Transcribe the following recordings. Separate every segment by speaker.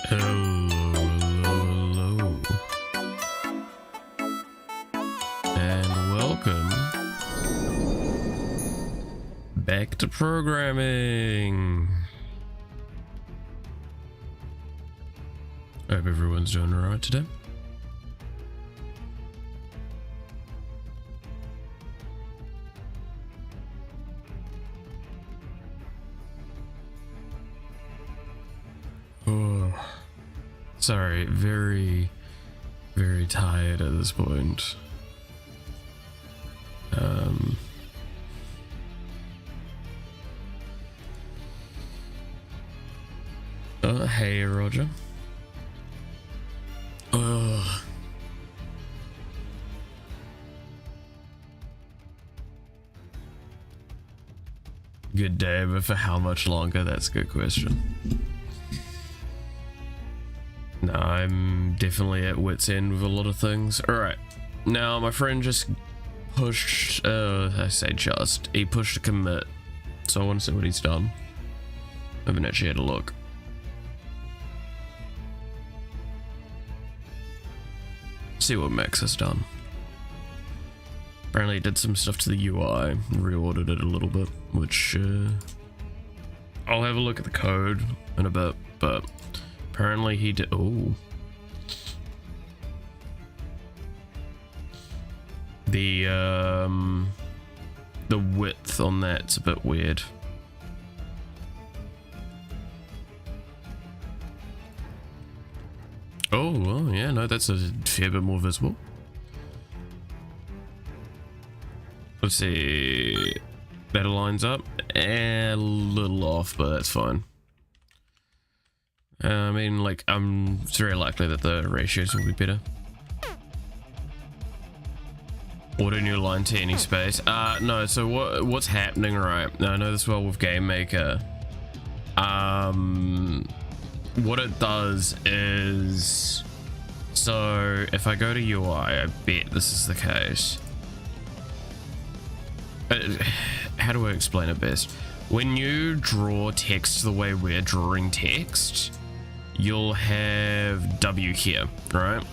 Speaker 1: Hello, and welcome back to programming. I hope everyone's doing alright today. Oh, sorry, very tired at this point. Hey, Roger. Ugh. Good day, but for how much longer? That's a good question. No, I'm definitely at wit's end with a lot of things. Alright, now my friend just pushed, he pushed a commit, so I want to see what he's done. I haven't actually had a look. See what Max has done. Apparently he did some stuff to the UI, reordered it a little bit, which I'll have a look at the code in a bit, but apparently he did. Oh, the width on that's a bit weird. Oh, well, yeah, no, that's a fair bit more visible. Let's see. That aligns up. A little off, but that's fine. I mean, like, it's very likely that the ratios will be better. Auto new line to any space. No, so what's happening, right? Now, I know this well with Game Maker. What it does is, so if I go to UI, I bet this is the case. How do I explain it best? When you draw text the way we're drawing text, you'll have W here, right?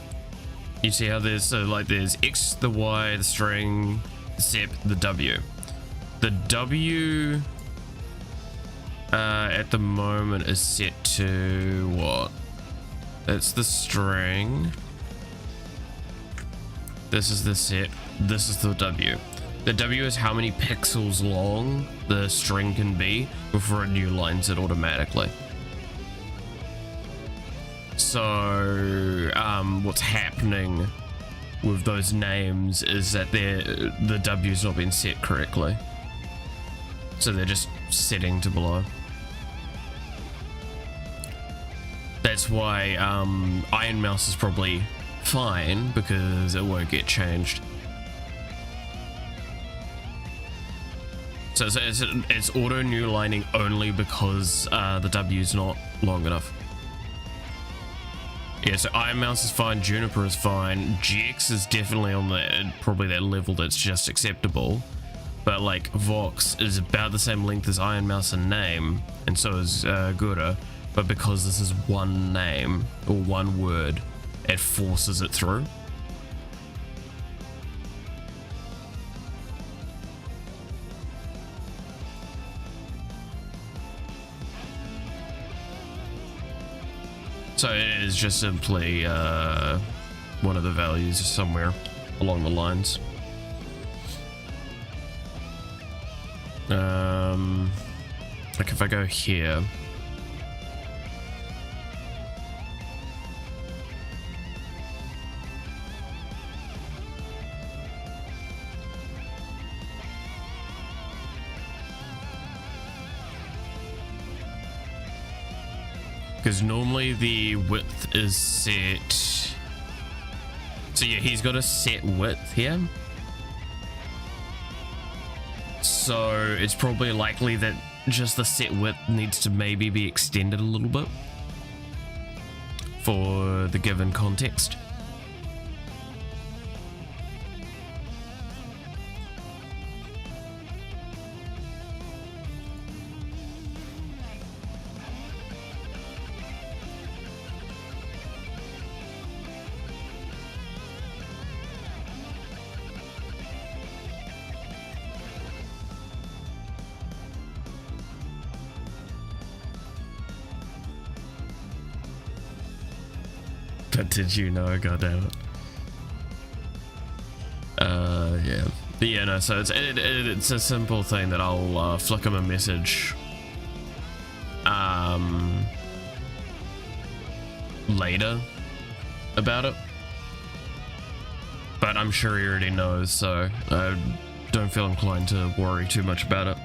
Speaker 1: You see how there's there's X, the Y, the string, the sep, the W. The W at the moment is set to what? That's the string. This is the sep. This is the W. The W is how many pixels long the string can be before it new lines it automatically. So what's happening with those names is that the W's not been set correctly. So they're just setting to below. That's why Iron Mouse is probably fine, because it won't get changed. So it's auto new lining only because the W is not long enough. Yeah, so Iron Mouse is fine, Juniper is fine, GX is definitely on probably that level that's just acceptable. But like Vox is about the same length as Iron Mouse in name, and so is Gura. But because this is one name or one word, it forces it through. So it is just simply one of the values somewhere along the lines. Like if I go here, because normally the width is set. So yeah, he's got a set width here. So it's probably likely that just the set width needs to maybe be extended a little bit for the given context. But did you know? God damn it. Yeah. But yeah, no, so it's a simple thing that I'll flick him a message later about it. But I'm sure he already knows, so I don't feel inclined to worry too much about it.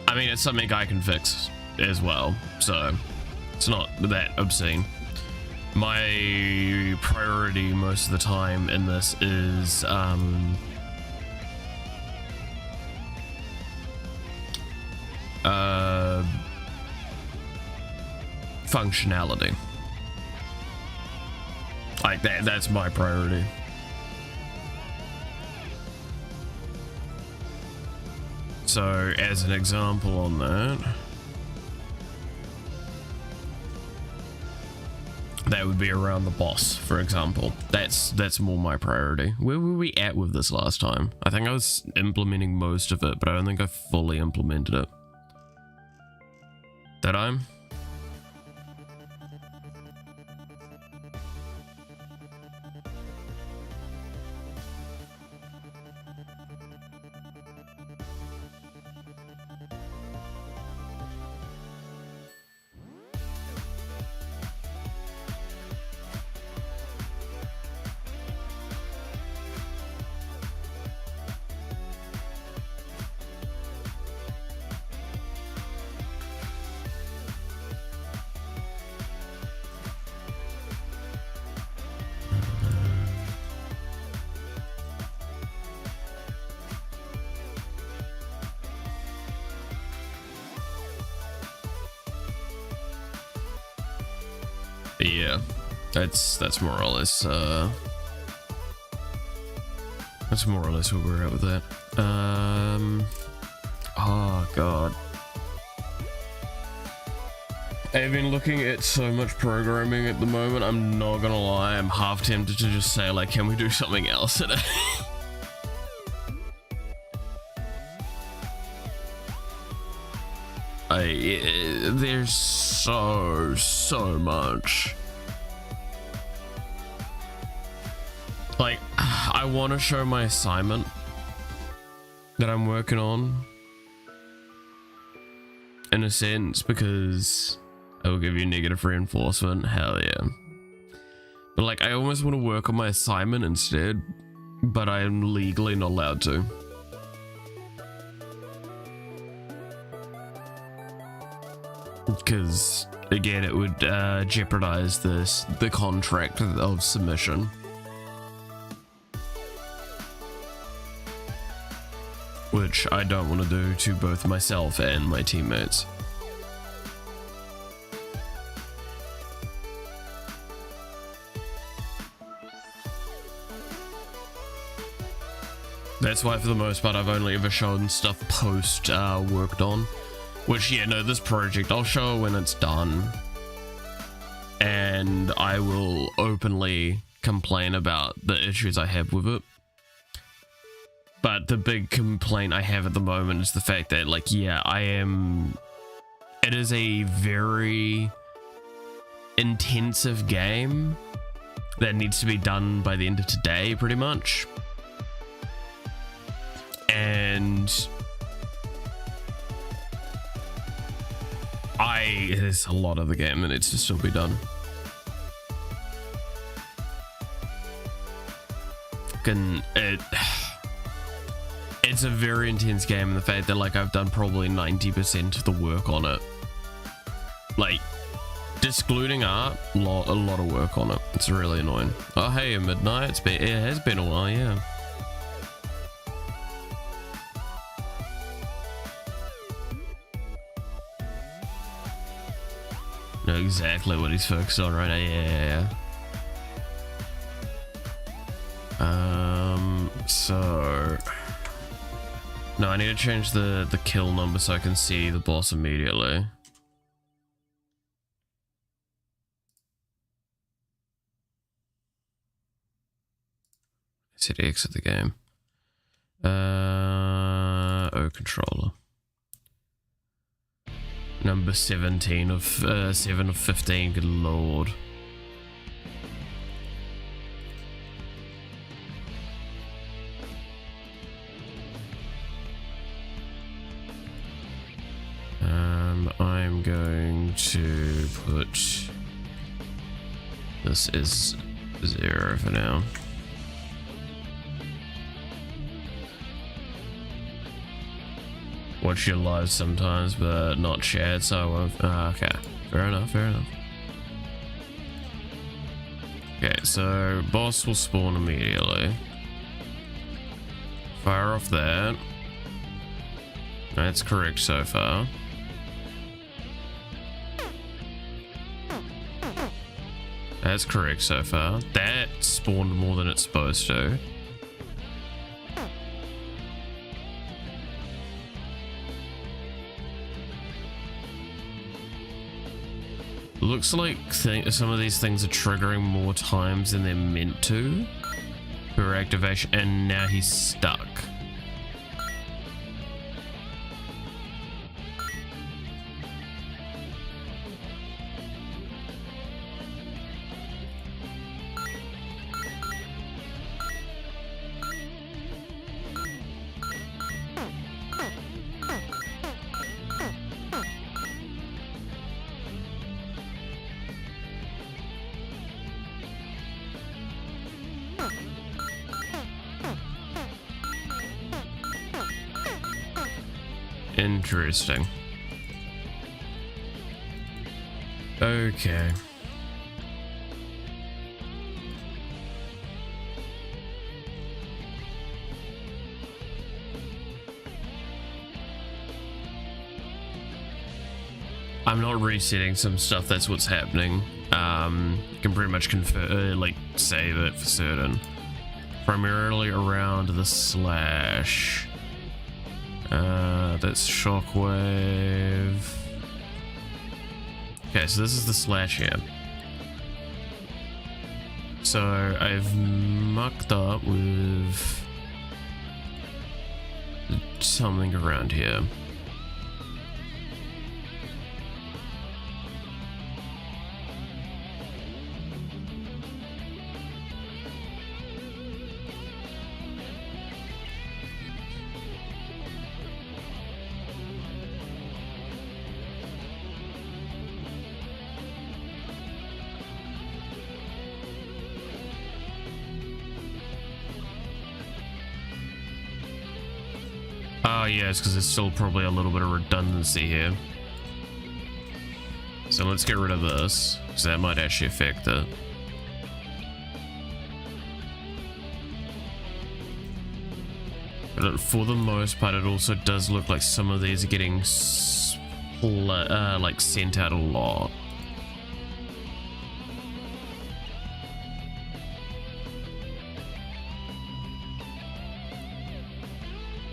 Speaker 1: I mean, it's something I can fix as well, so it's not that obscene. My priority most of the time in this is functionality. Like that's my priority. So as an example on that would be around the boss, for example. That's more my priority. Where were we at with this last time? I think I was implementing most of it, but I don't think I fully implemented it. Did I? Yeah, that's more or less that's more or less where we're at with that. Oh god, I've been looking at so much programming at the moment. I'm not gonna lie, I'm half tempted to just say, like, can we do something else today? There's so much. Like, I want to show my assignment that I'm working on, in a sense, because I will give you negative reinforcement. Hell yeah. But like, I almost want to work on my assignment instead, but I am legally not allowed to. Because again, it would jeopardize the contract of submission. Which I don't want to do to both myself and my teammates. That's why for the most part I've only ever shown stuff post worked on. Which, yeah, no, this project I'll show when it's done, and I will openly complain about the issues I have with it. But the big complaint I have at the moment is the fact that, like, yeah, it is a very intensive game that needs to be done by the end of today, pretty much. And there's a lot of the game that needs to still be done. It's a very intense game, and the fact that, like, I've done probably 90% of the work on it. Like, excluding art, a lot of work on it. It's really annoying. Oh hey, Midnight, it has been a while, yeah. Know exactly what he's focused on right now. Yeah. So no, I need to change the kill number so I can see the boss immediately. Let's hit exit the game. O controller. Number 17 of 7 of 15, good lord. I'm going to put this is 0 for now. Watch your lives sometimes, but not shared, so I won't. Okay, fair enough, fair enough. Okay, so boss will spawn immediately. Fire off that. That's correct so far. That's correct so far. That spawned more than it's supposed to. Looks like some of these things are triggering more times than they're meant to per activation, and now he's stuck. Interesting. Okay. I'm not resetting some stuff, that's what's happening. You can pretty much like save it for certain. Primarily around the slash. That's shockwave. Okay, so this is the slash here. So I've mucked up with something around here. Oh yes, because there's still probably a little bit of redundancy here. So let's get rid of this, because that might actually affect it. But for the most part, it also does look like some of these are getting like sent out a lot.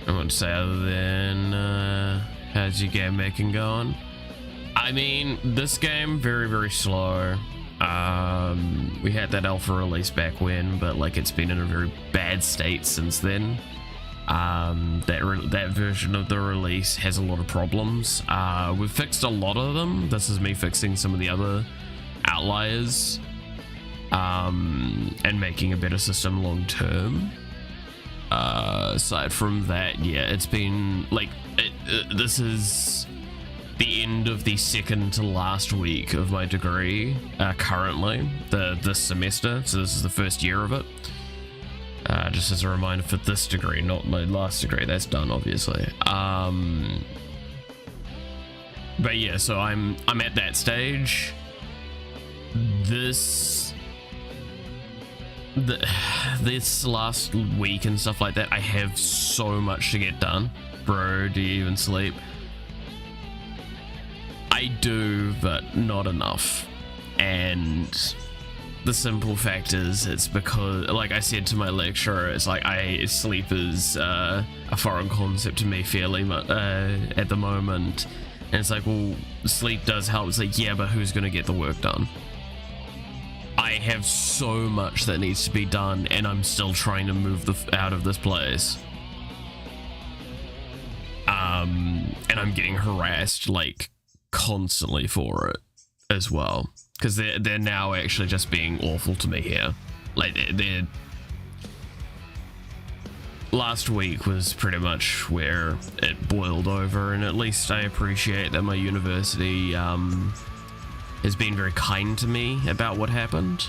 Speaker 1: I wouldn't say other than how's your game making going? I mean, this game very, very slow. We had that alpha release back when, but like it's been in a very bad state since then. That version of the release has a lot of problems. We've fixed a lot of them. This is me fixing some of the other outliers, and making a better system long term. Aside from that, yeah, it's been like this is the end of the second to last week of my degree currently, this semester, so this is the first year of it. Just as a reminder for this degree, not my last degree, that's done obviously. But yeah, so I'm at that stage. This last week and stuff like that, I have so much to get done. Bro, do you even sleep? I do, but not enough. And the simple fact is, it's because, like I said to my lecturer, it's like sleep is a foreign concept to me fairly much at the moment. And it's like, well, sleep does help. It's like, yeah, but who's going to get the work done? I have so much that needs to be done, and I'm still trying to move out of this place. And I'm getting harassed like constantly for it as well, because they're now actually just being awful to me here. Like they're last week was pretty much where it boiled over, and at least I appreciate that my university has been very kind to me about what happened.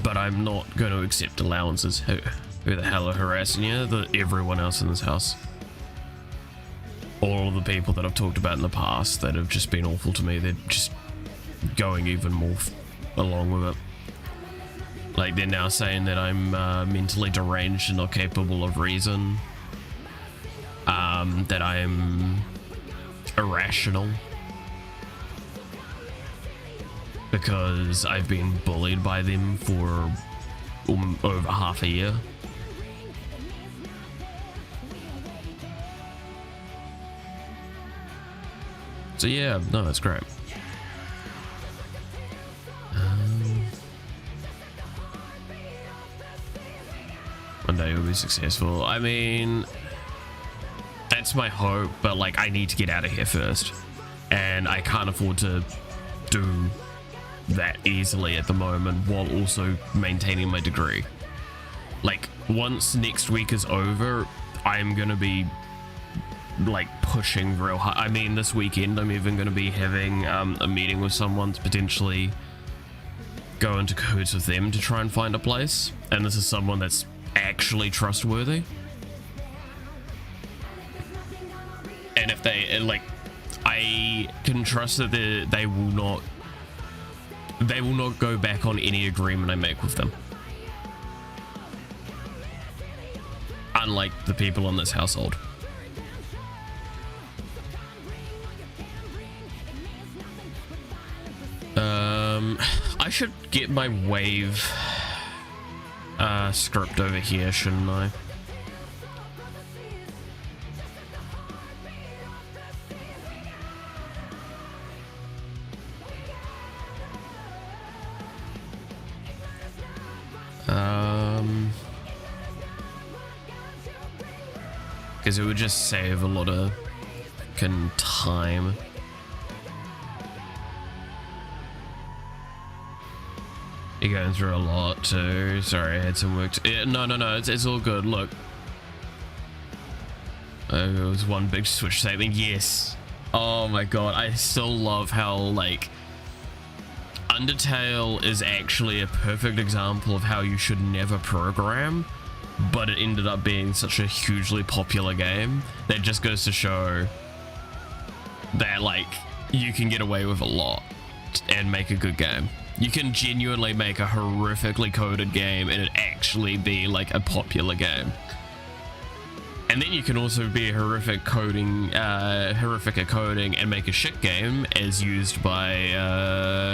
Speaker 1: But I'm not going to accept allowances. Who the hell are harassing you? Everyone else in this house. All of the people that I've talked about in the past that have just been awful to me, they're just going even more along with it. Like, they're now saying that I'm mentally deranged and not capable of reason. That I am irrational. Because I've been bullied by them for over half a year. So yeah, no, that's great. One day we'll be successful. I mean, that's my hope, but like, I need to get out of here first. And I can't afford to do that easily at the moment while also maintaining my degree. Like, once next week is over, I'm gonna be like pushing real hard. I mean, this weekend I'm even gonna be having a meeting with someone to potentially go into cahoots with them to try and find a place, and this is someone that's actually trustworthy. And if they like, I can trust that they will not go back on any agreement I make with them. Unlike the people in this household. I should get my wave script over here, shouldn't I? Because it would just save a lot of time. You're going through a lot too. Sorry, I had some work to... No, it's all good. Look. It was one big switch saving. Yes. Oh my god, I still love how, like, Undertale is actually a perfect example of how you should never program, but it ended up being such a hugely popular game that just goes to show that, like, you can get away with a lot and make a good game. You can genuinely make a horrifically coded game and it actually be like a popular game. And then you can also be horrific at coding and make a shit game, as used by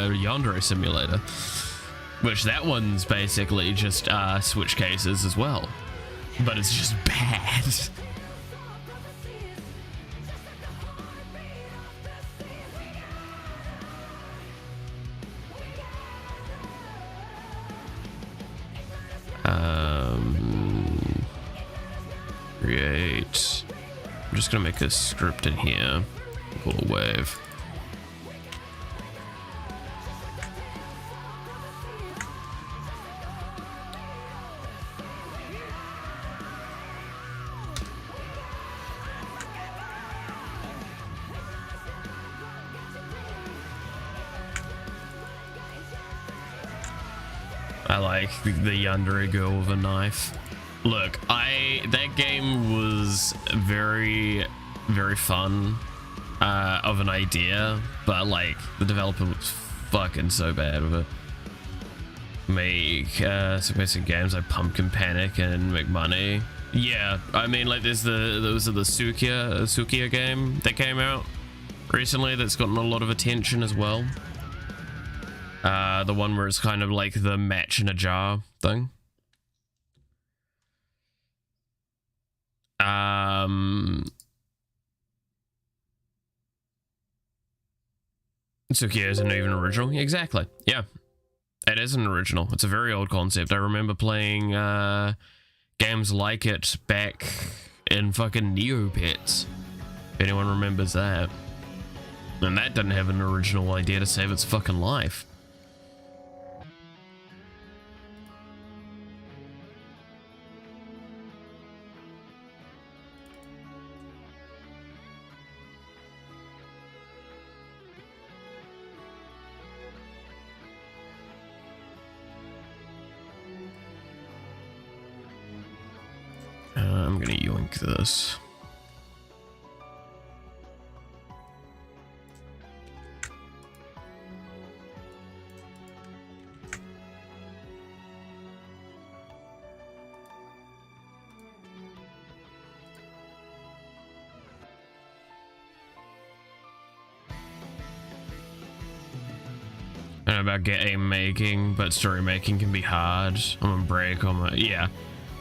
Speaker 1: Yandere Simulator, which that one's basically just switch cases as well, but it's just bad. Create. I'm just gonna make a script in here. Call a wave. I like the yandere girl with a knife. Look, that game was very, very fun of an idea, but like the developer was fucking so bad with it. Make some basic games like Pumpkin Panic and make money. Yeah, I mean, like those are the Sukia game that came out recently that's gotten a lot of attention as well. The one where it's kind of like the match in a jar thing. Sukia isn't even original. Exactly. Yeah. It is an original. It's a very old concept. I remember playing games like it back in fucking Neopets. If anyone remembers that. And that didn't have an original idea to save its fucking life. I'm gonna yoink this. I don't know about game making, but story making can be hard. I'm on break. Yeah,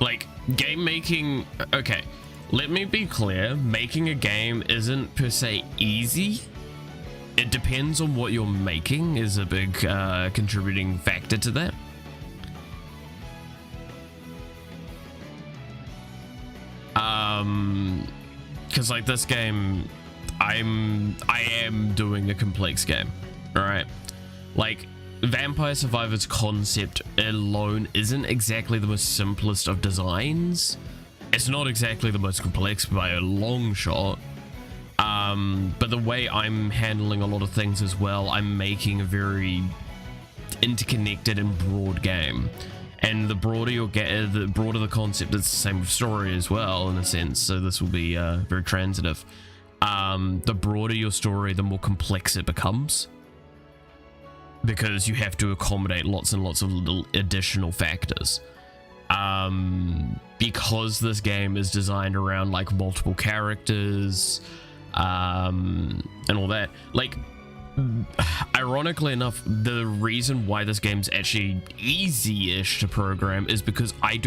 Speaker 1: like game making. Okay, let me be clear. Making a game isn't per se easy. It depends on what you're making is a big contributing factor to that. Because like this game, I am doing a complex game. All right. Like, Vampire Survivors concept alone isn't exactly the most simplest of designs. It's not exactly the most complex by a long shot. But the way I'm handling a lot of things as well, I'm making a very interconnected and broad game. And the broader you'll get, the broader the concept, it's the same with story as well, in a sense. So this will be very transitive. The broader your story, the more complex it becomes, because you have to accommodate lots and lots of little additional factors. Because this game is designed around like multiple characters, and all that, like, ironically enough, the reason why this game's actually easy-ish to program is because I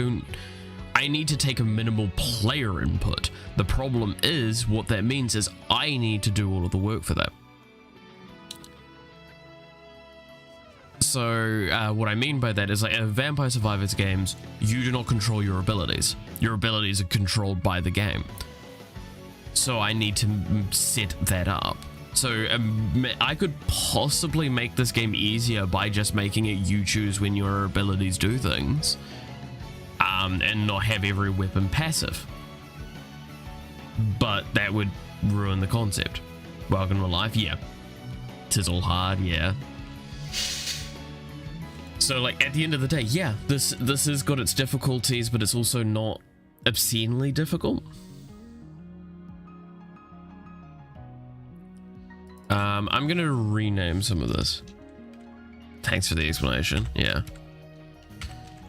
Speaker 1: need to take a minimal player input. The problem is, what that means is I need to do all of the work for that. So what I mean by that is, like, in Vampire Survivors games, you do not control your abilities. Your abilities are controlled by the game. So I need to set that up. So I could possibly make this game easier by just making it you choose when your abilities do things, and not have every weapon passive. But that would ruin the concept. Welcome to life, yeah. Tis all hard, yeah. So, like, at the end of the day, yeah, this has got its difficulties, but it's also not obscenely difficult. I'm gonna rename some of this. Thanks for the explanation. Yeah.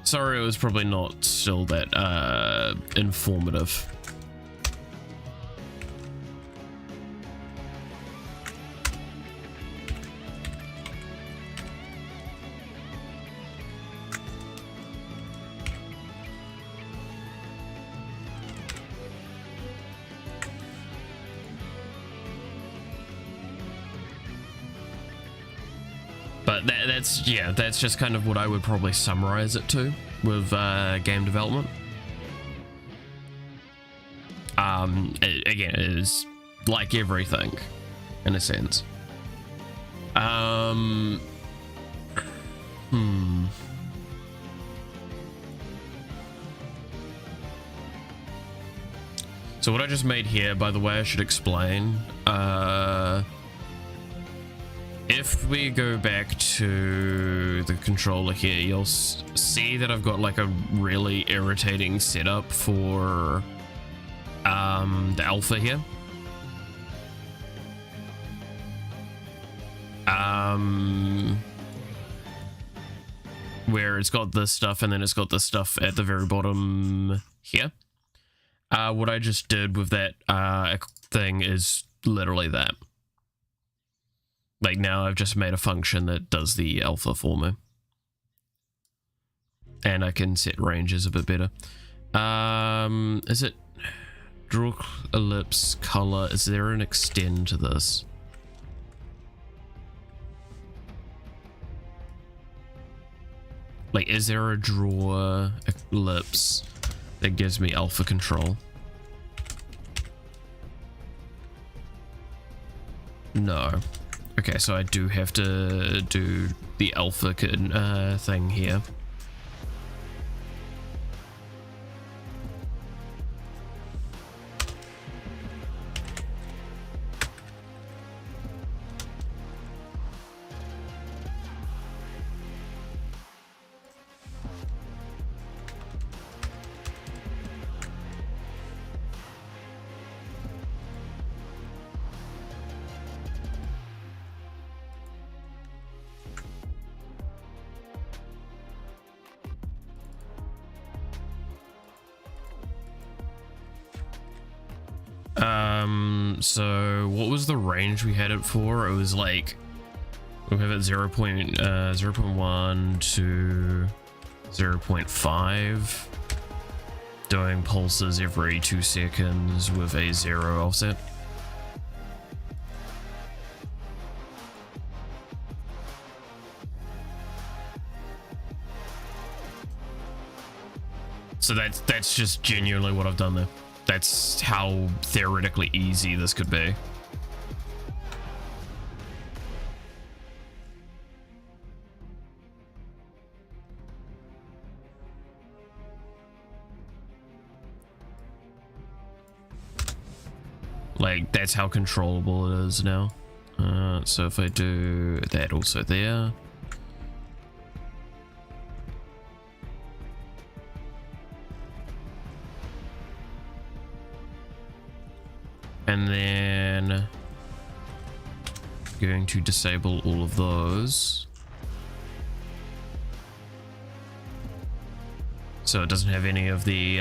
Speaker 1: Sorry, it was probably not still that informative. But that's just kind of what I would probably summarize it to with game development. Again, it is like everything, in a sense. So what I just made here, by the way, I should explain. If we go back to the controller here, you'll see that I've got like a really irritating setup for the alpha here. Where it's got this stuff and then it's got this stuff at the very bottom here. What I just did with that thing is literally that. Like, now I've just made a function that does the alpha for me. And I can set ranges a bit better. Is it draw ellipse color? Is there an extend to this? Like, is there a draw ellipse that gives me alpha control? No. Okay, so I do have to do the alpha thing here. So what was the range we had it for? It was like, we have it 0.1 to 0.5, doing pulses every 2 seconds with a 0 offset. So that's just genuinely what I've done there. That's how theoretically easy this could be. Like, that's how controllable it is now. So if I do that also there. And then going to disable all of those. So it doesn't have any of the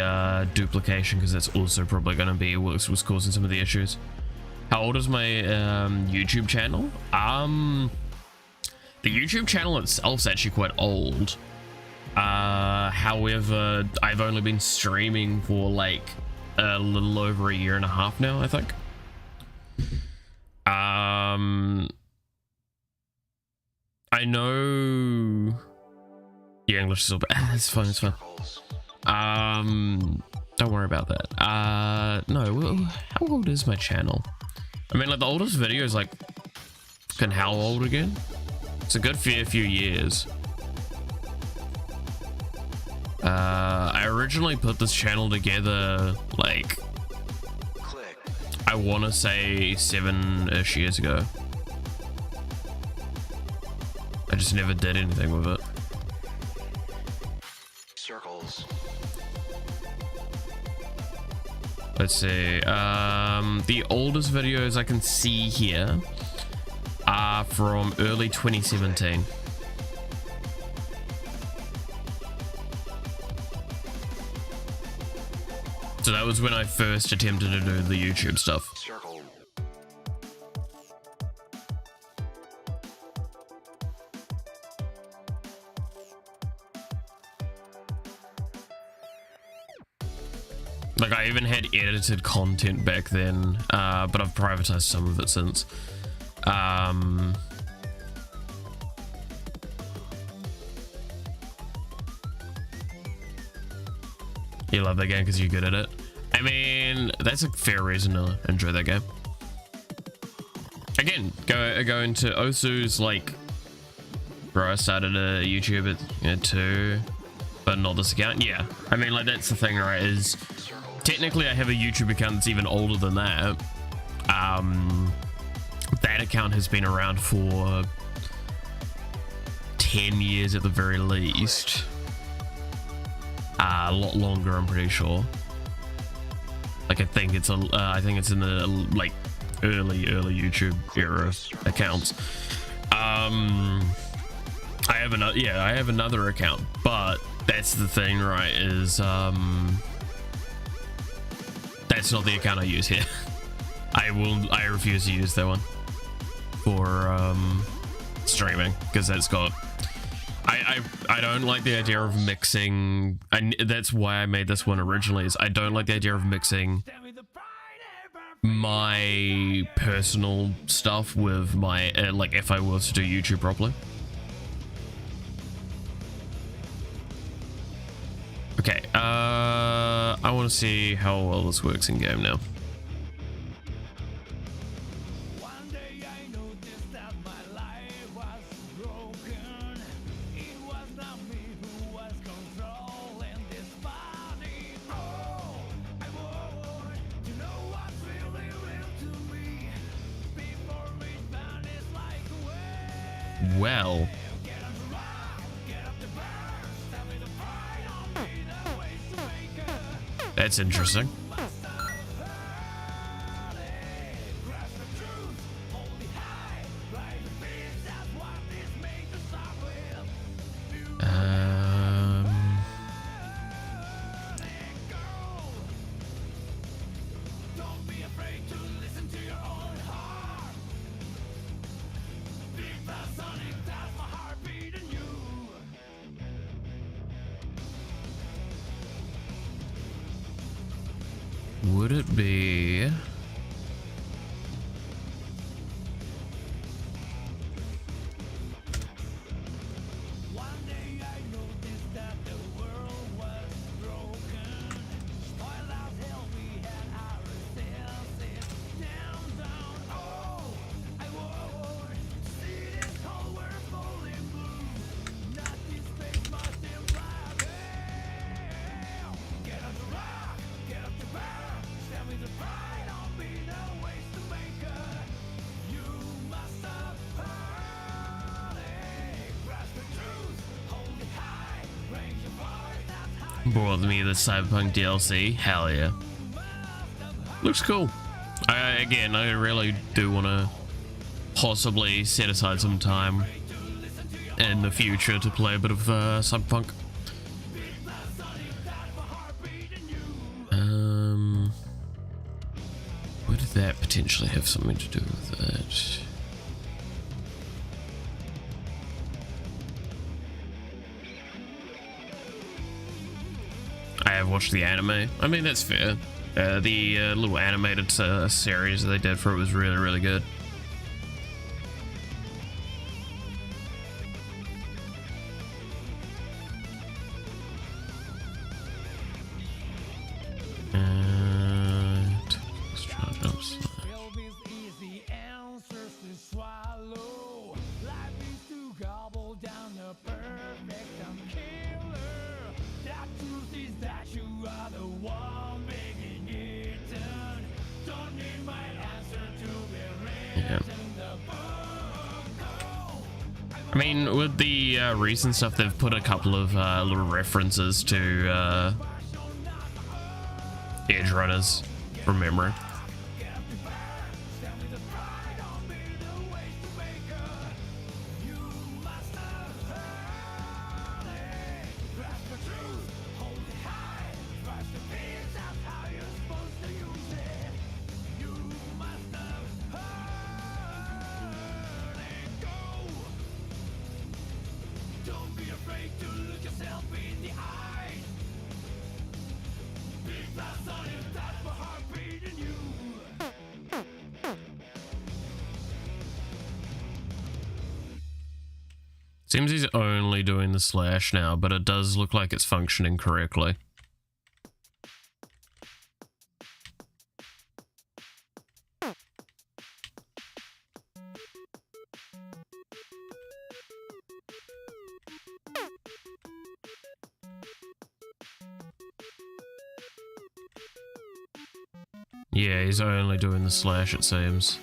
Speaker 1: duplication, because that's also probably going to be what's causing some of the issues. How old is my YouTube channel? The YouTube channel itself is actually quite old. However, I've only been streaming for like a little over a year and a half now, I think. I know. Yeah, English is still bad. It's fine. It's fine. Don't worry about that. No. How old is my channel? I mean, like, the oldest video is like, fucking how old again? It's a good fair few years. I originally put this channel together, like, I want to say 7-ish years ago. I just never did anything with it.
Speaker 2: Circles.
Speaker 1: Let's see. The oldest videos I can see here are from early 2017. So that was when I first attempted to do the YouTube stuff.
Speaker 2: Circle.
Speaker 1: Like, I even had edited content back then, but I've privatized some of it since. You love that game because you're good at it. I mean, that's a fair reason to enjoy that game. Again, go into Osu's, like, bro, I started a YouTube at 2, but not this account. Yeah, I mean, like, that's the thing, right? Is technically I have a YouTube account that's even older than that. That account has been around for 10 years at the very least. A lot longer, I'm pretty sure. Like, I think it's in the like early YouTube era accounts. I have another account, but that's the thing, right? Is that's not the account I use here. I refuse to use that one for streaming, because that's got. I don't like the idea of mixing, and that's why I made this one originally, is I don't like the idea of mixing my personal stuff with my, like, if I was to do YouTube properly. Okay, I want to see how well this works in game now. Well, that's interesting. would it be? Brought me the Cyberpunk DLC. Hell yeah. Looks cool. Again, I really do want to possibly set aside some time in the future to play a bit of Cyberpunk. Would that potentially have something to do with it? I have watched the anime. I mean, that's fair. The little animated series they did for it was really, really good. Let's try to jump slide. Yeah. I mean, with the recent stuff, they've put a couple of little references to Edge Runners from memory. Seems he's only doing the slash now, but it does look like it's functioning correctly. Yeah, he's only doing the slash, it seems.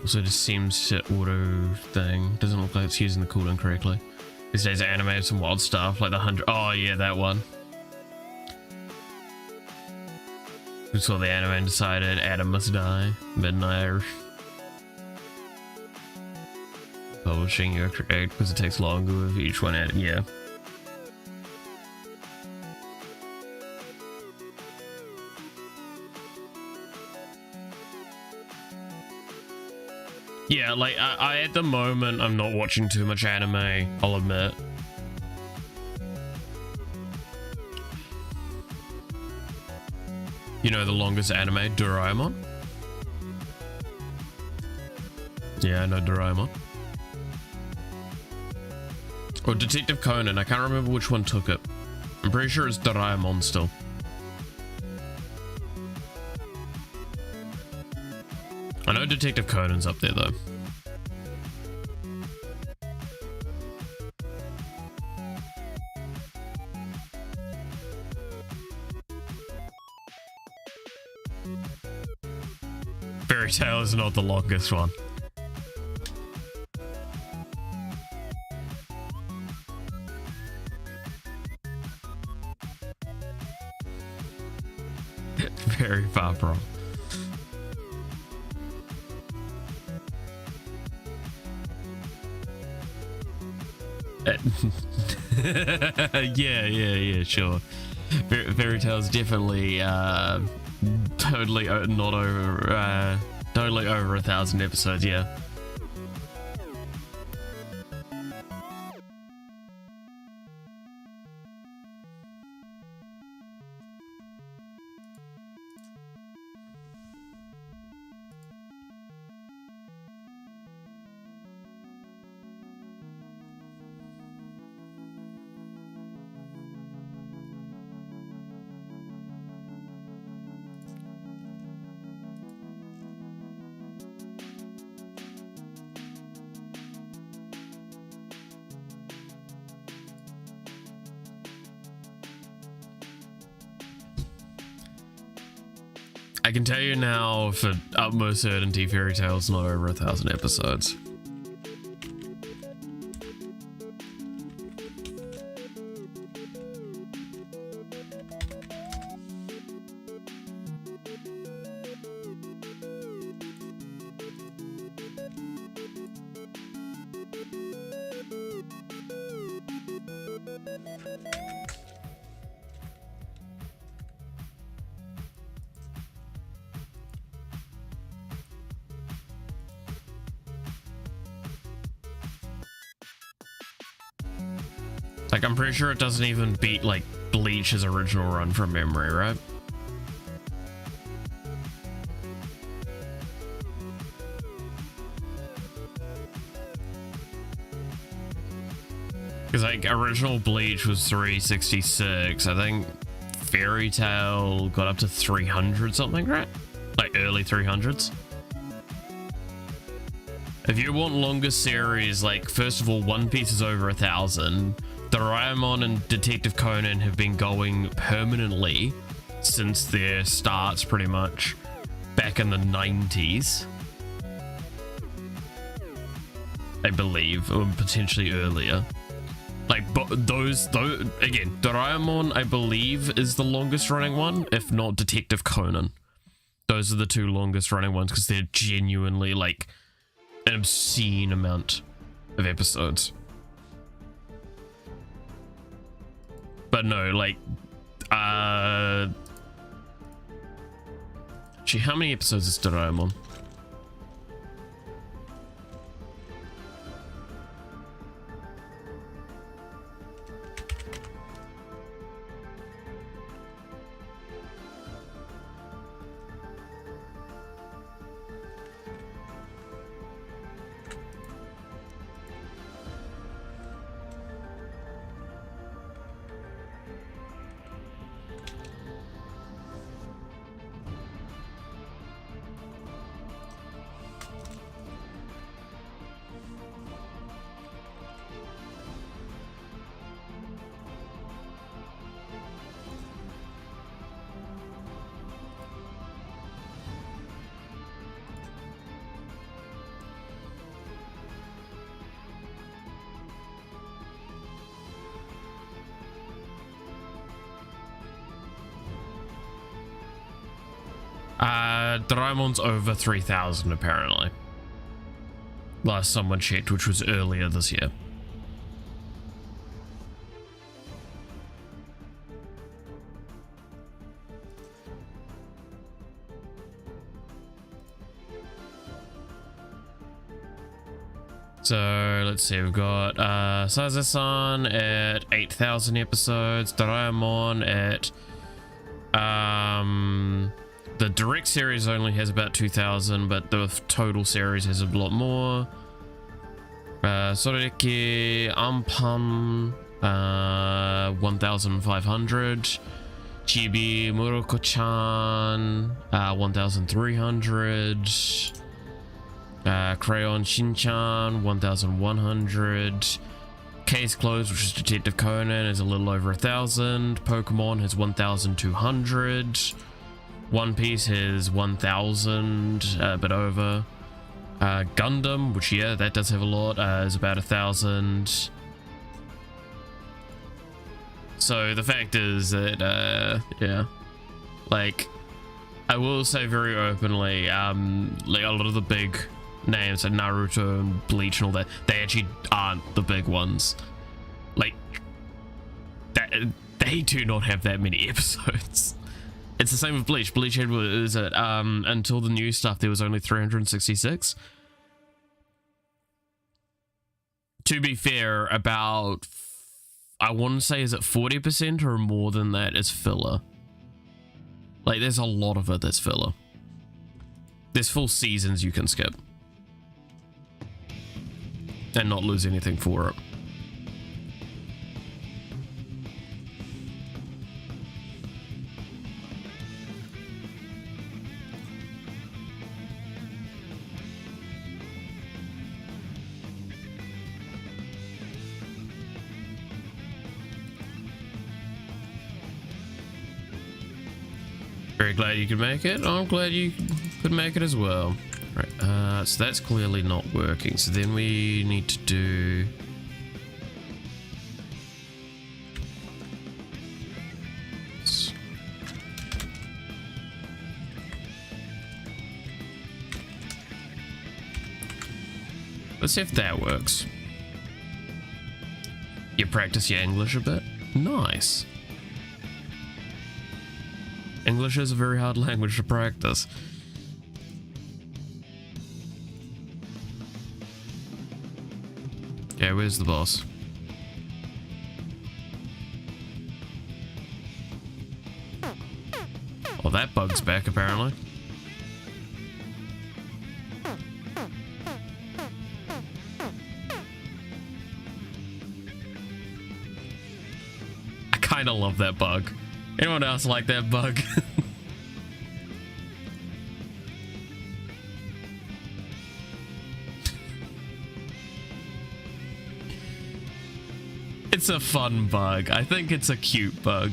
Speaker 1: Also, it just seems to auto thing. Doesn't look like it's using the cooldown correctly. These days I animated some wild stuff like the 100. Oh yeah, that one. We saw the anime and decided Adam must die. Midnight. Publishing your create because it takes longer with each one added. Yeah. Yeah, like, I at the moment, I'm not watching too much anime, I'll admit. You know the longest anime, Doraemon? Yeah, I know Doraemon. Or Detective Conan, I can't remember which one took it. I'm pretty sure it's Doraemon still. I know Detective Conan's up there though. Fairy Tail is not the longest one. Very far from. Yeah, sure. Fairy Tail's definitely totally not over, totally over 1,000 episodes, yeah. I can tell you now for utmost certainty, Fairy Tail's not over 1,000 episodes. Like, I'm pretty sure it doesn't even beat, like, Bleach's original run from memory, right? Because, like, original Bleach was 366. I think Fairy Tail got up to 300 something, right? Like, early 300s. If you want longer series, like, first of all, One Piece is over 1,000. Doraemon and Detective Conan have been going permanently since their starts, pretty much back in the 90s, I believe, or potentially earlier. Like, but those again, Doraemon, I believe, is the longest running one, if not Detective Conan. Those are the two longest running ones because they're genuinely like an obscene amount of episodes. But no, like, gee, how many episodes is Doraemon? Doraemon's over 3,000 apparently. Last someone checked, which was earlier this year. So let's see, we've got Saza-san at 8,000 episodes, Doraemon at the direct series only has about 2,000, but the total series has a lot more. Soreki Ampan 1,500, Chibi Muroko-chan 1,300, Crayon Shin-chan 1,100, Case Closed, which is Detective Conan, is a little over 1,000, Pokemon has 1,200, One Piece has 1,000, a bit over. Gundam, which, yeah, that does have a lot, is about 1,000. So the fact is that, yeah, like, I will say very openly, like a lot of the big names like Naruto and Bleach and all that, they actually aren't the big ones. Like, that, they do not have that many episodes. It's the same with Bleach. Bleach had, was it, until the new stuff, there was only 366. To be fair, about, I want to say, is it 40% or more than that is filler? Like, there's a lot of it that's filler. There's full seasons you can skip. And not lose anything for it. Very glad you could make it. I'm glad you could make it as well. Right, so that's clearly not working. So then we need to do... Let's see if that works. You practice your English a bit? Nice. English is a very hard language to practice. Okay, where's the boss? Well, that bug's back apparently. I kinda love that bug. Anyone else like that bug? It's a fun bug. I think it's a cute bug.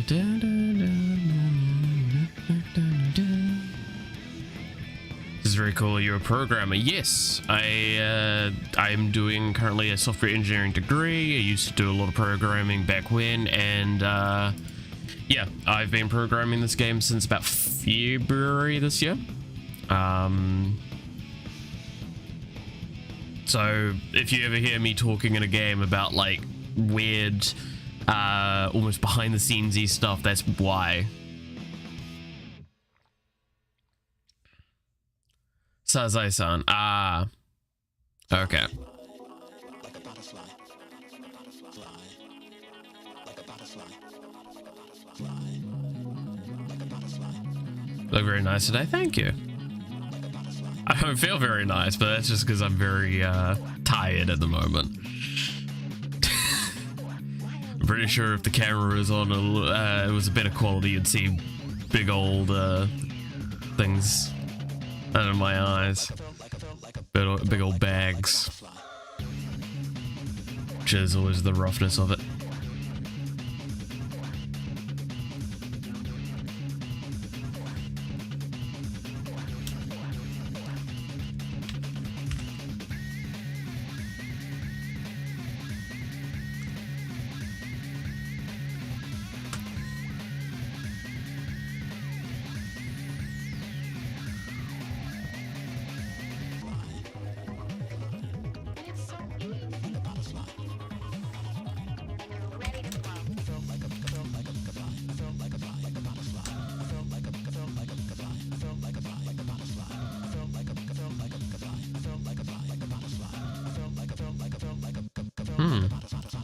Speaker 1: This is very cool. You're a programmer. Yes, I'm doing currently a software engineering degree. I used to do a lot of programming back when, and yeah, I've been programming this game since about February this year. So if you ever hear me talking in a game about like weird almost behind the scenes-y stuff, that's why. Sazai-san. Ah. Okay. Look very nice today. Thank you. I don't feel very nice, but that's just because I'm very tired at the moment. I'm pretty sure if the camera was on, it was a better quality, you'd see big old things under my eyes. Big old bags. Which is always the roughness of it.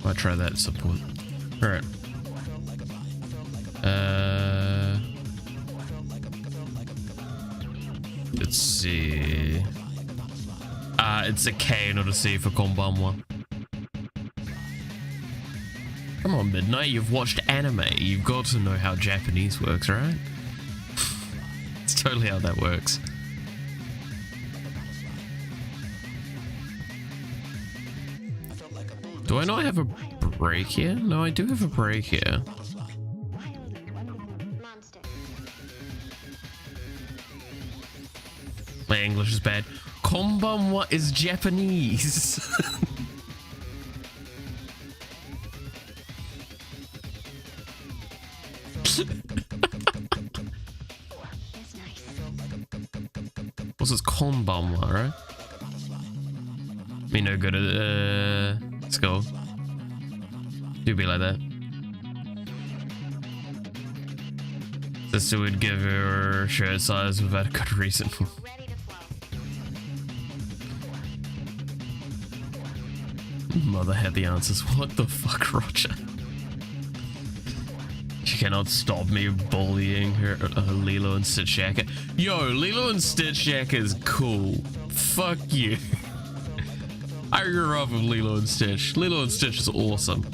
Speaker 1: I'll try that support. Alright. Let's see. It's a K, not a C for konbanwa. Come on, Midnight, you've watched anime. You've got to know how Japanese works, right? totally how that works. Do I not have a break here? No, I do have a break here. My English is bad. Konbanwa is Japanese. What's this konbanwa, right? Me no good at school. Do be like that. Sister would give her shirt size without a good reason. Mother had the answers. What the fuck, Roger? She cannot stop me bullying her Lilo and Stitch jacket. Yo, Lilo and Stitch jacket is cool. Fuck you. I grew up with Lilo and Stitch. Lilo and Stitch is awesome.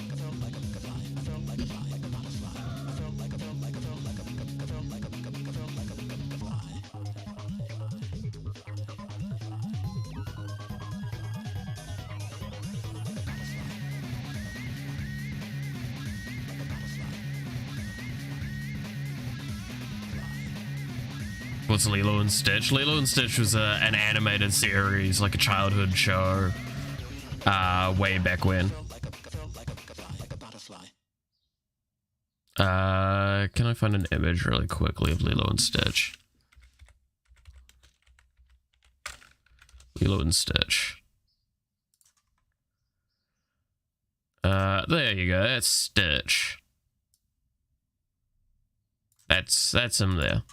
Speaker 1: What's Lilo and Stitch? Lilo and Stitch was an animated series, like a childhood show, way back when. Can I find an image really quickly of Lilo and Stitch? Lilo and Stitch. There you go. That's Stitch. That's him there.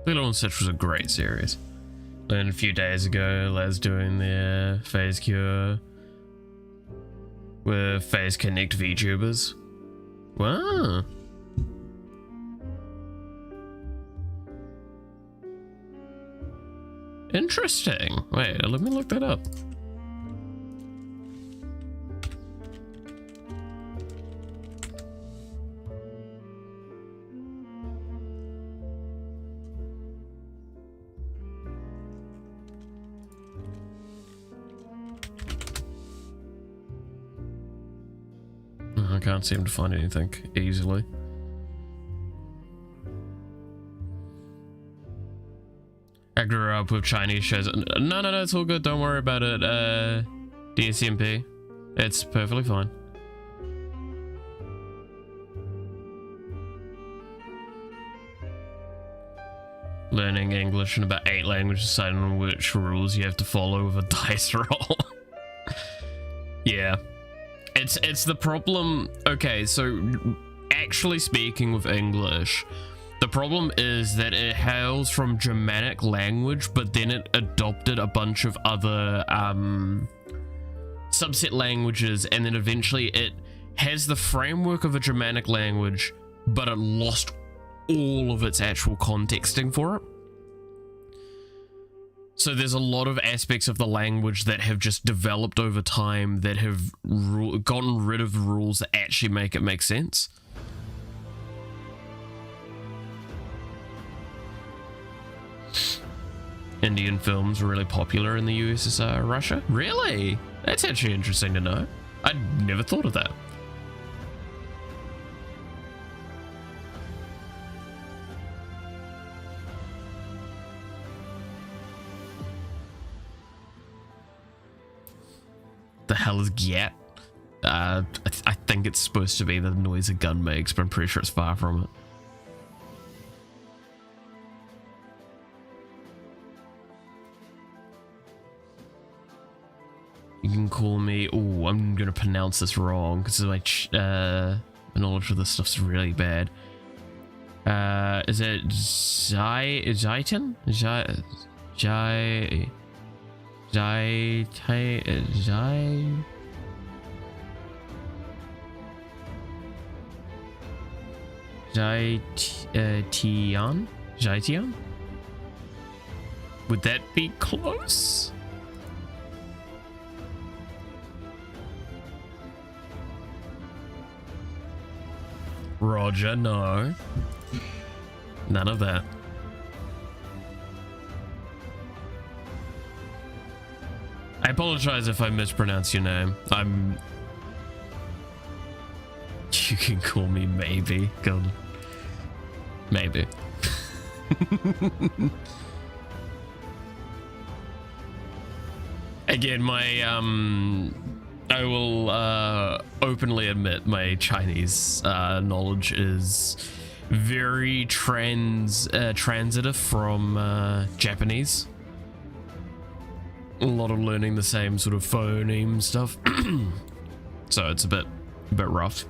Speaker 1: Lilo and Stitch was a great series. Then a few days ago, Les doing the phase cure with phase connect VTubers. Wow. Interesting. Wait, let me look that up. I can't seem to find anything easily. I grew up with Chinese shows. No, it's all good. Don't worry about it. DSMP. It's perfectly fine. Learning English in about 8 languages, deciding on which rules you have to follow with a dice roll. Yeah. It's the problem. Okay, so actually speaking with English, the problem is that it hails from Germanic language, but then it adopted a bunch of other subset languages, and then eventually it has the framework of a Germanic language, but it lost all of its actual contexting for it. So there's a lot of aspects of the language that have just developed over time that have gotten rid of the rules that actually make it make sense. Indian films were really popular in the USSR, Russia. Really? That's actually interesting to know. I'd never thought of that. The hell is Gyat? I think it's supposed to be the noise a gun makes, but I'm pretty sure it's far from it. You can call me... Oh, I'm going to pronounce this wrong because my knowledge of this stuff's really bad. Is it Zaitan? Zaitian? Would that be close? Roger, no. None of that. I apologize if I mispronounce your name. You can call me maybe. God. Maybe. Again, I will openly admit my Chinese knowledge is very transitive from Japanese. A lot of learning the same sort of phoneme stuff. So it's a bit rough.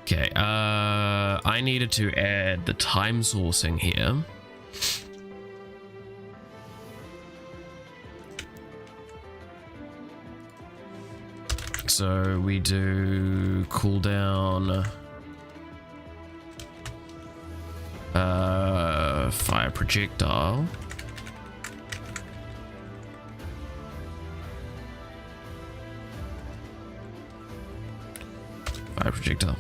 Speaker 1: Okay, I needed to add the time sourcing here. So we do cooldown, fire projectile. Fire projectile.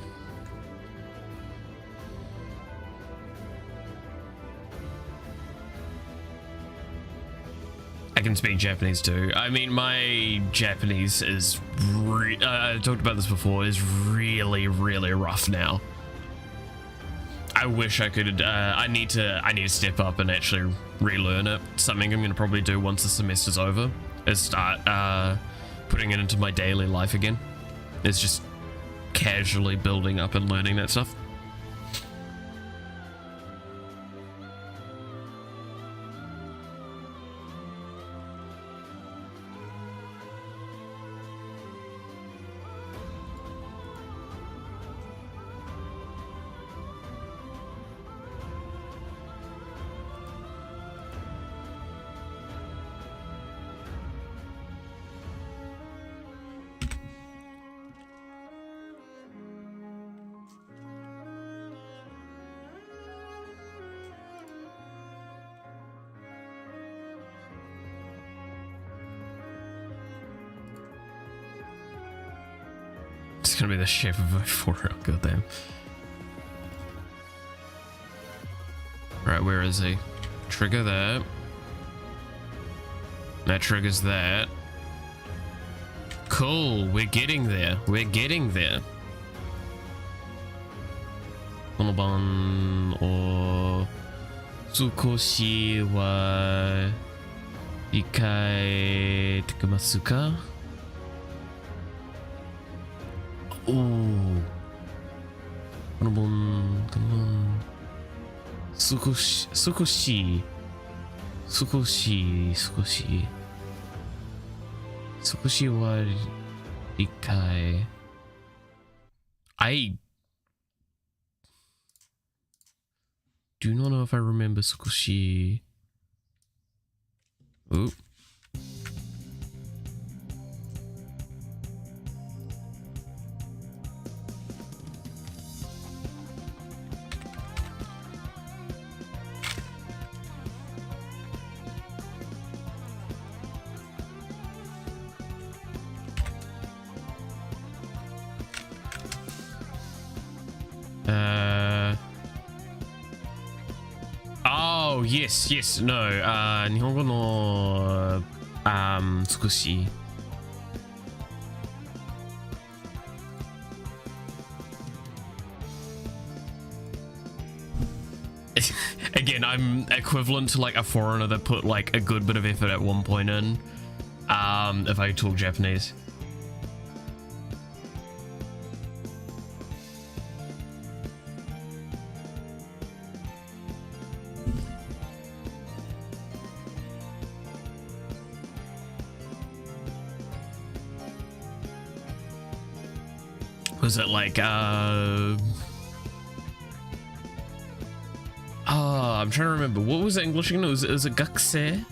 Speaker 1: I can speak Japanese too. I mean, my Japanese is, I talked about this before, is really, really rough now. I wish I could, I need to step up and actually relearn it. Something I'm going to probably do once the semester's over is start putting it into my daily life again. It's just casually building up and learning that stuff. It's gonna be the shape of a 4. Oh, goddamn. Right, where is he? Trigger that. That triggers that. Cool, we're getting there. We're getting there. Konobon o Tsukoshi wa ikai tekamasu ka? Oh. Konobon. Tsukoshi wa ikai. I do not know if I remember Tsukoshi. Ooh. Oh, yes, no. 日本語の少し Again, I'm equivalent to like a foreigner that put like a good bit of effort at one point in, if I talk Japanese. Was it like I'm trying to remember, what was the English again? Was it gakusei?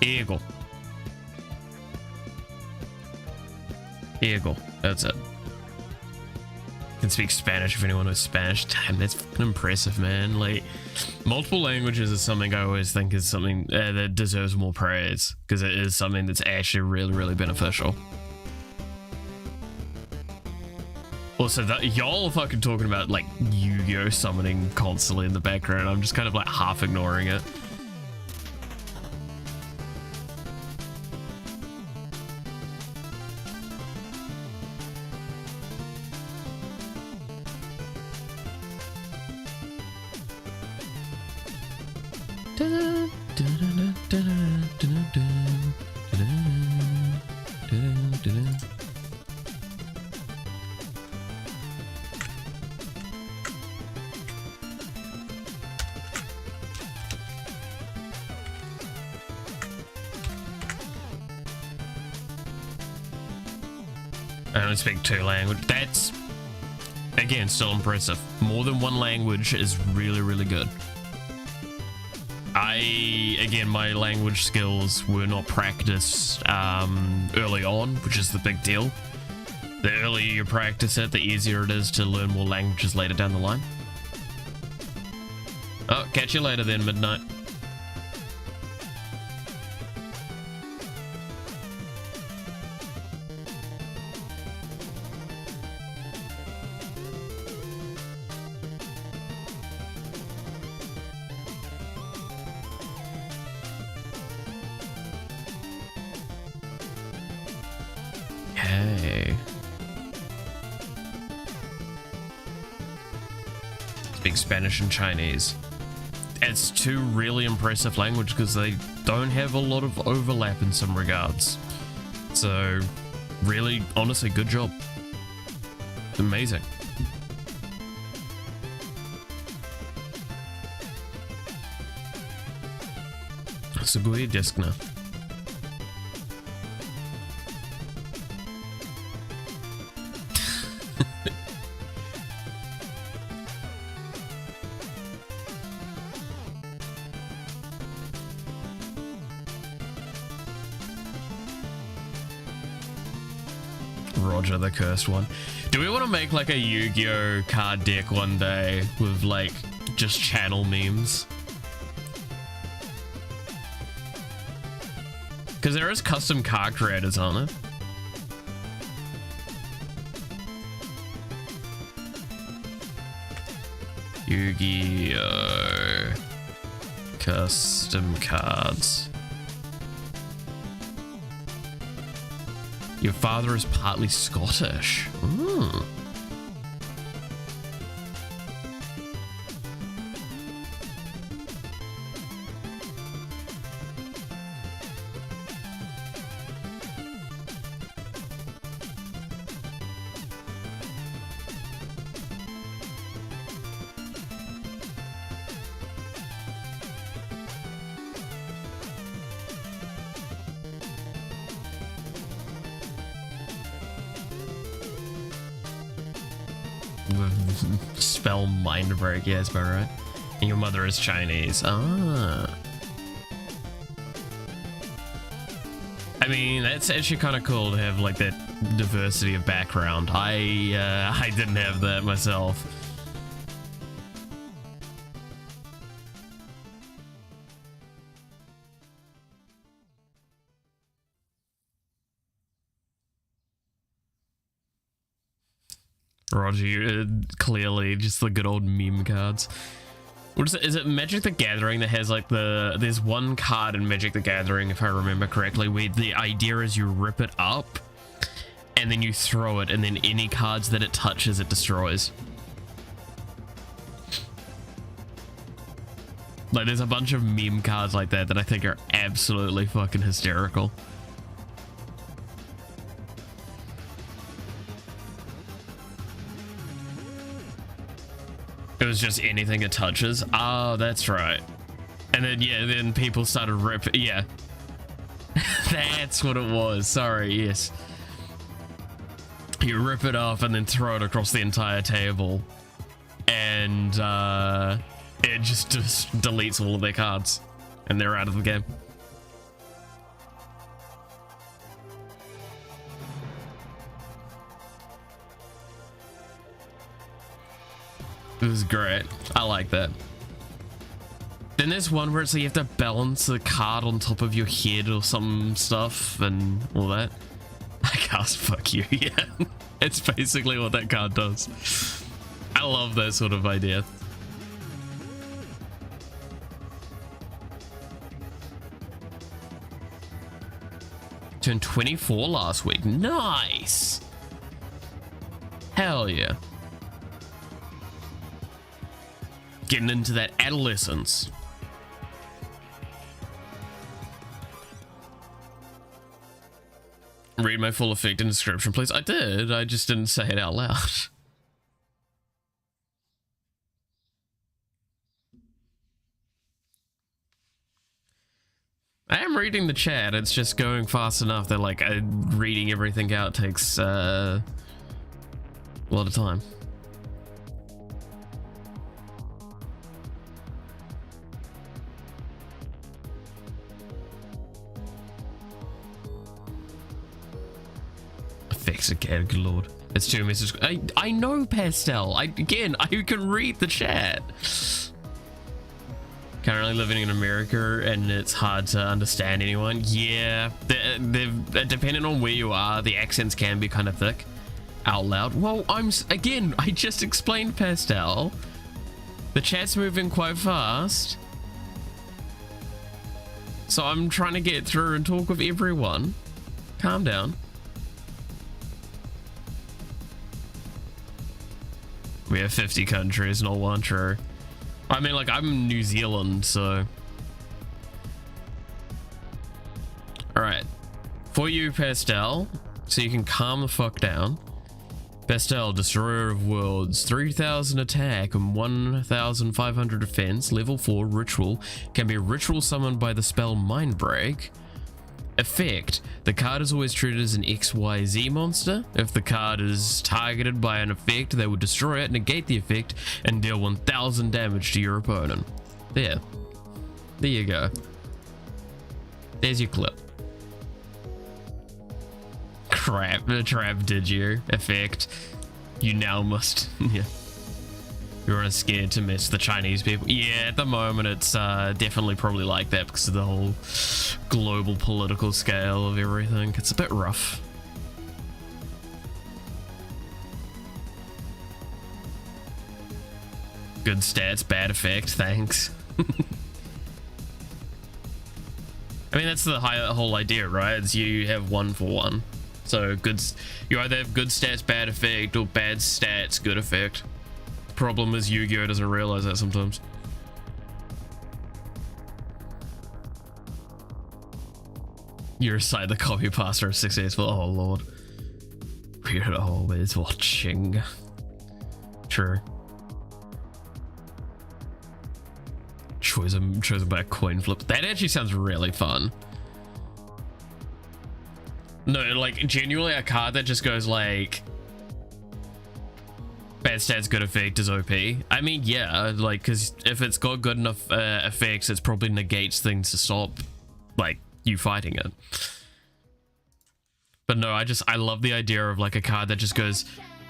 Speaker 1: Eigo. Here you go. That's it. Can speak Spanish if anyone knows Spanish. Damn, that's fucking impressive, man. Like, multiple languages is something I always think is something that deserves more praise, because it is something that's actually really, really beneficial. Also, y'all are fucking talking about like Yu-Gi-Oh summoning constantly in the background. I'm just kind of like half ignoring it. I don't speak 2 languages. That's, again, still impressive. More than 1 language is really, really good. Again, my language skills were not practiced early on, which is the big deal. The earlier you practice it, the easier it is to learn more languages later down the line. Oh, catch you later then, Midnight. Okay. Speak Spanish and Chinese. It's 2 really impressive languages because they don't have a lot of overlap in some regards. So, really, honestly, good job. Amazing. Sugoi deskna. Roger the cursed one. Do we want to make like a Yu-Gi-Oh card deck one day with like just channel memes? Because there is custom card creators on it. Yu-Gi-Oh custom cards. Your father is partly Scottish. Ooh. Spell mind break, yes, but right. And your mother is Chinese. Ah. I mean, that's actually kind of cool to have like that diversity of background. I didn't have that myself. Roger, you're clearly just the good old meme cards. What is it? Is it Magic the Gathering that has like there's one card in Magic the Gathering, if I remember correctly, where the idea is you rip it up and then you throw it, and then any cards that it touches, it destroys. Like, there's a bunch of meme cards like that that I think are absolutely fucking hysterical. It was just anything it touches. Oh, that's right. And then, yeah, then people started ripping. Yeah. That's what it was. Sorry, yes. You rip it off and then throw it across the entire table. And it just deletes all of their cards. And they're out of the game. It was great. I like that. Then there's one where it's like you have to balance the card on top of your head or some stuff and all that. I cast fuck you, yeah. It's basically what that card does. I love that sort of idea. Turned 24 last week. Nice. Hell yeah. Getting into that adolescence. Read my full effect and description, please. I did. I just didn't say it out loud. I am reading the chat. It's just going fast enough that like reading everything out takes a lot of time. Effects again, good lord. It's 2 messages. I know, Pastel. I can read the chat. Currently living in America and it's hard to understand anyone. Yeah, they're depending on where you are, the accents can be kind of thick out loud. Well, I just explained, Pastel. The chat's moving quite fast. So I'm trying to get through and talk with everyone. Calm down. We have 50 countries, not one, true. I mean, like, I'm in New Zealand, so... Alright. For you, Pastel, so you can calm the fuck down. Pastel, Destroyer of Worlds, 3000 attack and 1500 defense, level 4 ritual, can be ritual summoned by the spell Mindbreak. Effect, the card is always treated as an XYZ monster. If the card is targeted by an effect, they will destroy it, negate the effect, and deal 1000 damage to your opponent. There you go. There's your clip. Crap, the trap did you? Effect, you now must, yeah. You're scared to miss the Chinese people. Yeah, at the moment it's definitely probably like that because of the whole global political scale of everything. It's a bit rough. Good stats, bad effect, thanks. I mean, that's the whole idea, right? It's you have 1 for 1. So you either have good stats, bad effect, or bad stats, good effect. Problem is Yu-Gi-Oh doesn't realize that sometimes. You're aside the copy pasta is successful. Oh lord, we're always watching. True. Chosen by coin flip. That actually sounds really fun. No, like genuinely a card that just goes like bad stats, good effect is OP. I mean, yeah, like, because if it's got good enough effects, it probably negates things to stop, like, you fighting it. But no, I love the idea of, like, a card that just goes,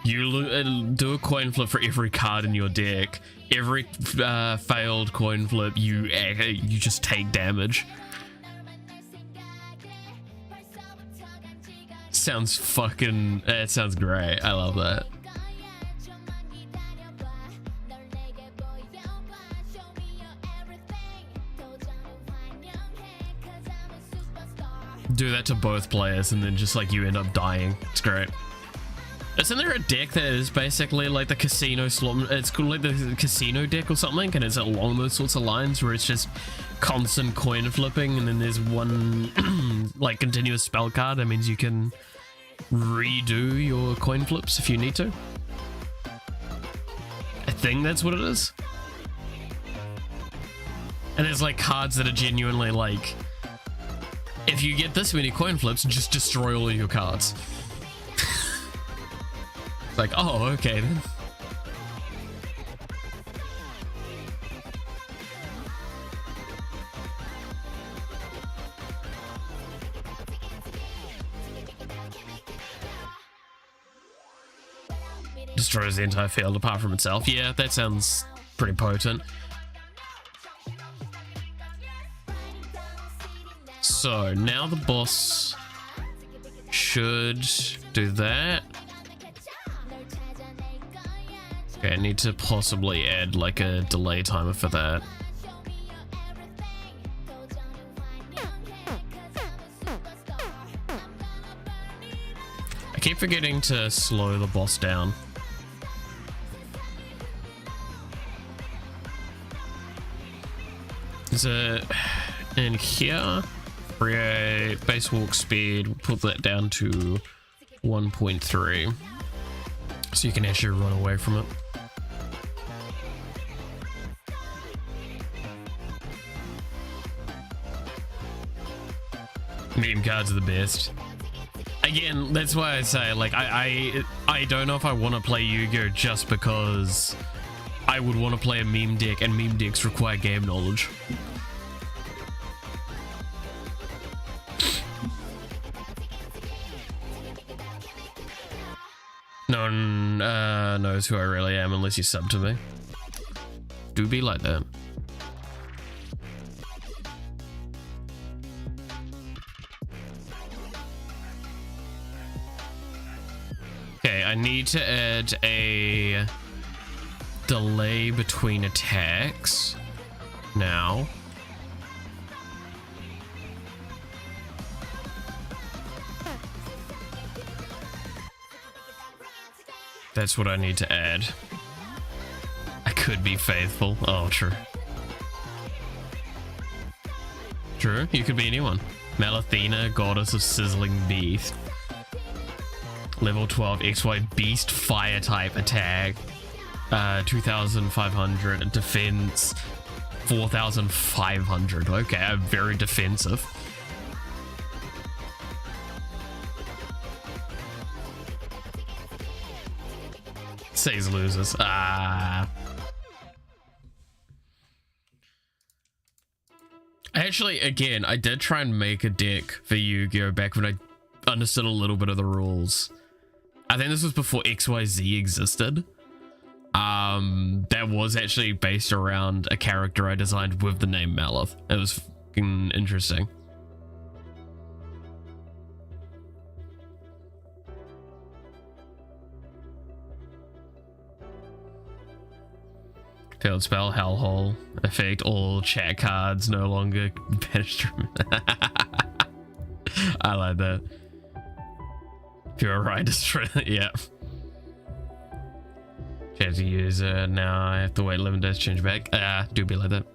Speaker 1: you do a coin flip for every card in your deck. Every failed coin flip, you just take damage. Sounds fucking, it sounds great. I love that. Do that to both players and then just like you end up dying. It's great. Isn't there a deck that is basically like the casino slot? It's called like the casino deck or something, and it's along those sorts of lines where it's just constant coin flipping, and then there's one like continuous spell card. That means you can redo your coin flips if you need to. I think that's what it is. And there's like cards that are genuinely like, if you get this many coin flips, just destroy all of your cards. It's like, oh, okay then. Destroys the entire field apart from itself. Yeah, that sounds pretty potent. So now the boss should do that. Okay, I need to possibly add like a delay timer for that. I keep forgetting to slow the boss down. So in here, create base walk speed, put that down to 1.3 so you can actually run away from it. Meme cards are the best. Again, that's why I say, like, I don't know if I want to play Yu-Gi-Oh! Just because I would want to play a meme deck, and meme decks require game knowledge. No one knows who I really am unless you sub to me. Do be like that. Okay, I need to add a delay between attacks now. That's what I need to add. I could be faithful. Oh, true. True, you could be anyone. Malathena, goddess of sizzling beast. Level 12 XY beast fire type attack. 2,500 defense. 4,500. Okay, I'm very defensive. Says losers. Actually, again, I did try and make a deck for Yu-Gi-Oh! Back when I understood a little bit of the rules. I think this was before XYZ existed. That was actually based around a character I designed with the name Malith. It was fucking interesting. Field spell, Hellhole. Effect, all chat cards no longer banished from I like that. Pure right, destroy. Yeah. Change the user. Now I have to wait 11 days to change back. Do be like that.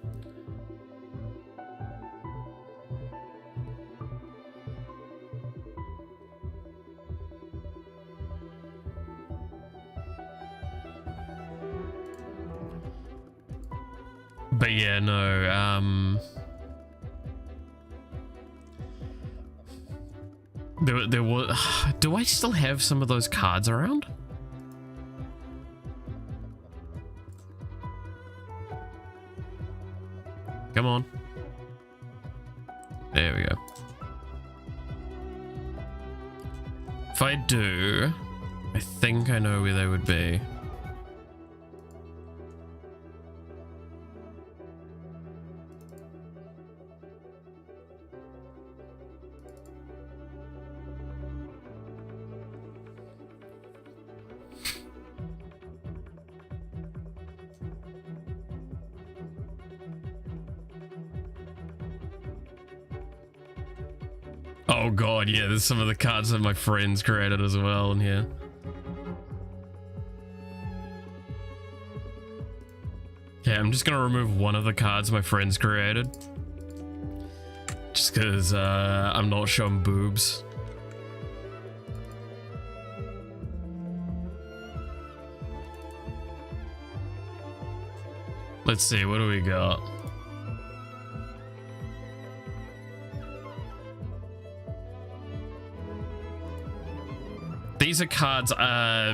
Speaker 1: But yeah, no, there was, do I still have some of those cards around? Come on. There we go. If I do, I think I know where they would be. Oh god, yeah, there's some of the cards that my friends created as well in here. Okay, I'm just gonna remove one of the cards my friends created. Just because I'm not showing boobs. Let's see, what do we got? These are cards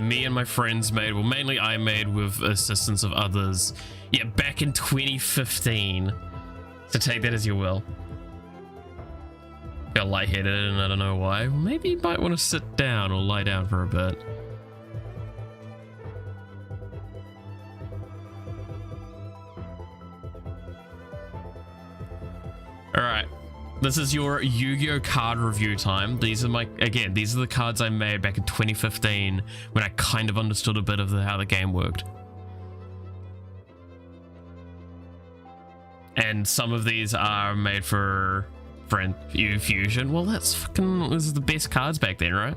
Speaker 1: me and my friends made, well mainly I made with assistance of others. Yeah, back in 2015. So take that as you will. Feel lightheaded and I don't know why. Maybe you might want to sit down or lie down for a bit. right. This is your Yu-Gi-Oh card review time. These are these are the cards I made back in 2015 when I kind of understood a bit of how the game worked. And some of these are made for Fusion. Well, this is the best cards back then, right?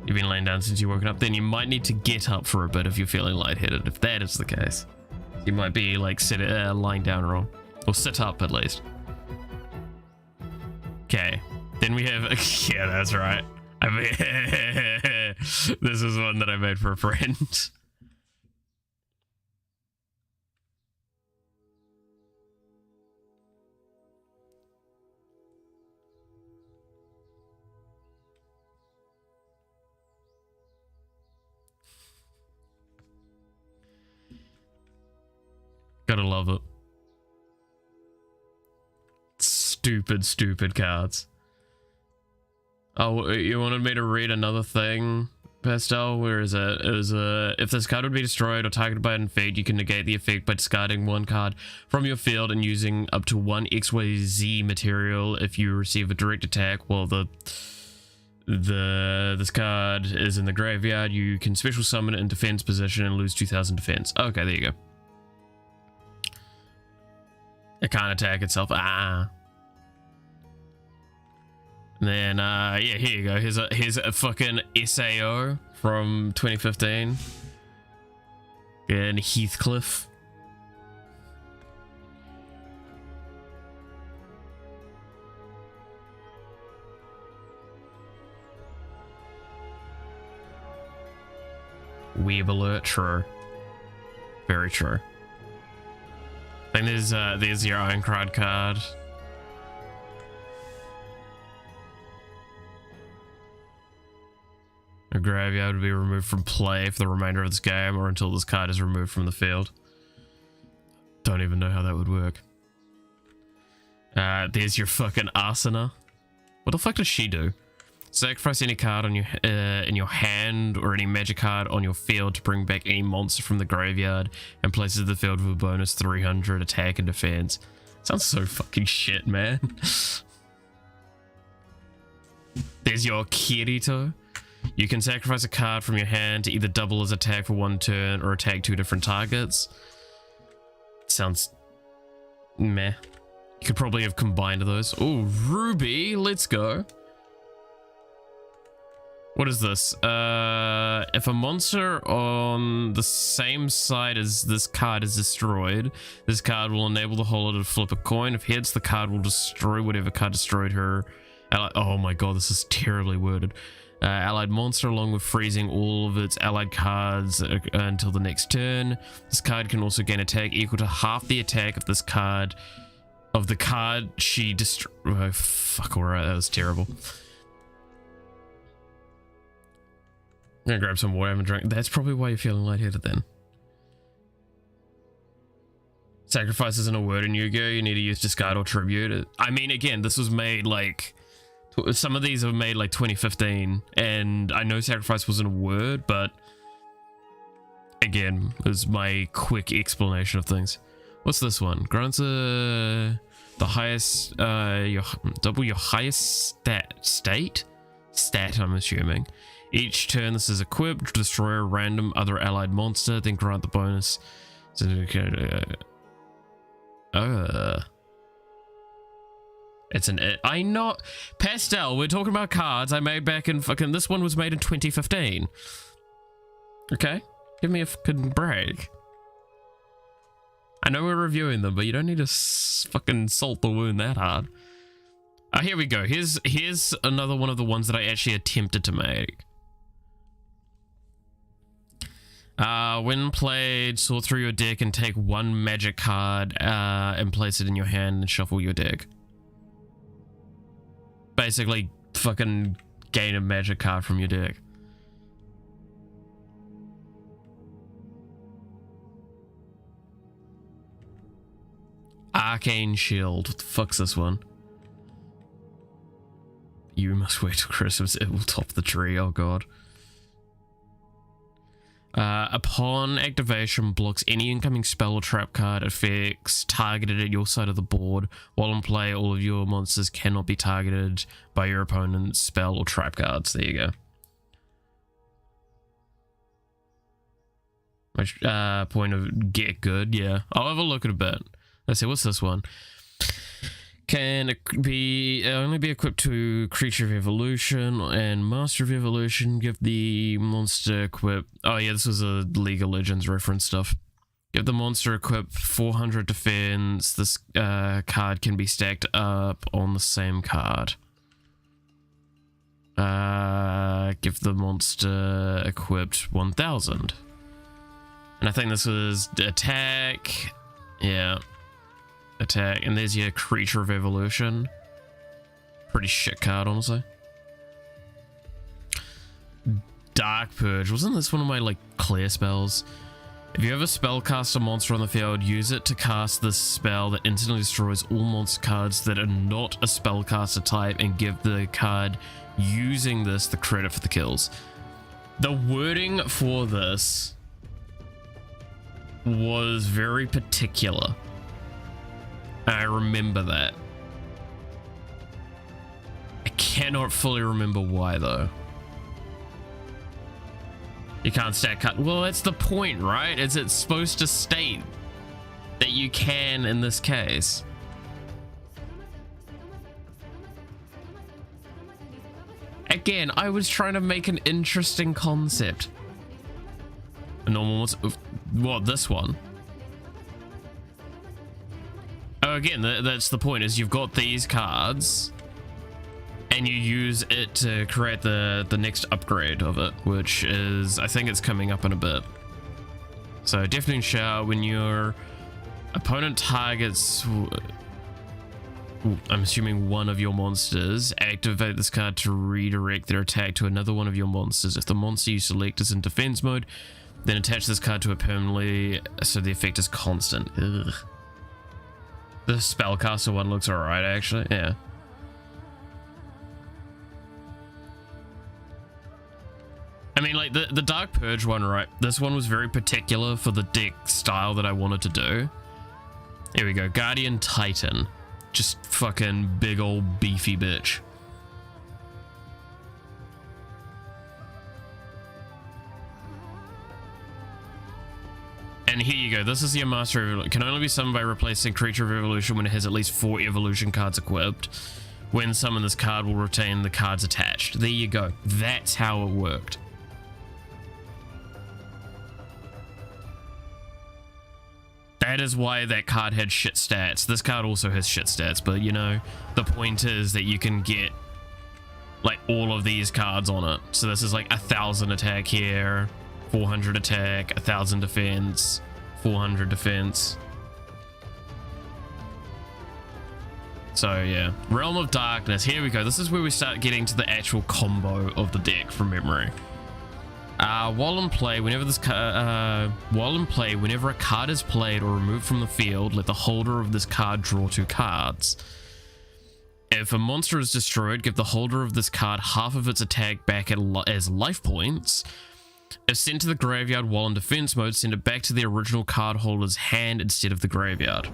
Speaker 1: You've been laying down since you've woken up. Then you might need to get up for a bit if you're feeling lightheaded. If that is the case, you might be like lying down wrong. Or sit up at least. Okay. Then we have... Yeah, that's right. I mean, this is one that I made for a friend. Gotta love it. Stupid cards. Oh, you wanted me to read another thing, Pastel? Where is it? It was if this card would be destroyed or targeted by an effect, you can negate the effect by discarding one card from your field and using up to one XYZ material. If you receive a direct attack while this card is in the graveyard, you can special summon it in defense position and lose 2,000 defense. Okay, there you go. It can't attack itself. Then, yeah, here you go. Here's a fucking SAO from 2015. And Heathcliff. Weeb alert, true. Very true. I think there's your Ironcrad card. A graveyard would be removed from play for the remainder of this game or until this card is removed from the field. Don't even know how that would work. There's your fucking Asuna. What the fuck does she do? Sacrifice any card on your in your hand or any magic card on your field to bring back any monster from the graveyard and place it in the field with a bonus 300 attack and defense. Sounds so fucking shit, man. There's your Kirito. You can sacrifice a card from your hand to either double his attack for one turn or attack two different targets. Sounds meh. You could probably have combined those. Oh, Ruby, let's go. What is this? If a monster on the same side as this card is destroyed, this card will enable the holder to flip a coin. If heads, the card will destroy whatever card destroyed her. Oh my god, this is terribly worded. Allied monster along with freezing all of its allied cards until the next turn. This card can also gain attack equal to half the attack of this card of the card she destroyed. Oh, fuck, alright, that was terrible. I'm gonna grab some water, have a drink. That's probably why you're feeling lightheaded then. Sacrifice isn't a word in Yu-Gi-Oh! You need to use discard or tribute. I mean, again, this was made like... Some of these are made like 2015, and I know sacrifice wasn't a word, but... Again, is my quick explanation of things. What's this one? Grants the highest... double your highest stat, I'm assuming. Each turn this is equipped, destroy a random other allied monster, then grant the bonus. It's an... I know... Pastel, we're talking about cards I made back in fucking... This one was made in 2015. Okay? Give me a fucking break. I know we're reviewing them, but you don't need to fucking salt the wound that hard. Here we go. Here's another one of the ones that I actually attempted to make. When played, sort through your deck and take one magic card and place it in your hand and shuffle your deck. Basically, fucking gain a magic card from your deck. Arcane Shield. What the fuck's this one? You must wait till Christmas. It will top the tree. Oh god. Upon activation, blocks any incoming spell or trap card effects targeted at your side of the board. While in play, all of your monsters cannot be targeted by your opponent's spell or trap cards. There you go. Which, point of get good, yeah. I'll have a look at a bit. Let's see, what's this one? Can only be equipped to Creature of Evolution and Master of Evolution. Give the monster equip. Oh yeah, this was a League of Legends reference stuff. Give the monster equip 400 defense. This card can be stacked up on the same card. Give the monster equipped 1000. And I think this was attack. Yeah. Attack, and there's your Creature of Evolution. Pretty shit card, honestly. Dark Purge. Wasn't this one of my, like, clear spells? If you have a spellcaster monster on the field, use it to cast this spell that instantly destroys all monster cards that are not a spellcaster type, and give the card using this the credit for the kills. The wording for this was very particular. I remember that. I cannot fully remember why though. You can't stack cut. Well, that's the point, right? Is it supposed to state that you can in this case? Again, I was trying to make an interesting concept. A normal one's what, this one? Oh, again, that's the point, is you've got these cards and you use it to create the next upgrade of it, which is, I think it's coming up in a bit. So Deafening Shout, when your opponent targets, I'm assuming one of your monsters, activate this card to redirect their attack to another one of your monsters. If the monster you select is in defense mode, then attach this card to it permanently so the effect is constant. Ugh. The spellcaster one looks alright, actually. Yeah. I mean, like, the Dark Purge one, right? This one was very particular for the deck style that I wanted to do. Here we go. Guardian Titan. Just fucking big old beefy bitch. And here you go. This is your Master of Evolution. Can only be summoned by replacing Creature of Evolution when it has at least 4 evolution cards equipped. When summoned, this card will retain the cards attached. There you go. That's how it worked. That is why that card had shit stats. This card also has shit stats, but you know, the point is that you can get like all of these cards on it. So this is like 1000 attack here, 400 attack, 1000 defense, 400 defense. So yeah, Realm of Darkness. Here we go. This is where we start getting to the actual combo of the deck from memory. While in play, whenever a card is played or removed from the field, let the holder of this card draw 2 cards. If a monster is destroyed, give the holder of this card half of its attack back as life points. If sent to the graveyard while in defense mode, send it back to the original card holder's hand instead of the graveyard.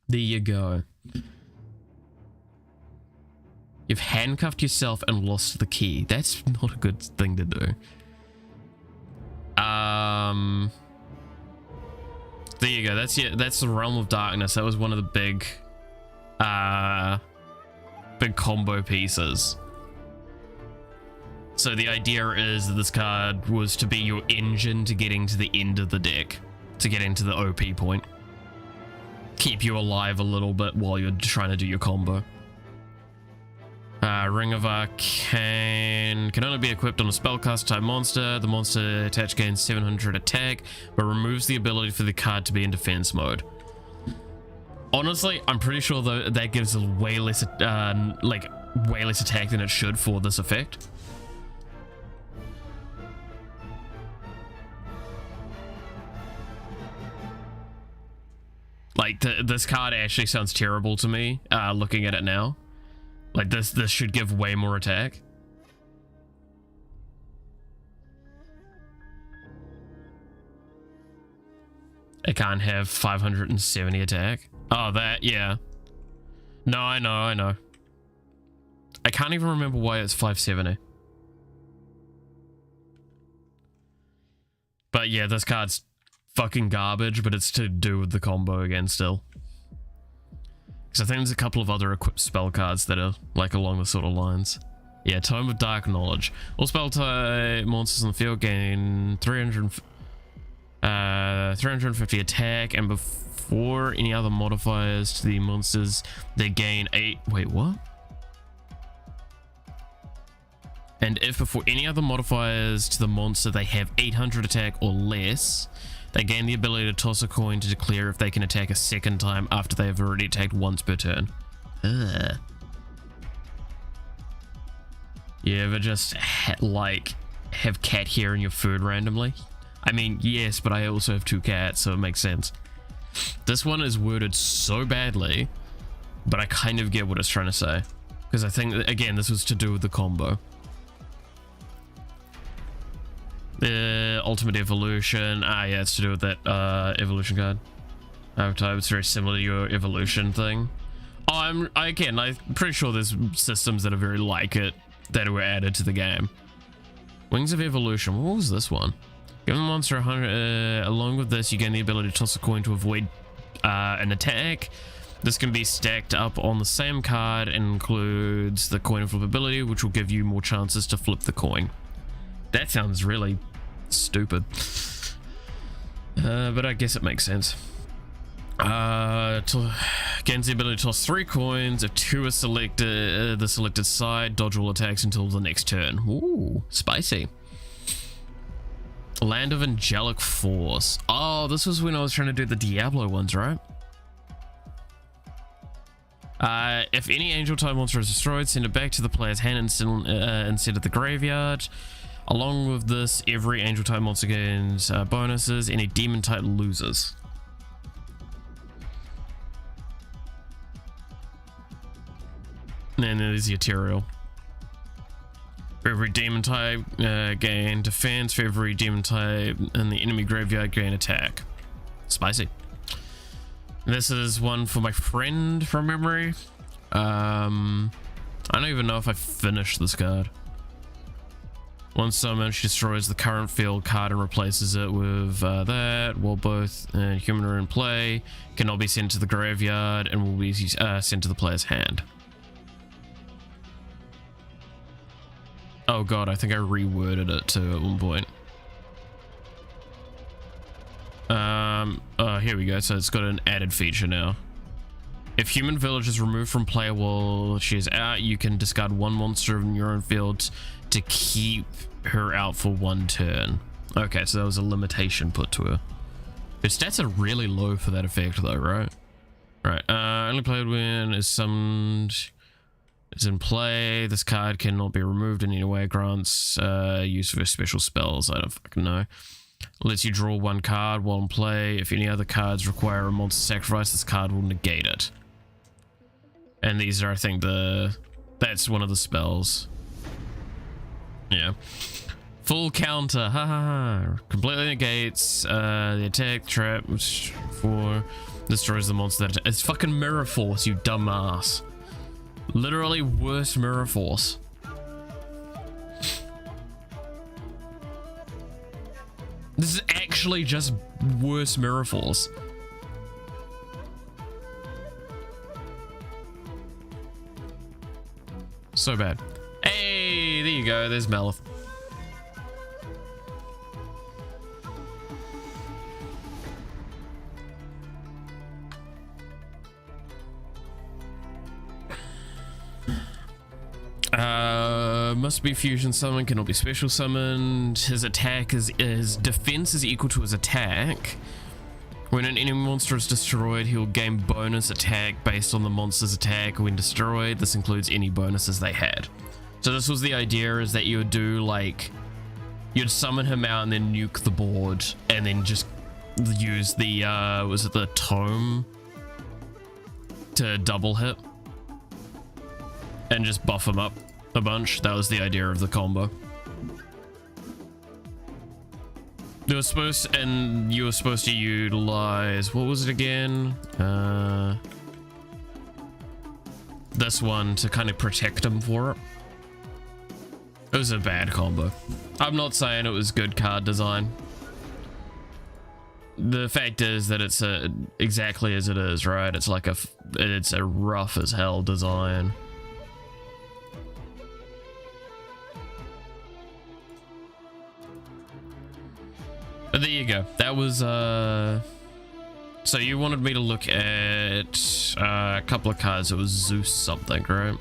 Speaker 1: There you go. You've handcuffed yourself and lost the key. That's not a good thing to do. There you go. That's the Realm of Darkness. That was one of the big combo pieces. So the idea is that this card was to be your engine to getting to the end of the deck, to get into the OP point. Keep you alive a little bit while you're trying to do your combo. Ring of Arcane can only be equipped on a spellcaster type monster. The monster attached gains 700 attack, but removes the ability for the card to be in defense mode. Honestly, I'm pretty sure that gives way less, way less attack than it should for this effect. Like, this card actually sounds terrible to me, looking at it now. Like this should give way more attack. It can't have 570 attack. Oh, that, yeah. No, I know. I can't even remember why it's 570. But yeah, this card's fucking garbage, but it's to do with the combo again still. Because I think there's a couple of other equipped spell cards that are like along the sort of lines. Yeah, Tome of Dark Knowledge. All spell type monsters on the field gain 350 attack, and before any other modifiers to the monsters, they gain 8. Wait, what? And if before any other modifiers to the monster they have 800 attack or less, they gain the ability to toss a coin to declare if they can attack a second time after they have already attacked once per turn. Ugh. You ever just have cat hair in your food randomly? I mean, yes, but I also have 2 cats, so it makes sense. This one is worded so badly, but I kind of get what it's trying to say. Because I think, again, this was to do with the combo. The Ultimate Evolution. Ah, yeah, it's to do with that evolution card. Type. It's very similar to your evolution thing. Oh, I'm pretty sure there's systems that are very like it that were added to the game. Wings of Evolution. What was this one? Give the monster 100. Along with this, you gain the ability to toss a coin to avoid an attack. This can be stacked up on the same card and includes the coin flip ability, which will give you more chances to flip the coin. That sounds really stupid, but I guess it makes sense. Gains the ability to toss 3 coins. If 2 are selected, the selected side, dodge all attacks until the next turn. Ooh, spicy. Land of Angelic Force. Oh, this was when I was trying to do the Diablo ones, right? If any angel type monster is destroyed, send it back to the player's hand instead of the graveyard. Along with this, every angel type monster gains bonuses. Any demon type loses. And then there's the Ethereal. For every demon type, gain defense. For every demon type in the enemy graveyard, gain attack. Spicy. This is one for my friend from memory. I don't even know if I finished this card. Once summoned, she destroys the current field card and replaces it with that. While both human are in play, cannot be sent to the graveyard and will be sent to the player's hand. Oh god, I think I reworded it too at one point. Oh, here we go. So it's got an added feature now. If human village is removed from play while she is out, you can discard 1 monster in your own field to keep her out for 1 turn. Okay, so that was a limitation put to her. Her stats are really low for that effect though, right? Right, only played when is summoned. It's in play. This card cannot be removed in any way. Grants use for special spells. I don't fucking know. Lets you draw 1 card while in play. If any other cards require a monster sacrifice, this card will negate it. And these are, I think, that's one of the spells. Yeah. Full counter. Ha ha ha. Completely negates the attack trap, which destroys the monster. It's fucking Mirror Force, you dumbass. Literally worse Mirror Force. This is actually just worse Mirror Force. So bad. Hey, there you go. There's Malith. Must be fusion summoned, cannot be special summoned. His defense is equal to his attack. When an enemy monster is destroyed, he will gain bonus attack based on the monster's attack when destroyed. This includes any bonuses they had. So this was the idea, is that you would do like, you'd summon him out and then nuke the board and then just use the, was it the tome to double hit? and just buff them up a bunch. That was the idea of the combo. You were supposed to utilize, what was it again? This one to kind of protect him for it. It was a bad combo. I'm not saying it was good card design. The fact is that it's exactly as it is, right? It's like it's a rough as hell design. But there you go. That was so you wanted me to look at a couple of cards. It was Zeus something, right?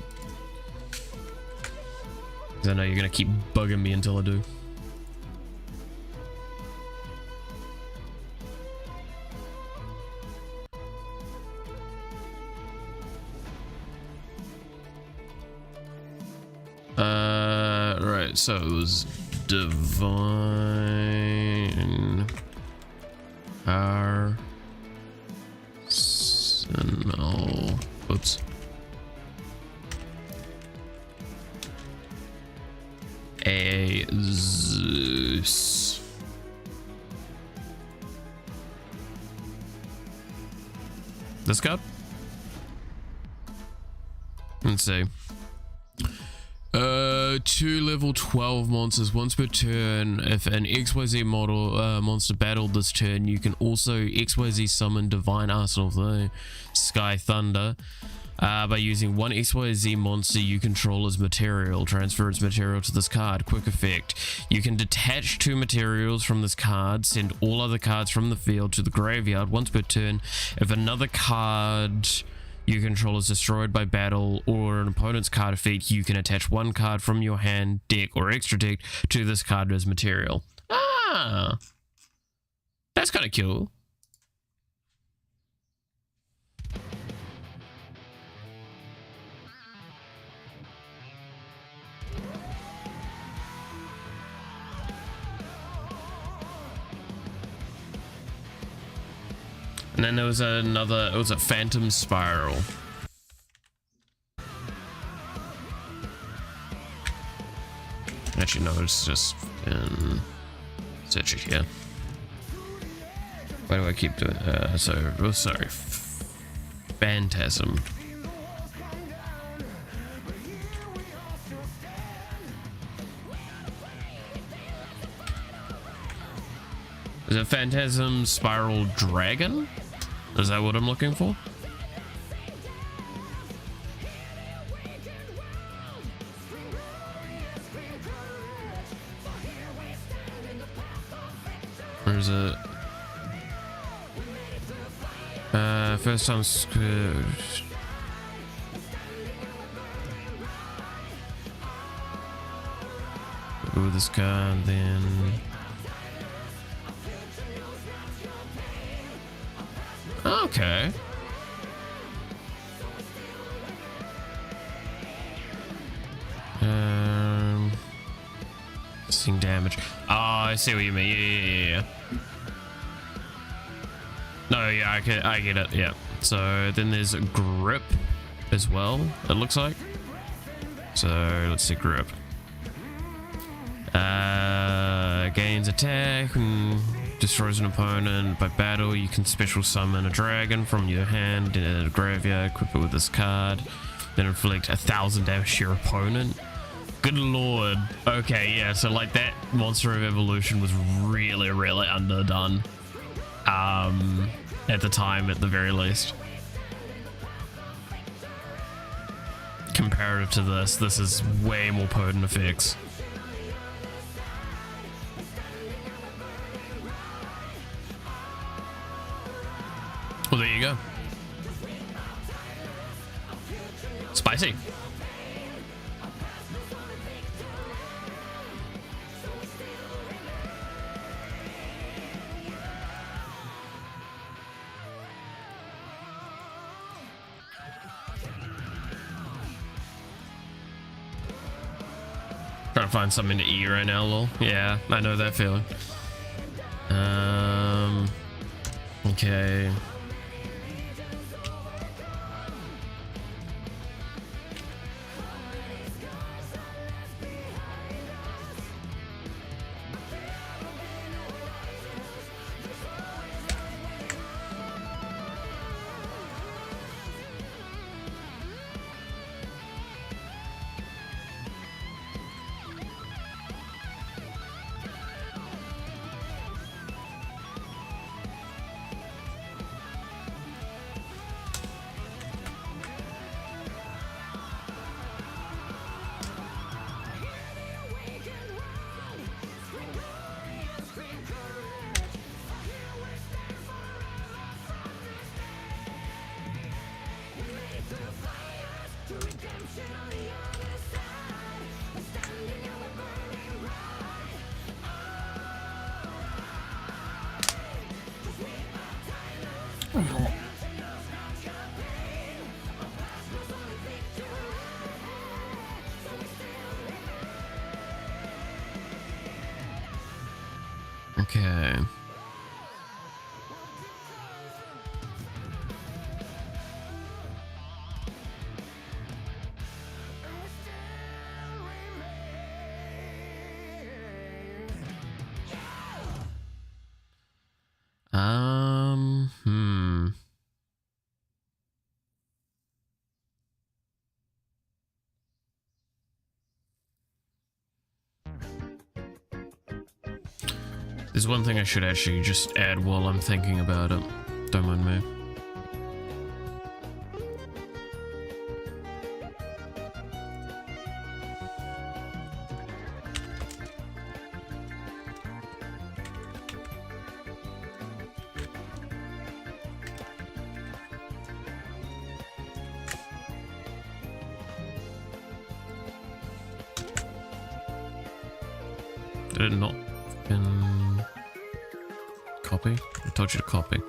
Speaker 1: 'Cause I know you're gonna keep bugging me until I do. Right, so it was Divine Arsenal. Oops. A Zeus. This card? Let's see. 2 level 12 monsters once per turn. If an XYZ model monster battled this turn, you can also XYZ summon Divine Arsenal of the Sky Thunder by using one XYZ monster you control as material. Transfer its material to this card. Quick effect. You can detach 2 materials from this card. Send all other cards from the field to the graveyard once per turn. If another card you control is destroyed by battle or an opponent's card effect, you can attach 1 card from your hand, deck, or extra deck to this card as material. Ah, that's kind of cool. And then there was another, it was a Phantom Spiral. Actually, no, it's just in search it here. Why do I keep doing, sorry. Phantasm. Is it Phantasm Spiral Dragon? Is that what I'm looking for? Or is it? First time scourged. Go with this guy, then. Okay. Seeing damage. Oh, I see what you mean. Yeah. No, yeah, I get it. Yeah. So then there's a grip as well. It looks like. So let's see grip. Gains attack and destroys an opponent by battle. You can special summon a dragon from your hand in a graveyard, equip it with this card, then inflict 1,000 damage to your opponent. Good lord. Okay, yeah, so like that Monster of Evolution was really underdone. At the time, at the very least. Comparative to this is way more potent effects. Well, there you go. Spicy. Trying to find something to eat right now, lol. Yeah, I know that feeling. Okay. Okay. Hmm. There's one thing I should actually just add while I'm thinking about it. Don't mind me. Did it not copy? I told you to copy.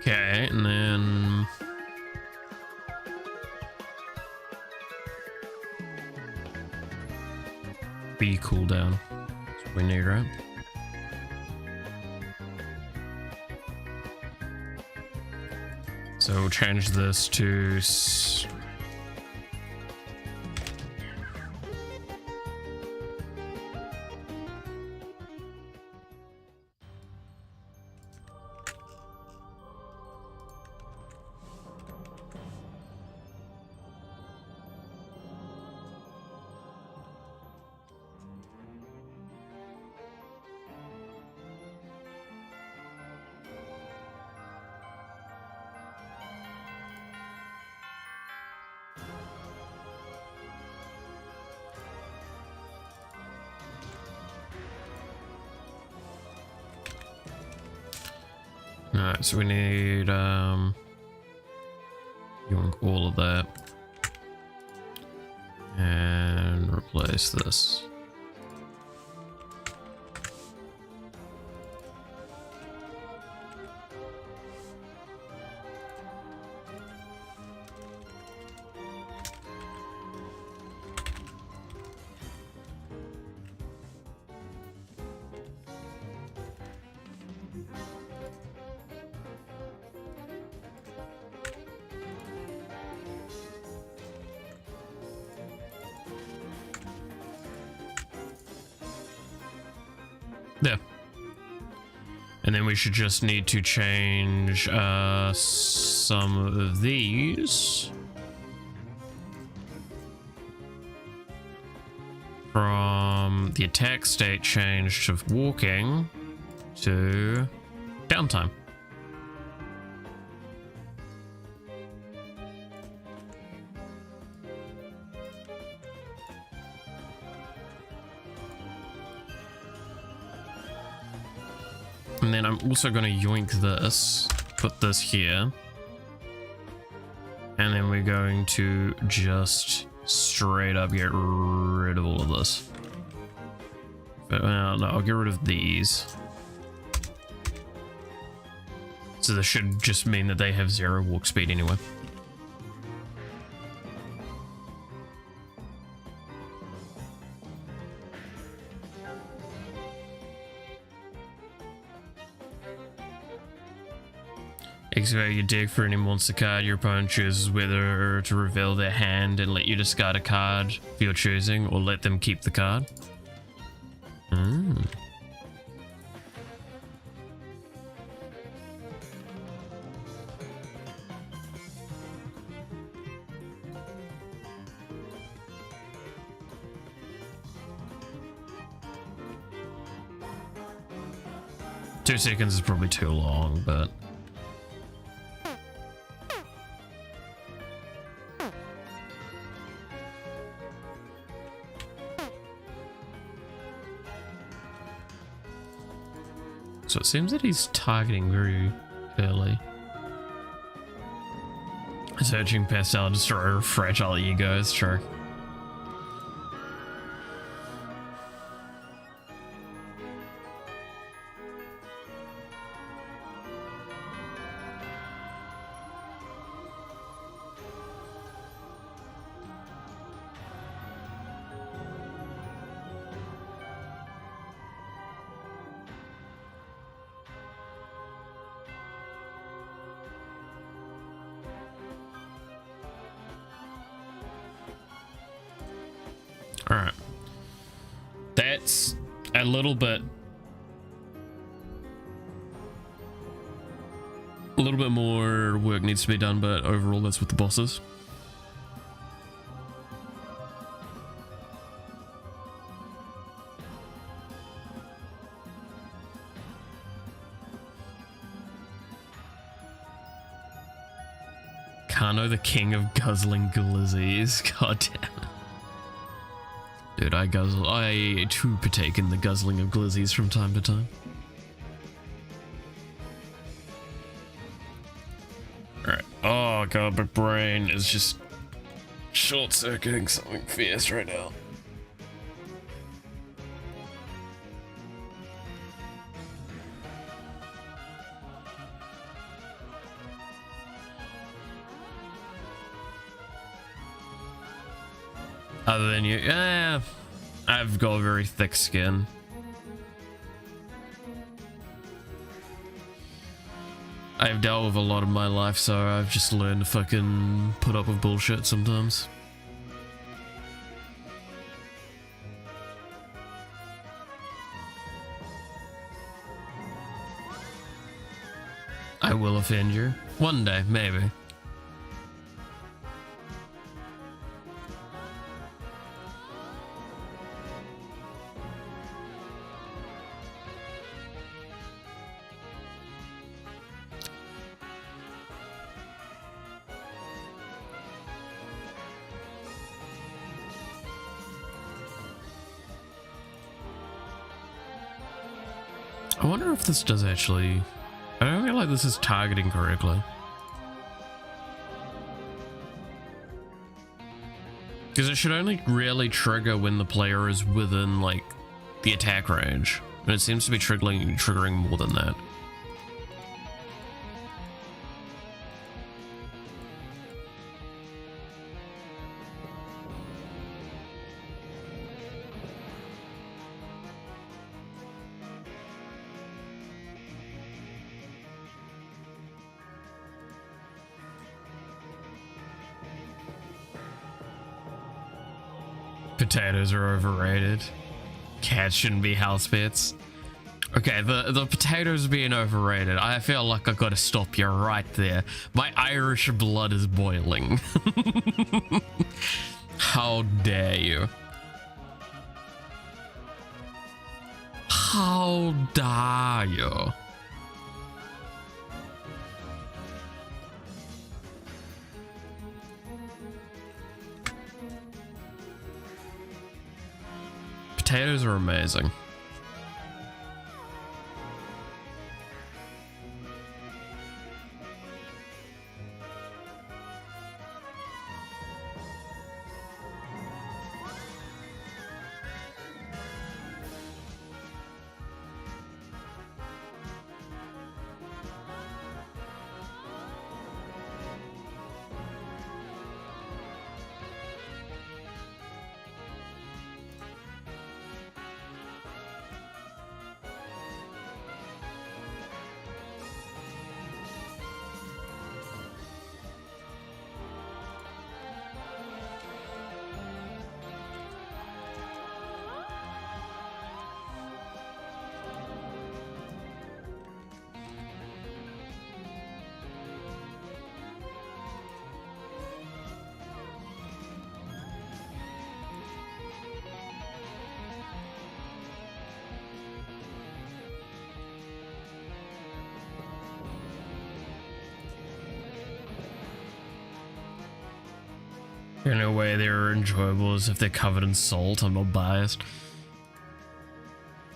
Speaker 1: Okay, and then B cooldown. That's what we need, right? So we'll change this to Alright, so we need yoink all of that and replace this. Yeah. And then we should just need to change some of these from the attack state change of walking to downtime. And then I'm also going to yoink this, put this here. And then we're going to just straight up get rid of all of this. But no, I'll get rid of these. So this should just mean that they have 0 walk speed anyway. Activate your deck for any monster card your opponent chooses, whether to reveal their hand and let you discard a card of your choosing, or let them keep the card. 2 seconds is probably too long, but... So it seems that he's targeting very early. Searching pastel destroyer fragile egos, sure. Alright. That's a little bit more work needs to be done, but overall that's with the bosses. Kano, the king of guzzling glizzies. God damn. Dude, I too partake in the guzzling of glizzies from time to time. Alright. Oh god, my brain is just short-circuiting something fierce right now. Other than you, yeah, I've got very thick skin. I've dealt with a lot of my life, so I've just learned to fucking put up with bullshit sometimes. I will offend you. One day, maybe. I wonder if this does actually... I don't feel like this is targeting correctly. Because it should only really trigger when the player is within, like, the attack range. And it seems to be triggering more than that. Potatoes are overrated. Cats shouldn't be house pets. Okay, the potatoes being overrated. I feel like I gotta stop you right there. My Irish blood is boiling. How dare you? How dare you? Potatoes are amazing. The only way they're enjoyable is if they're covered in salt. I'm not biased.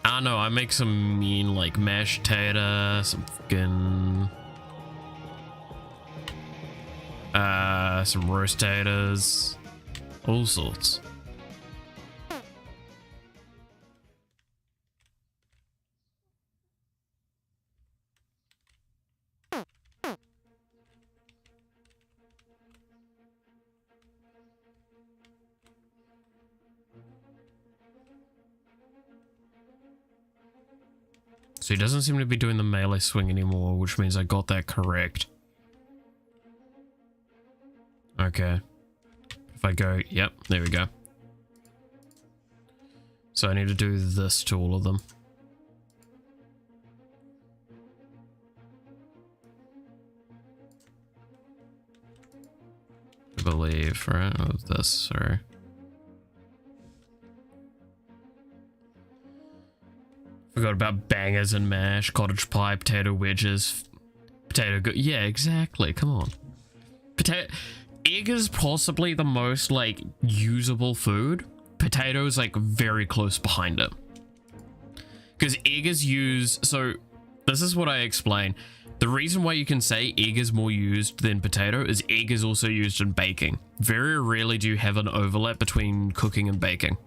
Speaker 1: I know, I make some mean like mashed tater, some fucking some roast taters, all sorts. So he doesn't seem to be doing the melee swing anymore, which means I got that correct. Okay. If I go, yep, there we go. So I need to do this to all of them. I believe, right? With this, sorry. Forgot about bangers and mash, cottage pie, potato wedges, yeah, exactly. Come on. Egg is possibly the most like usable food. Potato is like very close behind it. Because egg is used, so this is what I explain. The reason why you can say egg is more used than potato is egg is also used in baking. Very rarely do you have an overlap between cooking and baking.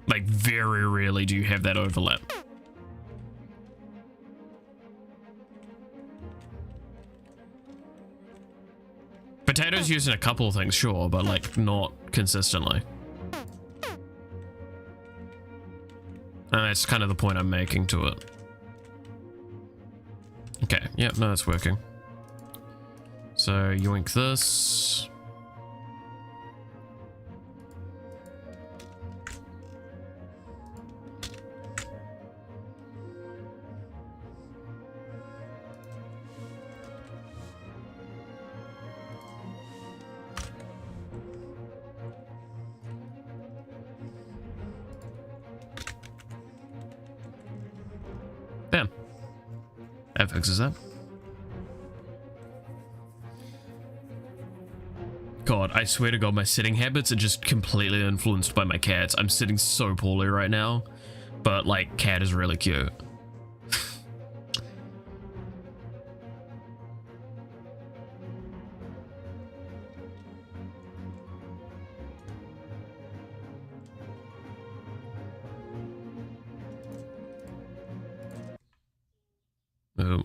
Speaker 1: Like, very rarely do you have that overlap. Potatoes used in a couple of things, sure, but like not consistently. And that's kind of the point I'm making to it. Okay, yep, no, that's working. So yoink this. Bam. That fixes that. God, I swear to God, my sitting habits are just completely influenced by my cats. I'm sitting so poorly right now, but like, cat is really cute. Oh.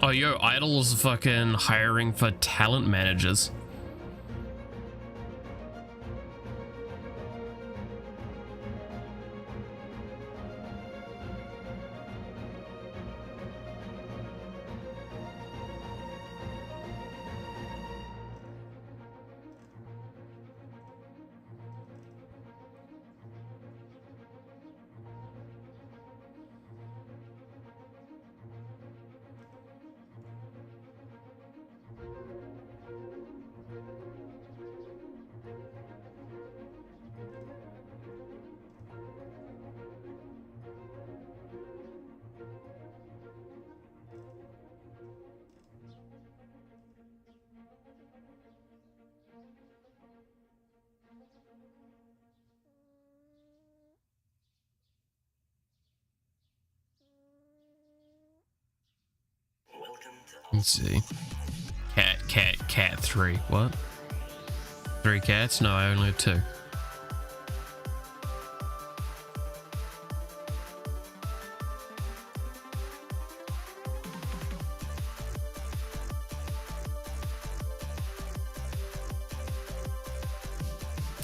Speaker 1: Oh, yo, Idle's fucking hiring for talent managers. Let's see. Cat 3. What? 3 cats? No, I only have 2.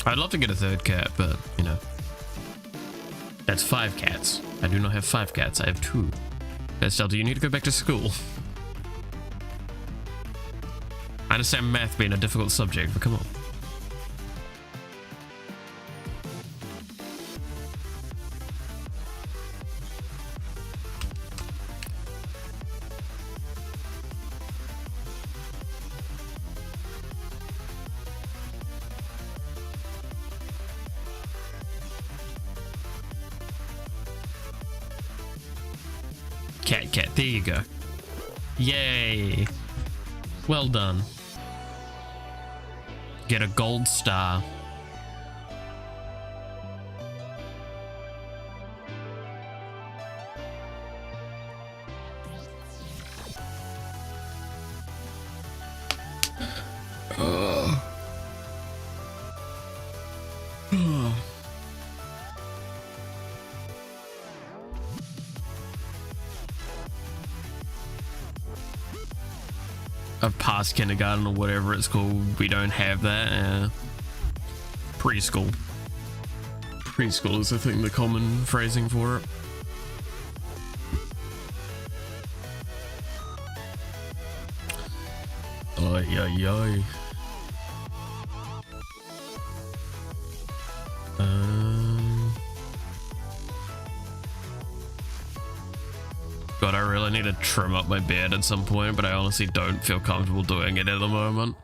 Speaker 1: I'd love to get a 3rd cat, but, you know. That's 5 cats. I do not have 5 cats, I have 2. Estelle, do you need to go back to school? I understand math being a difficult subject, but come on. Cat, there you go. Yay. Well done. Get a gold star. I've passed kindergarten or whatever it's called. We don't have that. Preschool. Preschool is, I think, the common phrasing for it. Ay, ay, ay. God, I really need to trim up my beard at some point, but I honestly don't feel comfortable doing it at the moment.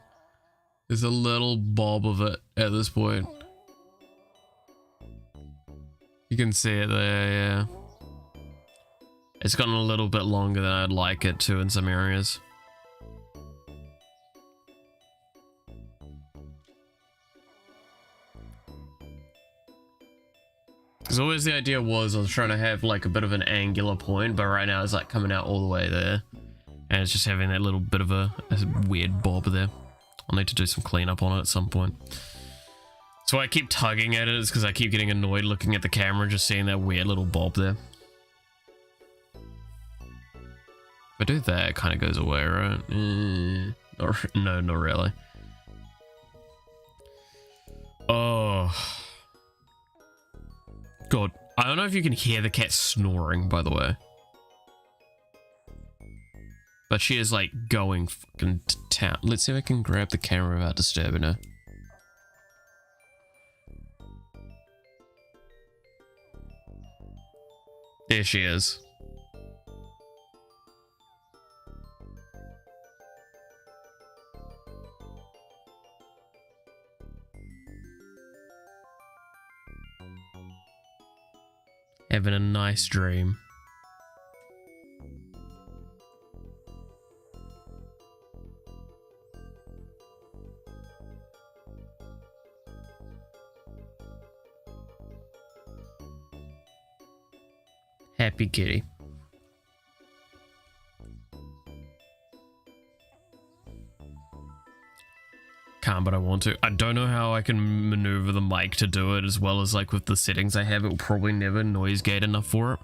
Speaker 1: There's a little bob of it at this point. You can see it there, yeah. It's gotten a little bit longer than I'd like it to in some areas. Because always the idea was I was trying to have like a bit of an angular point, but right now it's like coming out all the way there. And it's just having that little bit of a weird bob there. I'll need to do some cleanup on it at some point. So I keep tugging at it is because I keep getting annoyed looking at the camera, just seeing that weird little bob there. If I do that, it kind of goes away, right? No, not really. Oh. God, I don't know if you can hear the cat snoring, by the way. But she is like going fucking to town. Let's see if I can grab the camera without disturbing her. There she is. Having a nice dream. Happy kitty. Can't, but I want to. I don't know how I can maneuver the mic to do it as well as like with the settings I have. It will probably never noise gate enough for it.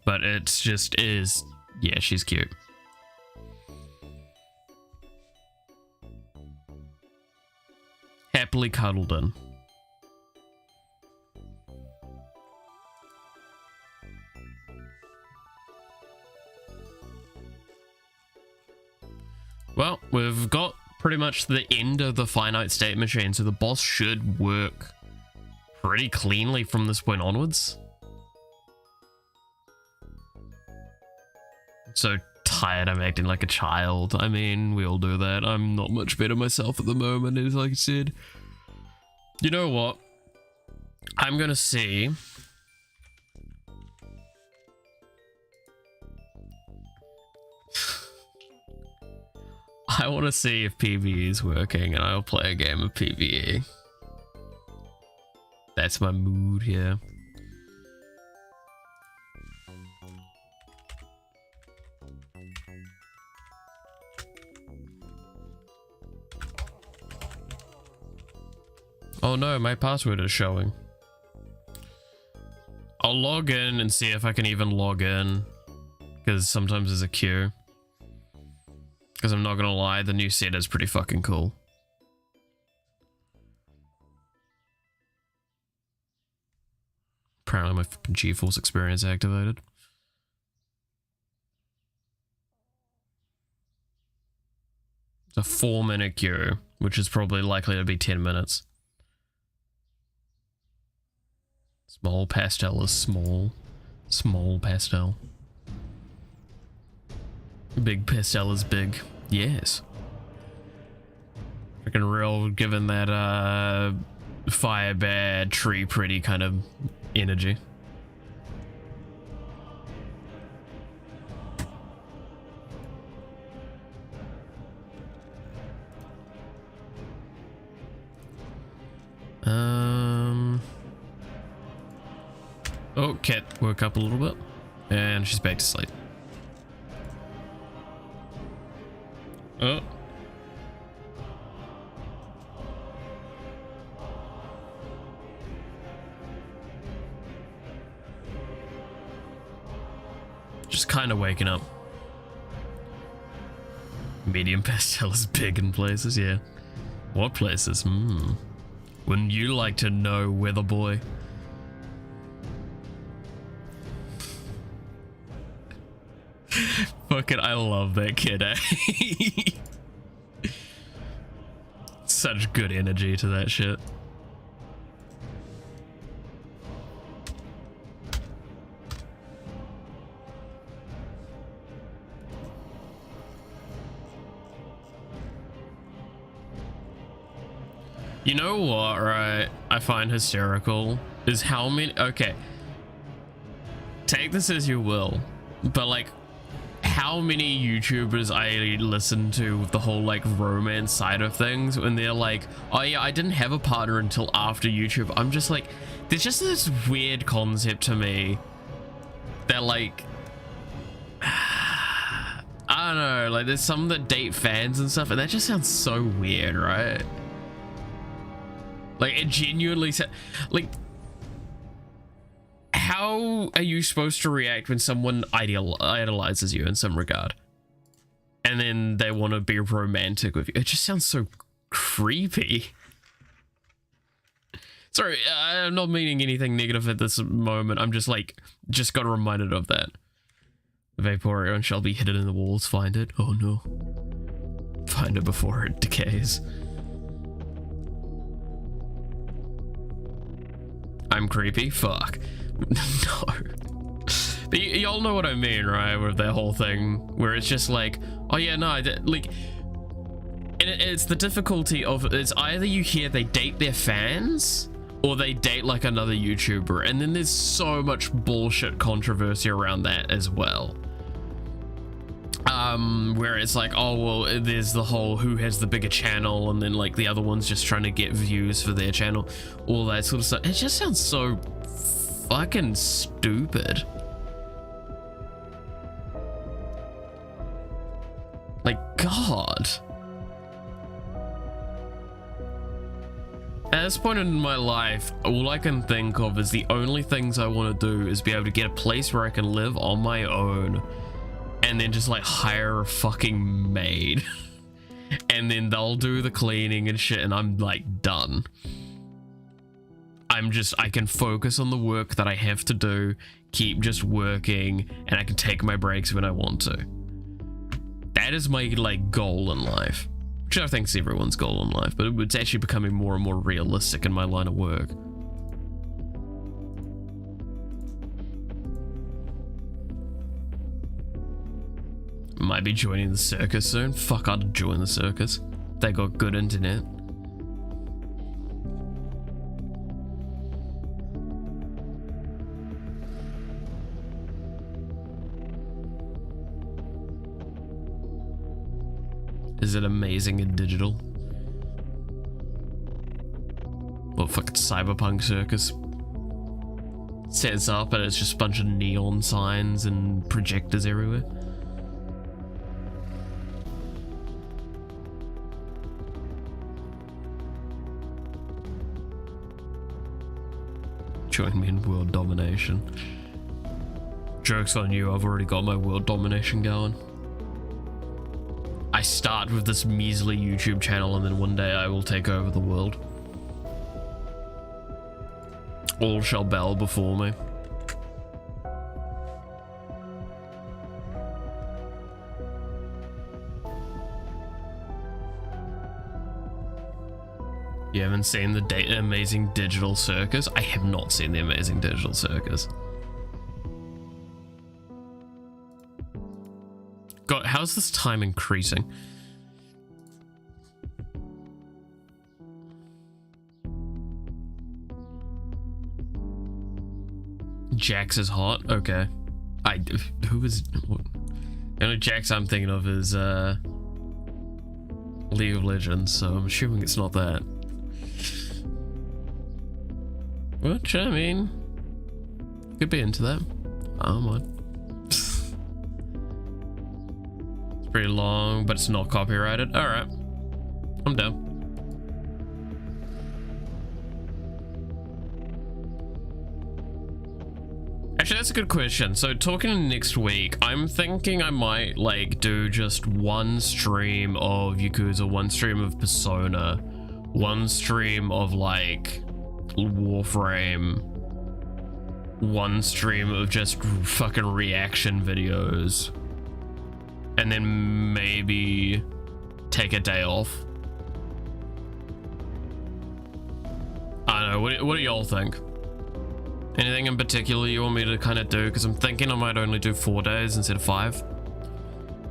Speaker 1: But it's just is. Yeah, she's cute. Happily cuddled in. Well, we've got pretty much the end of the finite state machine, so the boss should work pretty cleanly from this point onwards. I'm so tired, I'm acting like a child. I mean, we all do that. I'm not much better myself at the moment, as like I said. You know what? I'm gonna see. I want to see if PvE is working, and I'll play a game of PvE. That's my mood here. Oh no, my password is showing. I'll log in and see if I can even log in, because sometimes there's a queue. Because I'm not gonna lie, the new set is pretty fucking cool. Apparently my fucking GeForce experience activated. It's a 4-minute queue, which is probably likely to be 10 minutes. Small pastel is small. Small pastel. Big pastel is big. Yes. Freaking real, given that fire bad, tree pretty kind of energy. Oh, cat woke up a little bit and she's back to sleep. Oh. Just kind of waking up. Medium pastel is big in places, yeah. What places? Wouldn't you like to know, weather boy? Fucking, I love that kid, eh? Such good energy to that shit. You know what, right? I find hysterical is how many. Okay, take this as you will, but like, how many YouTubers I listen to with the whole like romance side of things when they're like, oh yeah, I didn't have a partner until after YouTube. I'm just like, there's just this weird concept to me that like, I don't know, like there's some that date fans and stuff, and that just sounds so weird, right? Like it genuinely like, how are you supposed to react when someone idolizes you in some regard and then they want to be romantic with you? It just sounds so creepy. Sorry, I'm not meaning anything negative at this moment. I'm just like, just got reminded of that. Vaporeon shall be hidden in the walls. Find it. Oh no. Find it before it decays. I'm creepy? Fuck. No. But y'all know what I mean, right? With that whole thing where it's just like, oh yeah, no, like, and it's the difficulty of, it's either you hear they date their fans or they date like another YouTuber, and then there's so much bullshit controversy around that as well. Where it's like, oh well, there's the whole who has the bigger channel, and then like the other one's just trying to get views for their channel, all that sort of stuff. It just sounds so fucking stupid. Like, God. At this point in my life, all I can think of is the only things I want to do is be able to get a place where I can live on my own, and then just like hire a fucking maid and then they'll do the cleaning and shit, and I'm like done. I can focus on the work that I have to do, keep just working, and I can take my breaks when I want to. That is my like goal in life, which I think is everyone's goal in life, but it's actually becoming more and more realistic in my line of work. Might be joining the circus soon. Fuck, I'd join the circus. They got good internet. Is it amazing in digital? Well, fucking cyberpunk circus. Sets up and it's just a bunch of neon signs and projectors everywhere. Join me in world domination. Joke's on you, I've already got my world domination going. I start with this measly YouTube channel and then one day I will take over the world. All shall bow before me. You haven't seen the Amazing Digital Circus? I have not seen the Amazing Digital Circus. God, how's this time increasing? Jax is hot? Okay. Who is... What? The only Jax I'm thinking of is League of Legends, so I'm assuming it's not that. Which, I mean, could be into that. I don't mind. It's pretty long, but it's not copyrighted. Alright. I'm down. Actually, that's a good question. So talking next week, I'm thinking I might like do just one stream of Yakuza, one stream of Persona, one stream of like Warframe, one stream of just fucking reaction videos, and then maybe take a day off. I don't know, what do y'all think? Anything in particular you want me to kind of do? Because I'm thinking I might only do 4 days instead of 5.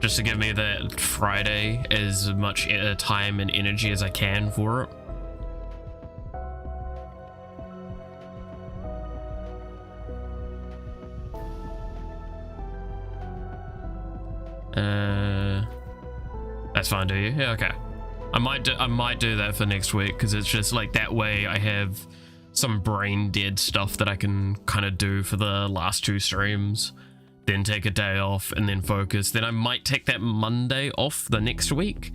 Speaker 1: Just to give me that Friday as much time and energy as I can for it. That's fine, do you? Yeah, okay. I might do that for next week, because it's just like that way I have some brain dead stuff that I can kind of do for the last 2 streams, then take a day off and then focus. Then I might take that Monday off the next week.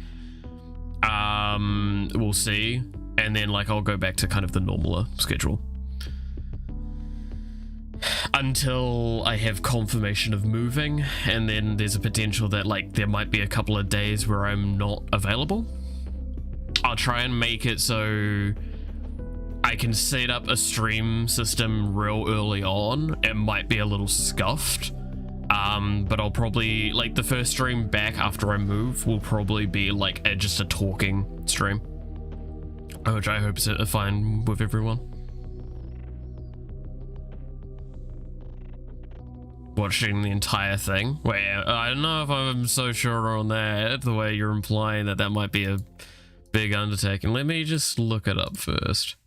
Speaker 1: We'll see. And then like I'll go back to kind of the normaler schedule until I have confirmation of moving, and then there's a potential that like there might be a couple of days where I'm not available. I'll try and make it so I can set up a stream system real early on. It might be a little scuffed, but I'll probably, like, the first stream back after I move will probably be like just a talking stream, which I hope is fine with everyone. Watching the entire thing? Well, I don't know if I'm so sure on that, the way you're implying that might be a big undertaking. Let me just look it up first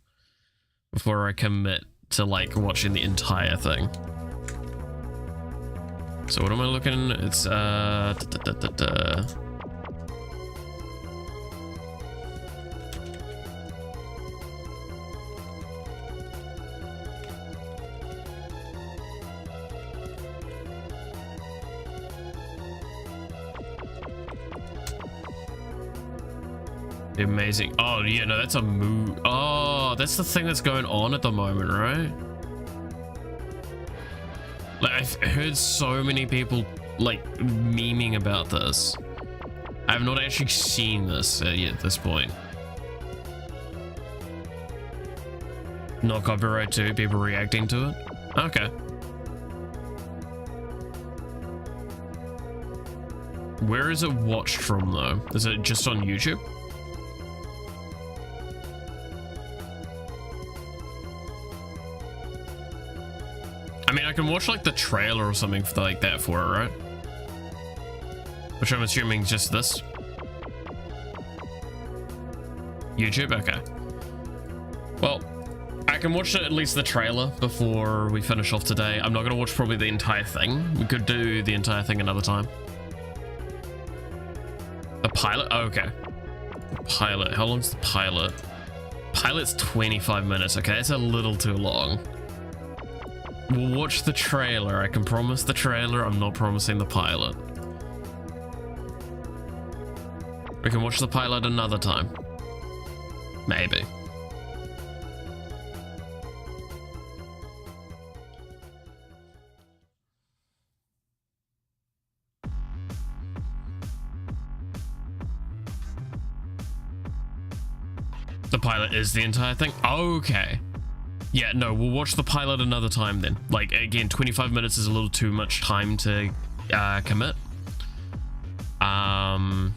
Speaker 1: before I commit to like watching the entire thing. So what am I looking? It's amazing. Oh yeah, no, that's a move. Oh, that's the thing that's going on at the moment, right? Like, I've heard so many people like memeing about this. I have not actually seen this yet at this point. Not copyright too, people reacting to it. Okay. Where is it watched from though? Is it just on YouTube? I mean, I can watch like the trailer or something like that for it, right? Which I'm assuming just this. YouTube? Okay. Well, I can watch at least the trailer before we finish off today. I'm not going to watch probably the entire thing. We could do the entire thing another time. The pilot? Oh, okay. The pilot. How long's the pilot? Pilot's 25 minutes. Okay, that's a little too long. We'll watch the trailer. I can promise the trailer. I'm not promising the pilot. We can watch the pilot another time. Maybe. The pilot is the entire thing? Okay. Yeah, no, we'll watch the pilot another time then. Like, again, 25 minutes is a little too much time to commit.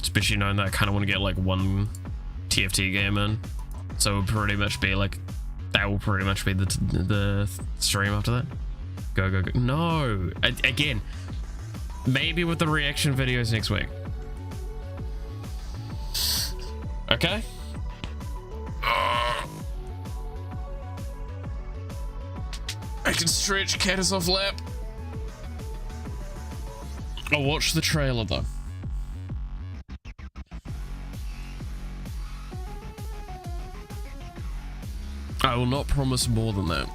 Speaker 1: Especially knowing that I kind of want to get like one TFT game in. So it'll pretty much be like, that will pretty much be the stream after that. Go, go, go. No, again, maybe with the reaction videos next week. Okay. I can stretch Caddis off lap. I'll watch the trailer though. I will not promise more than that.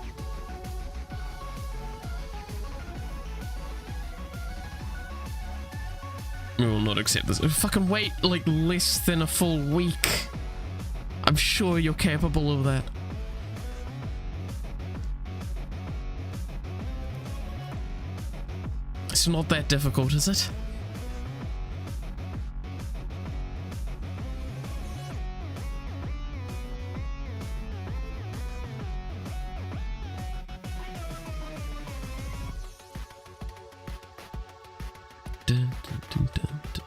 Speaker 1: I will not accept this. Fucking wait like less than a full week. I'm sure you're capable of that. It's not that difficult, is it? Dun, dun, dun, dun, dun.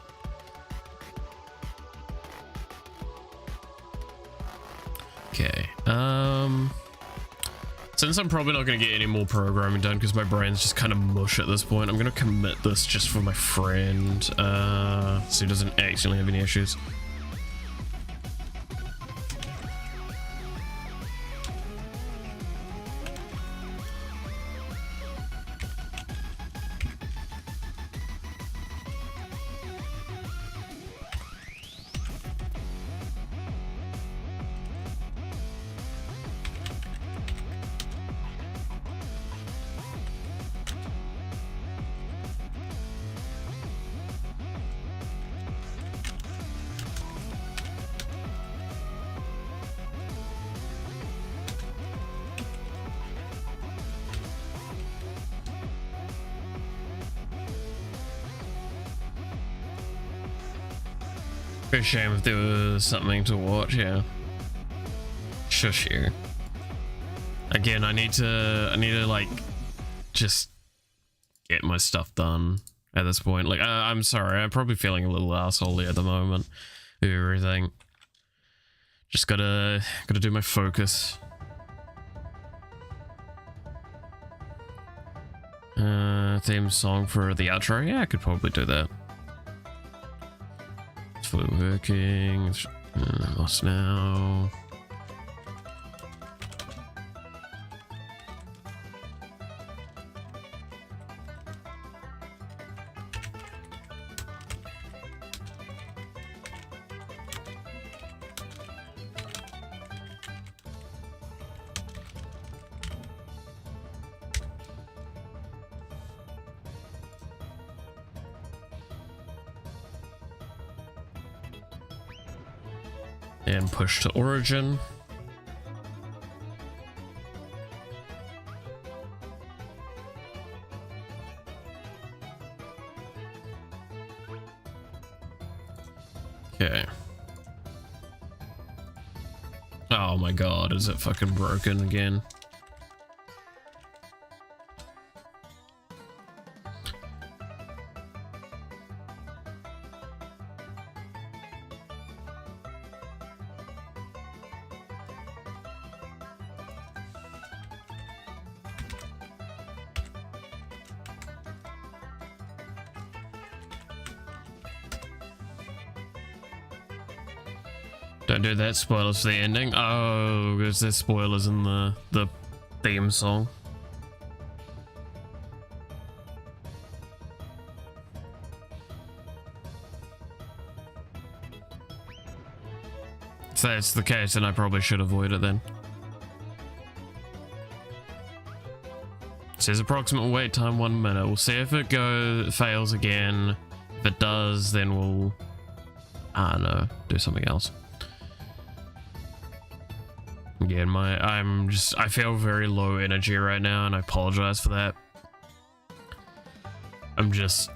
Speaker 1: Okay, since I'm probably not going to get any more programming done because my brain's just kind of mush at this point, I'm going to commit this just for my friend, so he doesn't accidentally have any issues. Be a shame if there was something to watch, yeah. Shush here. Again, I need to like just get my stuff done at this point. Like, I'm sorry, I'm probably feeling a little assholey at the moment. Everything. Just gotta do my focus. Theme song for the outro. Yeah, I could probably do that. It's fully working. It's lost now. And push to origin. Okay. Oh my god, is it fucking broken again? Don't do that, spoilers for the ending. Oh, because there's spoilers in the theme song. If that's the case, then I probably should avoid it then. It says approximate wait time 1 minute. We'll see if it fails again. If it does, then we'll, I don't know, do something else. Again, I feel very low energy right now, and I apologize for that. I'm just...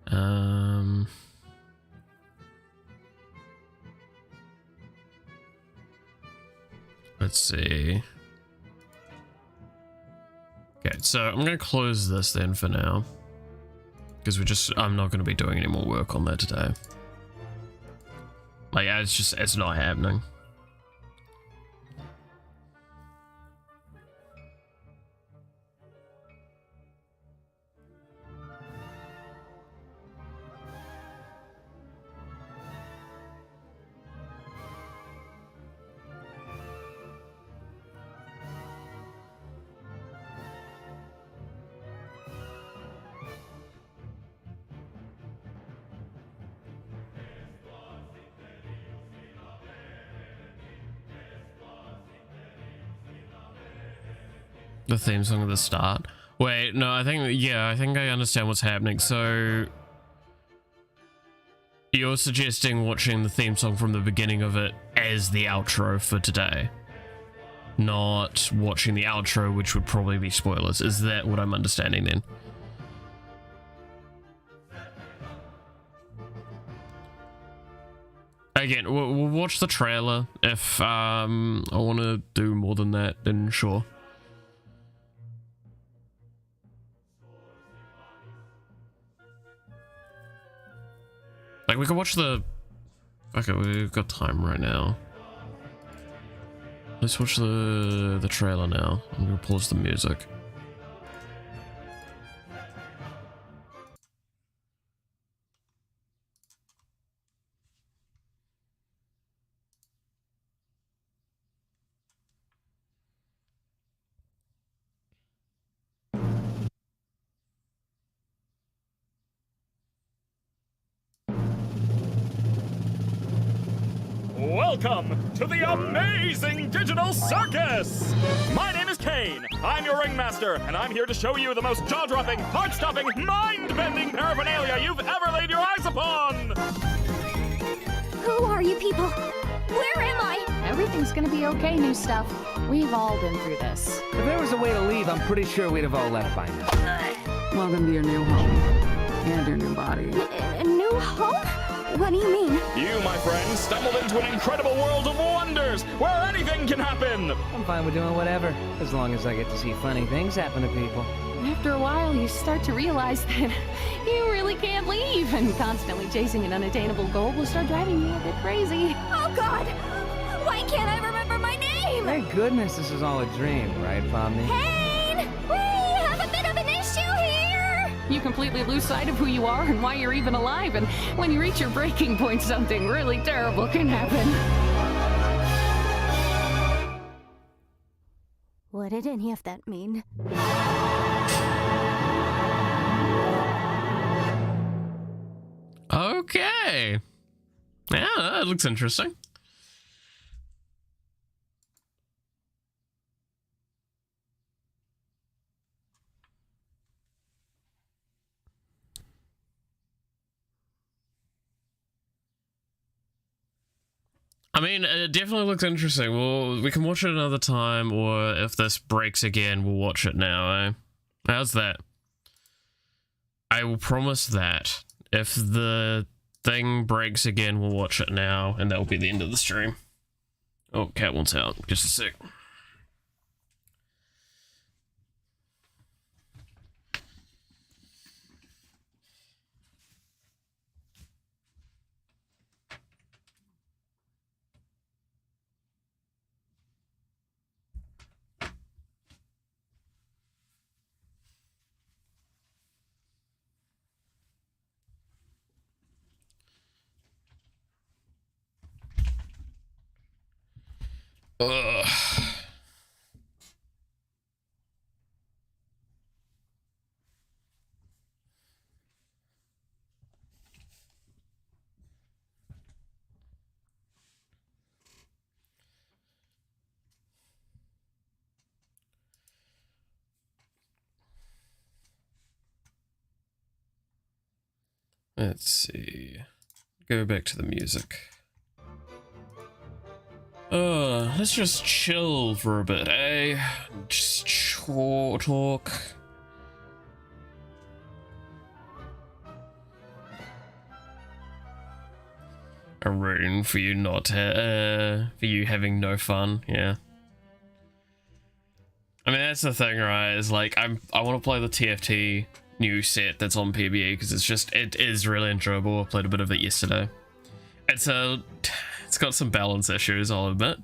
Speaker 1: Um, let's see. Okay, so I'm going to close this then for now. Because I'm not going to be doing any more work on that today. Like, it's not happening. The theme song at the start. Wait, no, I think I understand what's happening. So you're suggesting watching the theme song from the beginning of it as the outro for today, not watching the outro, which would probably be spoilers. Is that what I'm understanding then? Again, we'll watch the trailer. If I want to do more than that, then sure. Like, we can watch the... Okay, we've got time right now. Let's watch the trailer now. I'm gonna pause the music.
Speaker 2: Welcome to the amazing digital circus! My name is Kane. I'm your ringmaster, and I'm here to show you the most jaw-dropping, heart-stopping, mind-bending paraphernalia you've ever laid your eyes upon!
Speaker 3: Who are you people? Where am I?
Speaker 4: Everything's gonna be okay, new stuff. We've all been through this.
Speaker 5: If there was a way to leave, I'm pretty sure we'd have all left by now.
Speaker 6: Welcome to your new home. And your new body.
Speaker 3: A new home? What do you mean?
Speaker 2: You, my friend, stumbled into an incredible world of wonders, where anything can happen!
Speaker 5: I'm fine with doing whatever, as long as I get to see funny things happen to people.
Speaker 4: After a while, you start to realize that you really can't leave, and constantly chasing an unattainable goal will start driving you a bit crazy.
Speaker 3: Oh God! Why can't I remember my name?
Speaker 5: Thank goodness this is all a dream, right, Pomni?
Speaker 3: Kane! We have a bit of an issue here!
Speaker 4: You completely lose sight of who you are and why you're even alive, and when you reach your breaking point, something really terrible can happen.
Speaker 3: What did any of that mean?
Speaker 1: Okay. Yeah, that looks interesting. I mean, it definitely looks interesting. Well, we can watch it another time, or if this breaks again, we'll watch it now, eh? How's that? I will promise that. If the thing breaks again, we'll watch it now, and that will be the end of the stream. Oh, cat wants out. Just a sec. Ugh. Let's see. Go back to the music. Let's just chill for a bit, eh? Just talk. I'm rooting for you not to, for you having no fun. Yeah. I mean, that's the thing, right? Is like, I want to play the TFT new set that's on PBE because it is really enjoyable. I played a bit of it yesterday. It's got some balance issues, I'll admit.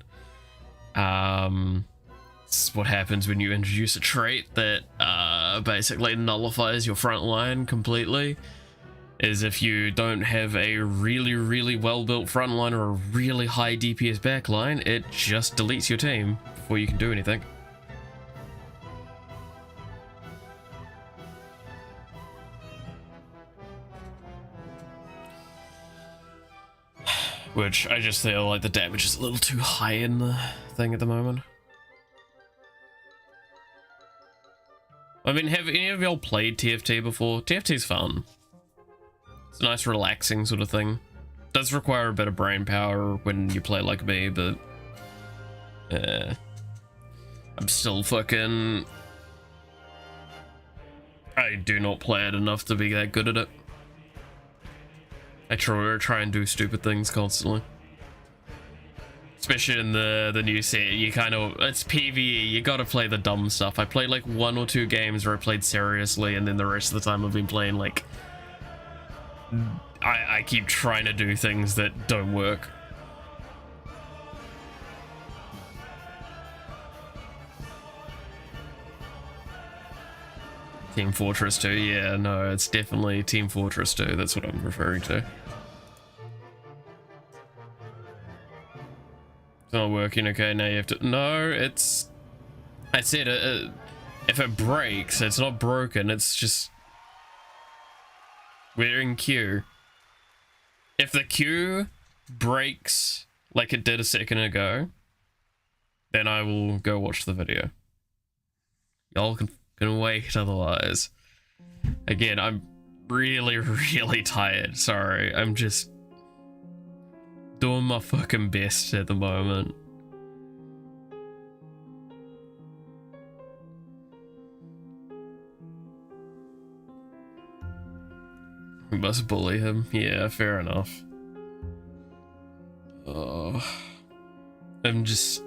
Speaker 1: It's what happens when you introduce a trait that basically nullifies your front line completely. Is if you don't have a really well built front line or a really high DPS back line, it just deletes your team before you can do anything. Which I just feel like the damage is a little too high in the thing at the moment. I mean, have any of y'all played TFT before? TFT's fun. It's a nice relaxing sort of thing. Does require a bit of brain power when you play like me, but I'm still fucking... I do not play it enough to be that good at it. I try and do stupid things constantly. Especially in the new set, you kind of, it's PvE, you gotta play the dumb stuff. I played like 1 or 2 games where I played seriously, and then the rest of the time I've been playing like... I keep trying to do things that don't work. Team Fortress 2, yeah, no, it's definitely Team Fortress 2, that's what I'm referring to. It's not working, okay, now you have to... No, it's... I said, if it breaks, it's not broken, it's just... We're in queue. If the queue breaks like it did a second ago, then I will go watch the video. Y'all can wait otherwise. Again, I'm really tired. Sorry, I'm just doing my fucking best at the moment. We must bully him. Yeah, fair enough. Oh, I'm just...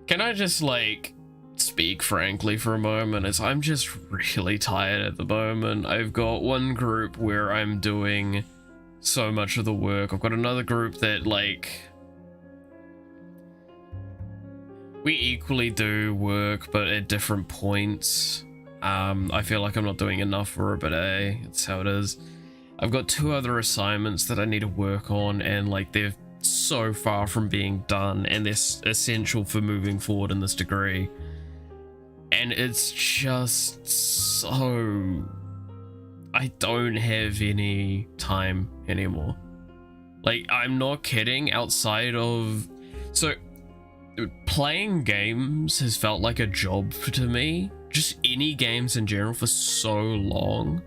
Speaker 1: Can I just, like, speak frankly for a moment? As I'm just really tired at the moment. I've got one group where I'm doing so much of the work. I've got another group that, like... We equally do work, but at different points. I feel like I'm not doing enough for a bit, eh? That's how it is. I've got 2 other assignments that I need to work on, and like they're so far from being done, and they're essential for moving forward in this degree. And it's just so... I don't have any time anymore. Like, I'm not kidding, outside of... So, playing games has felt like a job to me. Just any games in general for so long.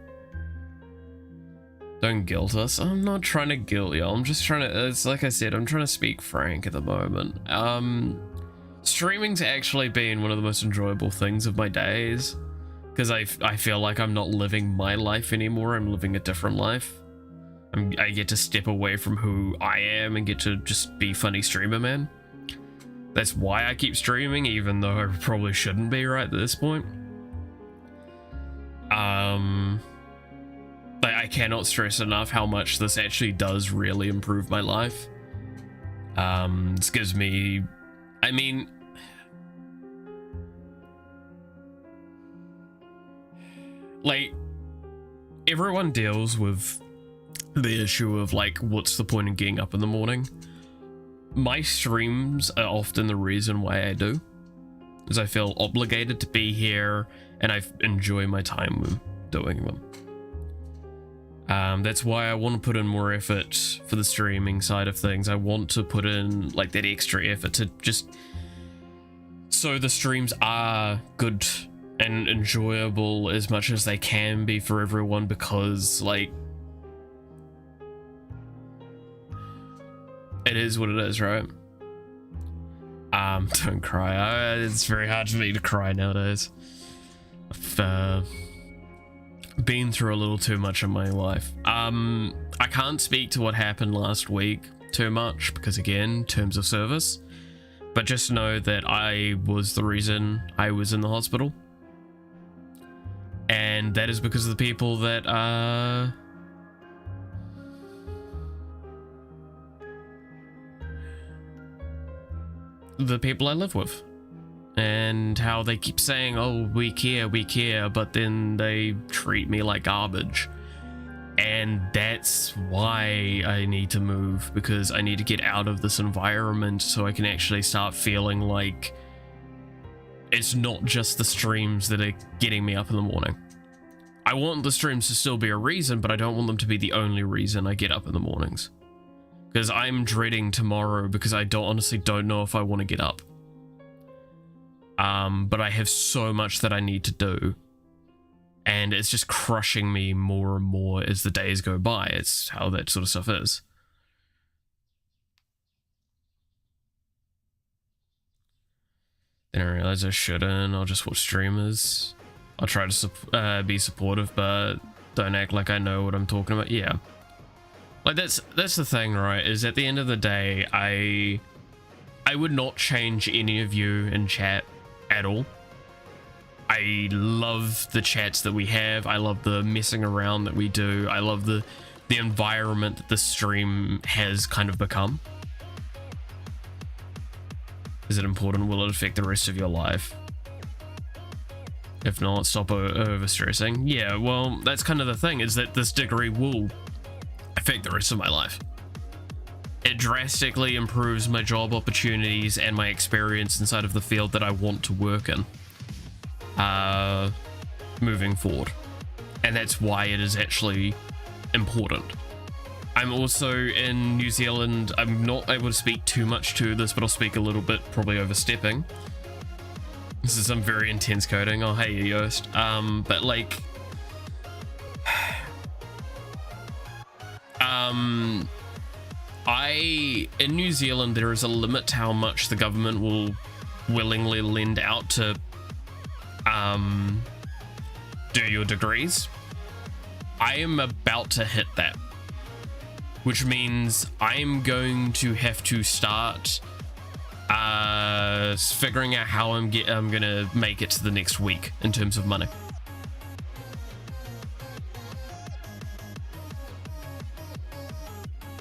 Speaker 1: Don't guilt us. I'm not trying to guilt you. I'm just trying to, it's like I said, I'm trying to speak frank at the moment. Streaming's actually been one of the most enjoyable things of my days, because I feel like I'm not living my life anymore. I'm living a different life. I get to step away from who I am and get to just be funny streamer, man. That's why I keep streaming, even though I probably shouldn't be right at this point. I cannot stress enough how much this actually does really improve my life. This gives me... I mean... Like, everyone deals with the issue of, like, what's the point in getting up in the morning? My streams are often the reason why I do, because I feel obligated to be here and I enjoy my time doing them. That's why I want to put in more effort for the streaming side of things. I want to put in like that extra effort to just so the streams are good and enjoyable as much as they can be for everyone, because like it is what it is, right? Don't cry. It's very hard for me to cry nowadays. I've been through a little too much in my life. I can't speak to what happened last week too much because, again, terms of service. But just know that I was the reason I was in the hospital. And that is because of the people that the people I live with. And how they keep saying, oh, we care, but then they treat me like garbage. And that's why I need to move, because I need to get out of this environment so I can actually start feeling like it's not just the streams that are getting me up in the morning. I want the streams to still be a reason, but I don't want them to be the only reason I get up in the mornings. Because I'm dreading tomorrow because I honestly don't know if I want to get up. But I have so much that I need to do. And it's just crushing me more and more as the days go by. It's how that sort of stuff is. Then I realize I shouldn't. I'll just watch streamers. I'll try to be supportive, but don't act like I know what I'm talking about. Yeah. Like, that's the thing, right? Is at the end of the day, I would not change any of you in chat at all. I love the chats that we have. I love the messing around that we do. I love the environment that the stream has kind of become. Is it important? Will it affect the rest of your life? If not, stop overstressing. Yeah, well, that's kind of the thing, is that this degree will affect the rest of my life. It drastically improves my job opportunities and my experience inside of the field that I want to work in. Moving forward. And that's why it is actually important. I'm also in New Zealand. I'm not able to speak too much to this, but I'll speak a little bit, probably overstepping. This is some very intense coding. Oh, hey, Yost. But like... in New Zealand, there is a limit to how much the government will willingly lend out to do your degrees. I am about to hit that, which means I'm going to have to start figuring out how I'm gonna make it to the next week in terms of money.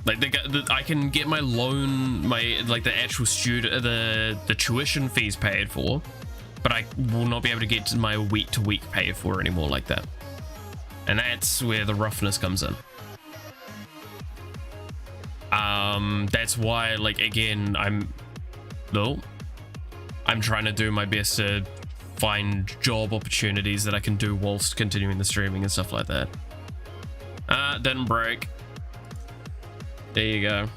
Speaker 1: Like I can get my loan, like the actual student, the tuition fees paid for, but I will not be able to get to my week-to-week paid for anymore like that. And that's where the roughness comes in. That's why, like, again, I'm trying to do my best to find job opportunities that I can do whilst continuing the streaming and stuff like that. Didn't break. There you go.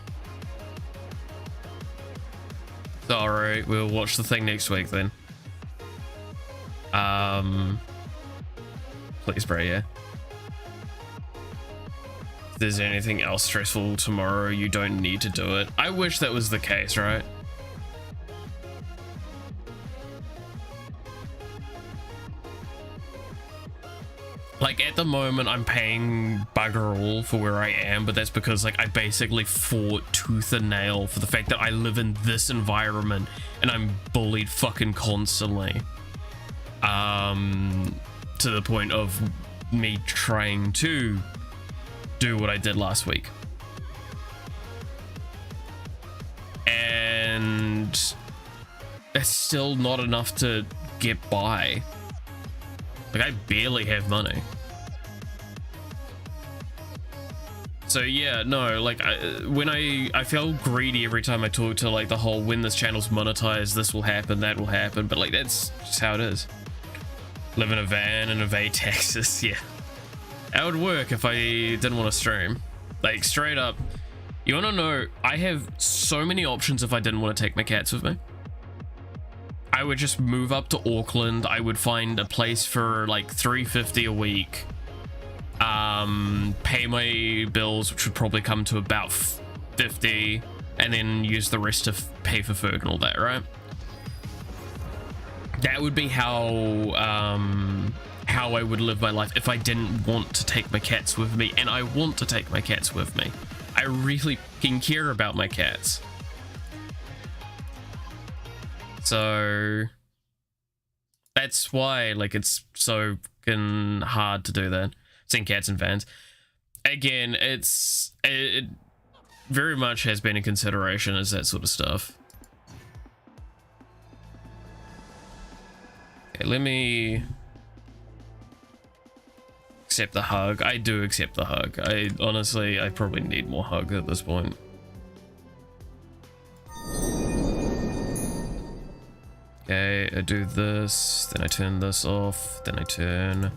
Speaker 1: Sorry, we'll watch the thing next week then. Please pray, yeah. If there's anything else stressful tomorrow, you don't need to do it. I wish that was the case, right? Like, at the moment, I'm paying bugger all for where I am, but that's because, like, I basically fought tooth and nail for the fact that I live in this environment and I'm bullied fucking constantly. To the point of me trying to do what I did last week. And it's still not enough to get by. Like, I barely have money. So yeah, no, like, I feel greedy every time I talk to, like, the whole, when this channel's monetized, this will happen, that will happen, but, like, that's just how it is. Live in a van in Ave, Texas, yeah. That would work if I didn't want to stream. Like, straight up. You want to know, I have so many options if I didn't want to take my cats with me. I would just move up to Auckland. I would find a place for like $350 a week. Pay my bills, which would probably come to about 50, and then use the rest to pay for food and all that, right? That would be how I would live my life if I didn't want to take my cats with me, and I want to take my cats with me. I really can care about my cats. So that's why, like, it's so fucking hard to do that. Seeing cats and fans. Again, it very much has been a consideration as that sort of stuff. Okay, let me accept the hug. I do accept the hug. I honestly probably need more hug at this point. Okay, I do this, then I turn this off, then I turn.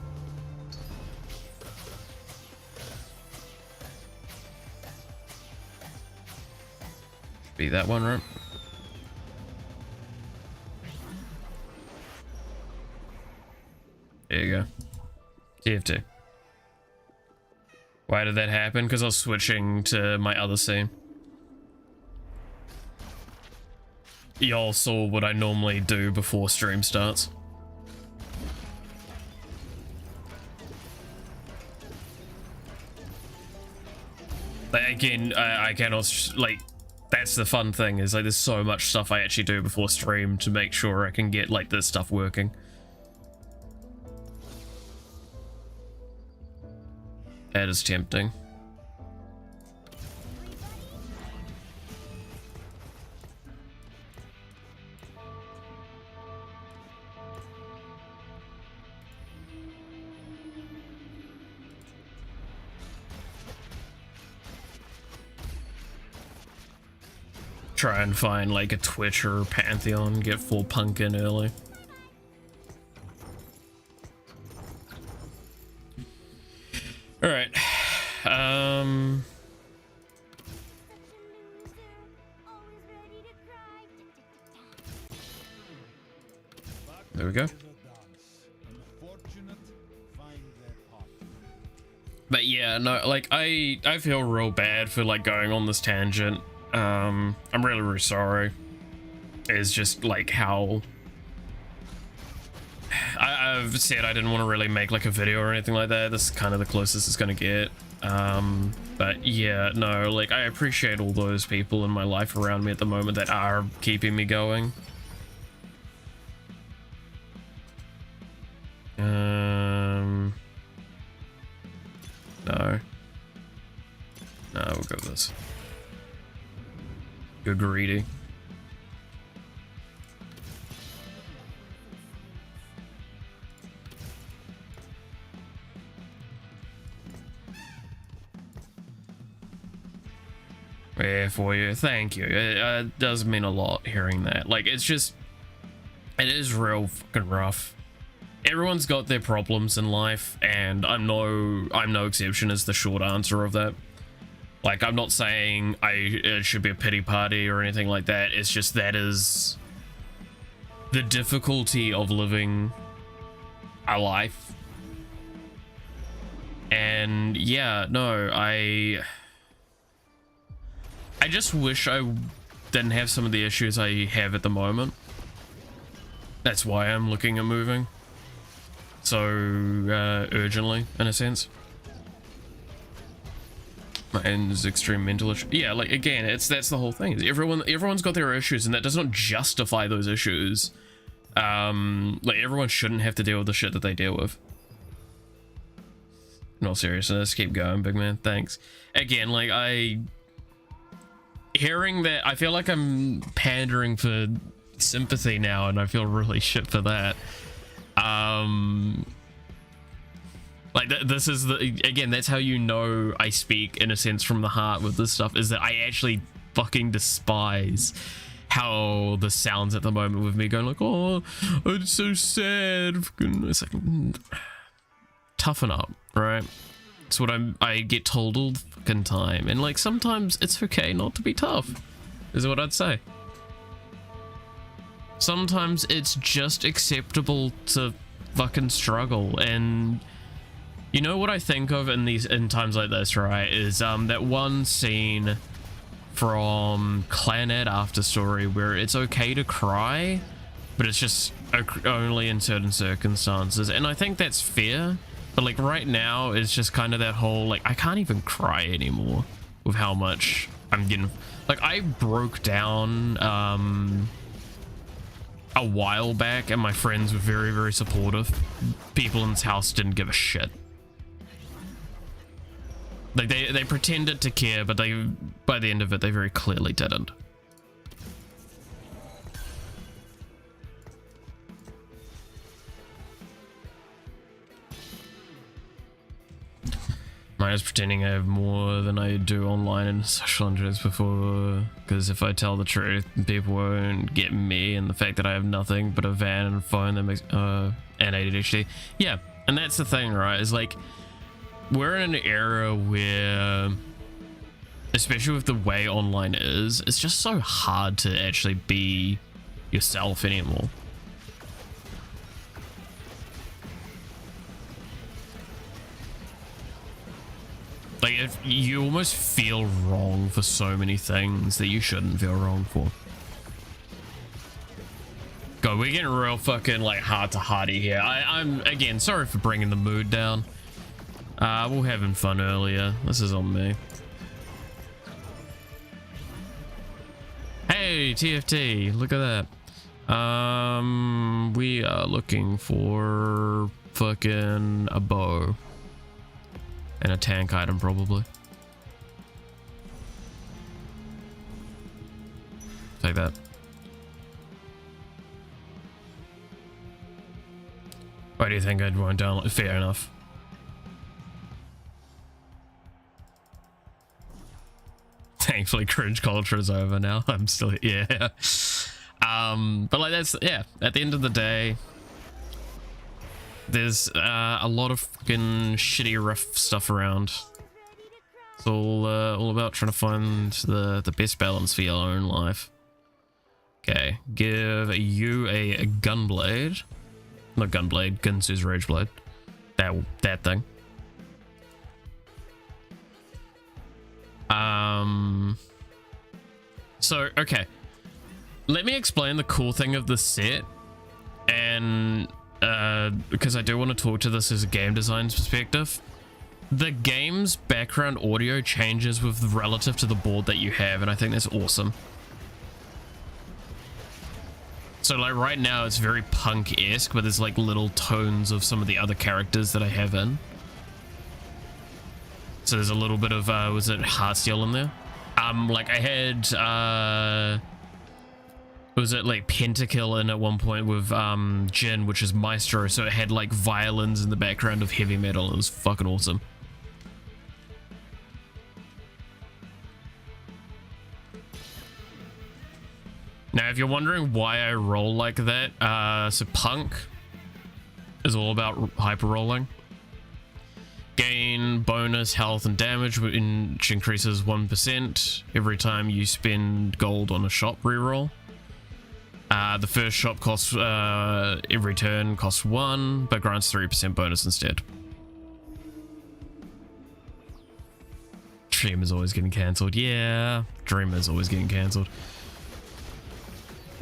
Speaker 1: Should be that one, right? There you go. TF2. Why did that happen? Because I was switching to my other scene. Y'all saw what I normally do before stream starts. But again, I cannot, like, that's the fun thing, is like there's so much stuff I actually do before stream to make sure I can get like this stuff working. That is tempting. Try and find like a Twitch or Pantheon, get full punk in early. All right. There we go. But yeah, no, like I feel real bad for like going on this tangent. I'm really, really sorry. It's just like how I've said I didn't want to really make like a video or anything like that. This is kind of the closest it's gonna get. But yeah, no, like I appreciate all those people in my life around me at the moment that are keeping me going. No, we'll go with this. You're greedy. Yeah, for you. Thank you. It does mean a lot hearing that. Like, it's just, it is real fucking rough. Everyone's got their problems in life, and I'm no exception is the short answer of that. Like, I'm not saying it should be a pity party or anything like that. It's just that is the difficulty of living a life. And yeah, no, I just wish I didn't have some of the issues I have at the moment. That's why I'm looking at moving so urgently, in a sense. And there's extreme mental issue. Yeah, like again, that's the whole thing. Everyone's got their issues, and that does not justify those issues. Like everyone shouldn't have to deal with the shit that they deal with. In all seriousness, keep going, big man. Thanks. Again, like hearing that, I feel like I'm pandering for sympathy now, and I feel really shit for that. Like this is again, that's how you know I speak in a sense from the heart with this stuff, is that I actually fucking despise how this sounds at the moment with me going like, oh, it's so sad. It's like, toughen up, right? It's what I get told all the fucking time, and like sometimes it's okay not to be tough, is what I'd say. Sometimes it's just acceptable to fucking struggle. And you know what I think of in times like this, right, is that one scene from Clannad After Story where it's okay to cry, but it's just only in certain circumstances. And I think that's fair, but like right now it's just kind of that whole like I can't even cry anymore. with how much I'm getting. Like, I broke down a while back, and my friends were very, very supportive. People in this house didn't give a shit. Like, they pretended to care, but they, by the end of it, they very clearly didn't. Mine is pretending I have more than I do online and social interests before, because if I tell the truth, people won't get me and the fact that I have nothing but a van and a phone that makes, and ADHD. Yeah, and that's the thing, right? Is like, we're in an era where, especially with the way online is, it's just so hard to actually be yourself anymore. Like, if you almost feel wrong for so many things that you shouldn't feel wrong for. God, we're getting real fucking like heart to hearty here. I'm again sorry for bringing the mood down. We're having fun earlier. This is on me. Hey, TFT, look at that. We are looking for fucking a bow. And a tank item, probably. Take that. Why do you think I'd want to download? Fair enough. Thankfully, cringe culture is over now. I'm still, yeah. But like, that's, yeah, at the end of the day, there's a lot of fucking shitty rough stuff around. It's all about trying to find the best balance for your own life. Okay, give you a gunblade. Not gunblade, Gunsu's rageblade. That thing. So, okay. Let me explain the cool thing of the set. And because I do want to talk to this as a game design perspective. The game's background audio changes with relative to the board that you have, and I think that's awesome. So like right now it's very punk-esque, but there's like little tones of some of the other characters that I have in. So there's a little bit of was it Heartsteel in there? Like I had was it like Pentakill in at one point with Jin, which is Maestro, so it had like violins in the background of heavy metal. It was fucking awesome. Now if you're wondering why I roll like that, so Punk is all about hyper rolling. Gain bonus health and damage, which increases 1% every time you spend gold on a shop reroll. The first shop costs, every turn costs 1, but grants 3% bonus instead. Dream is always getting cancelled. Yeah, Dream is always getting cancelled.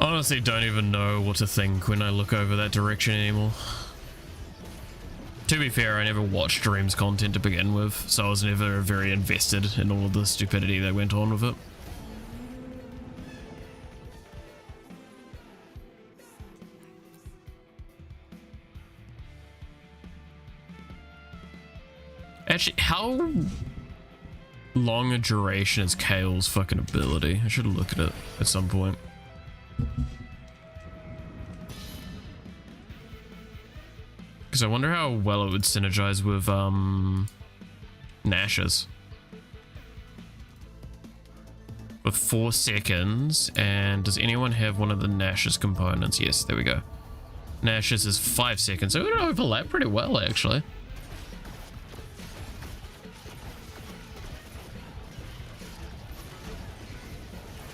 Speaker 1: Honestly, don't even know what to think when I look over that direction anymore. To be fair, I never watched Dream's content to begin with, so I was never very invested in all of the stupidity that went on with it. Actually, how long a duration is Kale's fucking ability? I should look at it at some point. Because I wonder how well it would synergize with Nash's. With 4 seconds, and does anyone have one of the Nash's components? Yes, there we go. Nash's is 5 seconds, so it would overlap pretty well actually.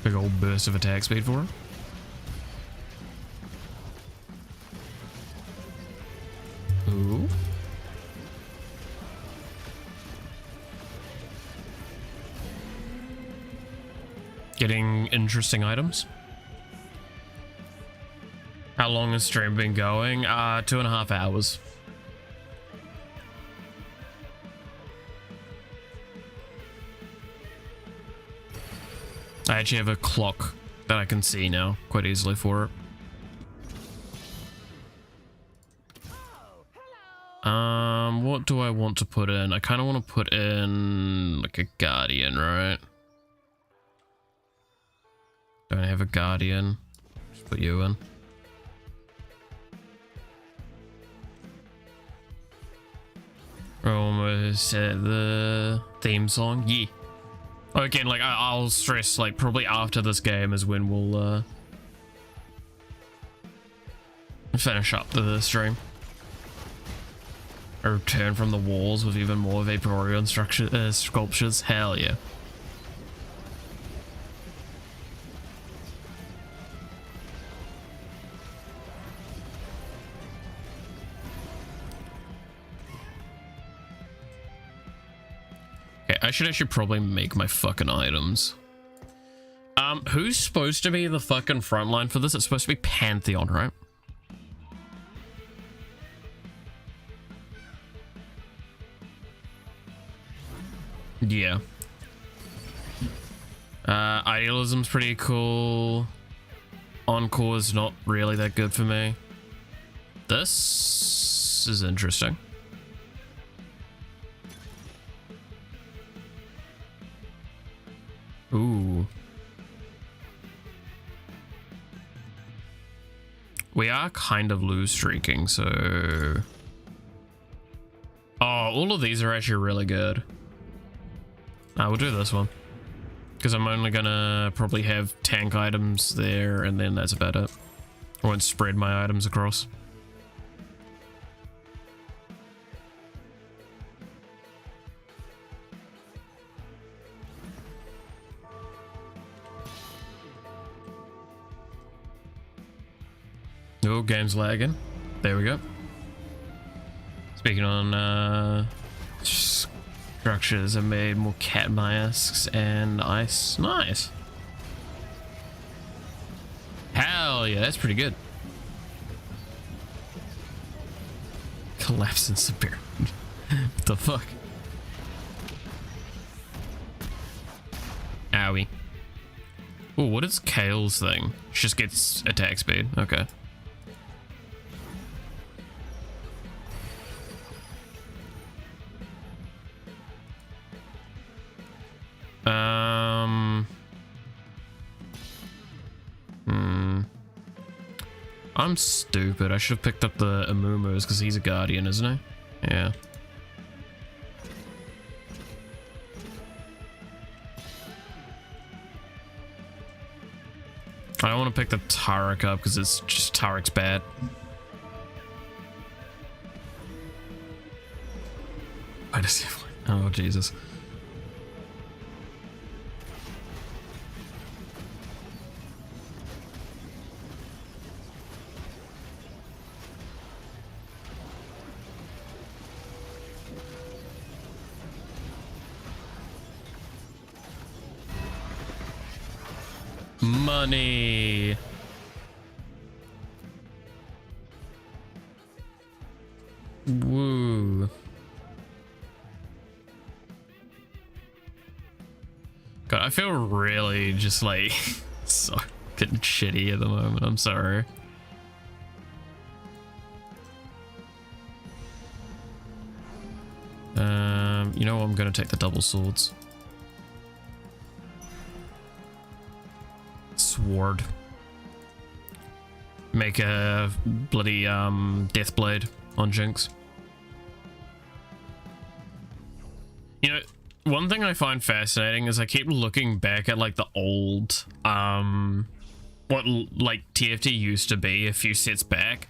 Speaker 1: Big old burst of attack speed for him. Ooh. Getting interesting items. How long has stream been going? 2.5 hours. I actually have a clock that I can see now quite easily for it. What do I want to put in? I kind of want to put in like a guardian, right? Don't have a guardian. Just put you in. Almost at the theme song. Yeah. Again, like I'll stress, like probably after this game is when we'll finish up the stream. A return from the walls with even more Vaporeon sculptures. Hell yeah. Okay, I should actually probably make my fucking items. Who's supposed to be the fucking frontline for this? It's supposed to be Pantheon, right? Yeah. Idealism's pretty cool. Encore is not really that good for me. This is interesting. Ooh. We are kind of lose streaking, so... Oh, all of these are actually really good. We'll do this one. Because I'm only gonna probably have tank items there, and then that's about it. I won't spread my items across. Oh, game's lagging. There we go. Speaking on structures, I made more cat masks and ice. Nice. Hell yeah, that's pretty good. Collapse and disappear. What the fuck? Owie. Oh, what is Kale's thing? She just gets attack speed. Okay. I'm stupid. I should have picked up the Amumos because he's a guardian, isn't he? Yeah. I don't want to pick the Tarek up because it's just Tarek's bad. Why does he? Oh Jesus. Money. Woo. God, I feel really just like so getting shitty at the moment. I'm sorry. You know what? I'm gonna take the double swords. Sword. Make a bloody death blade on Jinx. You know, one thing I find fascinating is I keep looking back at like the old what like TFT used to be a few sets back.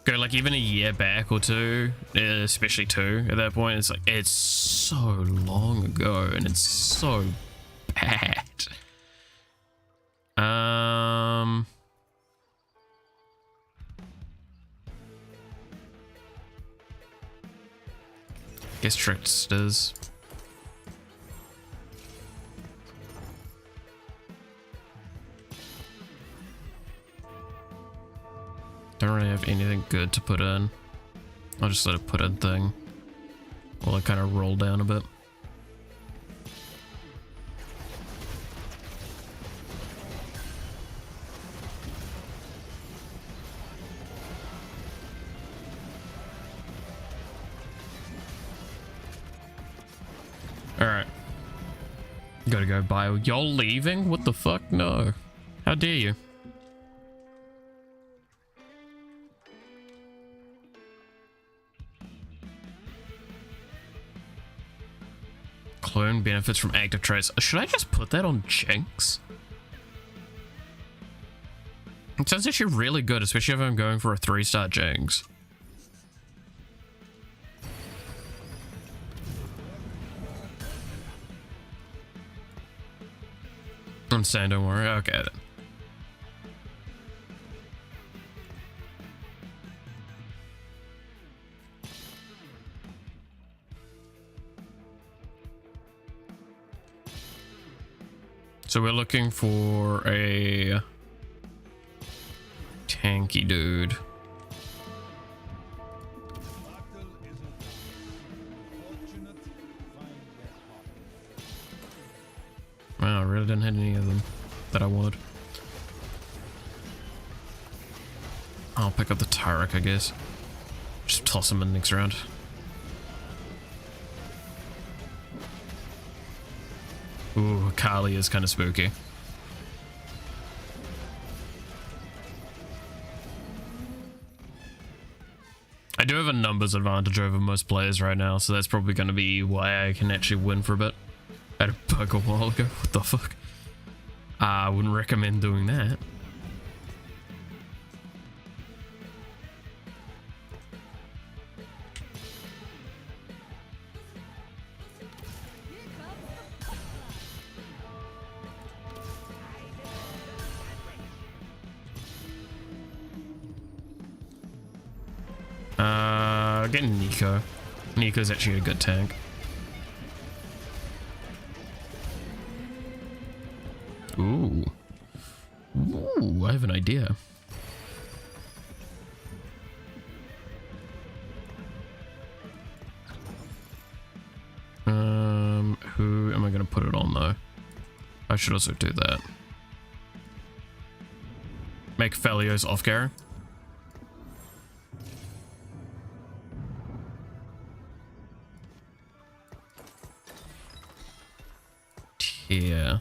Speaker 1: Go like even a year back or two, especially two at that point. It's like it's so long ago and it's so bad. Guess tricksters. Don't really have anything good to put in. I'll just let it put in thing while I kind of roll down a bit. Gotta go bio. Y'all leaving? What the fuck? No. How dare you? Clone benefits from active traits. Should I just put that on Jinx? It sounds actually really good, especially if I'm going for a 3-star Jinx. I'm saying, don't worry. Okay then. So we're looking for a tanky dude. Wow, I really didn't hit any of them that I wanted. I'll pick up the Tyrek, I guess. Just toss him in the next round. Ooh, Kali is kind of spooky. I do have a numbers advantage over most players right now, so that's probably going to be why I can actually win for a bit. I had a bug a while ago. What the fuck? I wouldn't recommend doing that. Getting Nico. Nico's actually a good tank. Ooh. Ooh, I have an idea. Who am I gonna put it on though? I should also do that. Make Felio's off Gary. Yeah.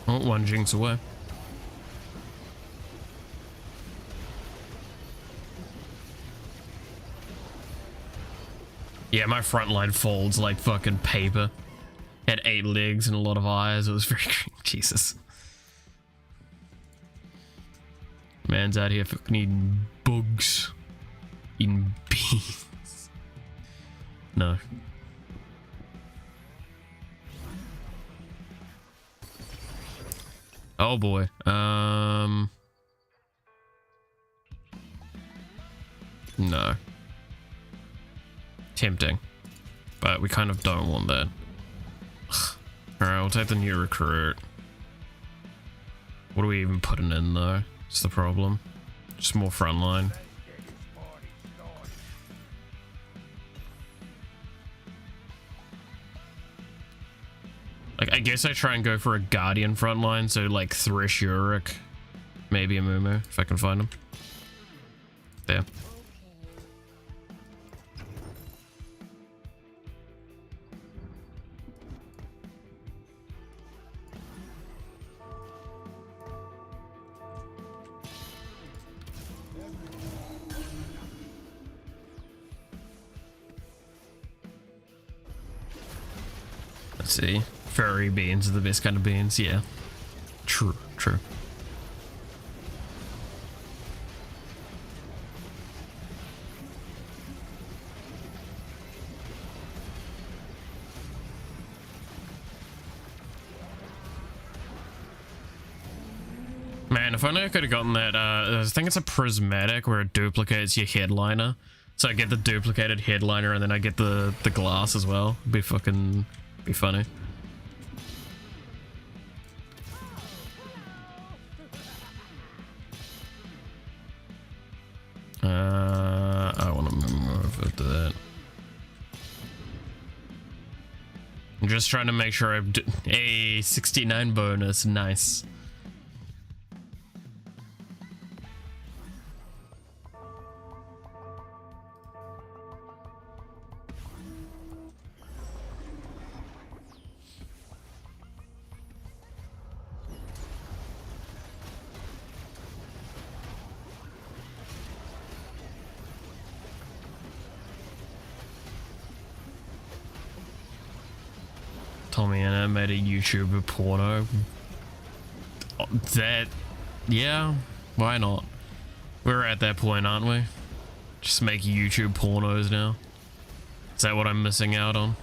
Speaker 1: Oh, one Jinx away. Yeah, my front line folds like fucking paper. Had 8 legs and a lot of eyes. It was very Jesus. Man's out here fucking eating bugs. Eating beans. No. Oh boy. No. Tempting. But we kind of don't want that. Alright, we'll take the new recruit. What are we even putting in though? It's the problem. Just more frontline. Like, I guess I try and go for a Guardian frontline, so like Thresh Yurik, maybe a Mumu, if I can find him. There. Let's see. Furry beans are the best kind of beans, yeah. True, true. Man, if only I could have gotten that, I think it's a prismatic where it duplicates your headliner. So I get the duplicated headliner and then I get the glass as well. Be funny. I want to move over to that. I'm just trying to make sure I've a 69 bonus. Nice. Tommy and I made a YouTuber porno. That, yeah, why not? We're at that point, aren't we? Just make YouTube pornos now. Is that what I'm missing out on?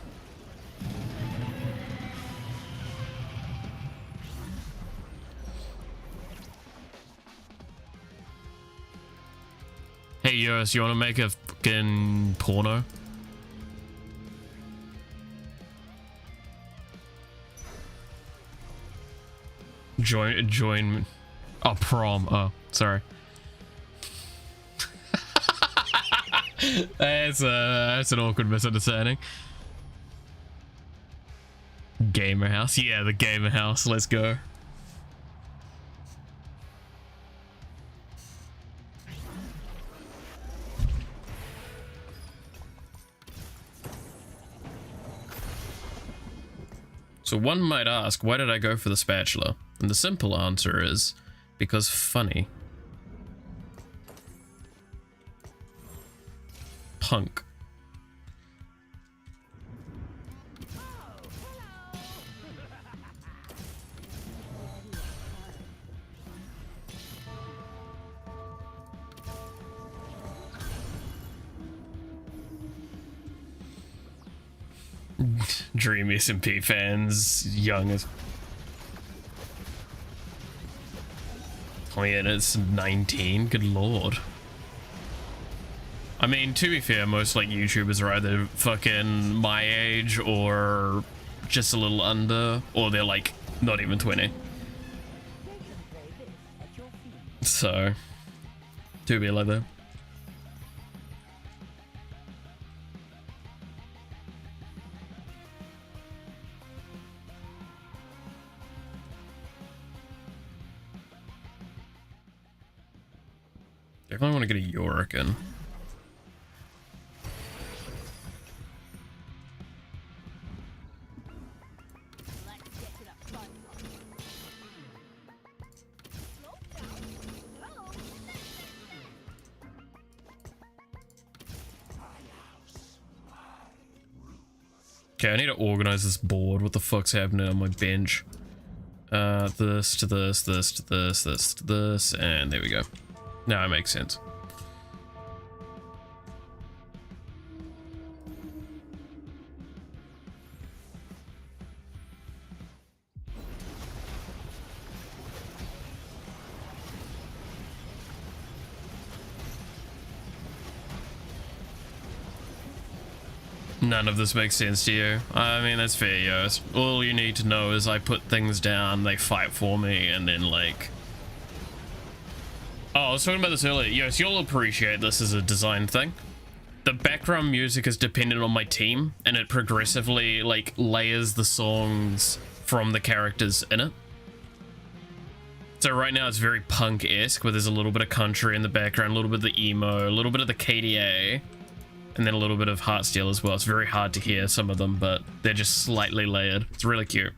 Speaker 1: Hey, Yost, you want to make a fucking porno? Join. Oh, prom. Oh, sorry. That's an awkward misunderstanding. Gamer house. Yeah, the gamer house. Let's go. So one might ask, why did I go for the spatula? And the simple answer is because funny. Punk. Dream SMP fans, young as... Oh yeah, it's 19, good lord. I mean, to be fair, most like YouTubers are either fucking my age or just a little under, or they're like not even 20. So, to be like that. Definitely want to get a Yorick in. Okay, I need to organize this board. What the fuck's happening on my bench? This to this, this to this, this to this, and there we go. Now it makes sense. None of this makes sense to you. I mean, that's fair, yo. All you need to know is I put things down, they fight for me, and then like... Oh, I was talking about this earlier. Yes, you'll appreciate this as a design thing. The background music is dependent on my team, and it progressively like layers the songs from the characters in it. So right now it's very punk-esque, where there's a little bit of country in the background, a little bit of the emo, a little bit of the KDA, and then a little bit of Heartsteel as well. It's very hard to hear some of them, but they're just slightly layered. It's really cute.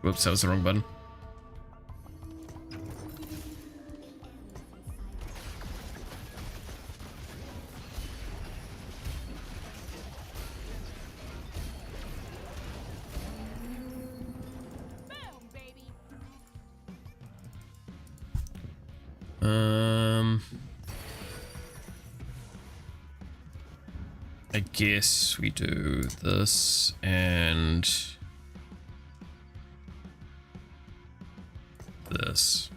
Speaker 1: Whoops, that was the wrong button. I guess we do this and this.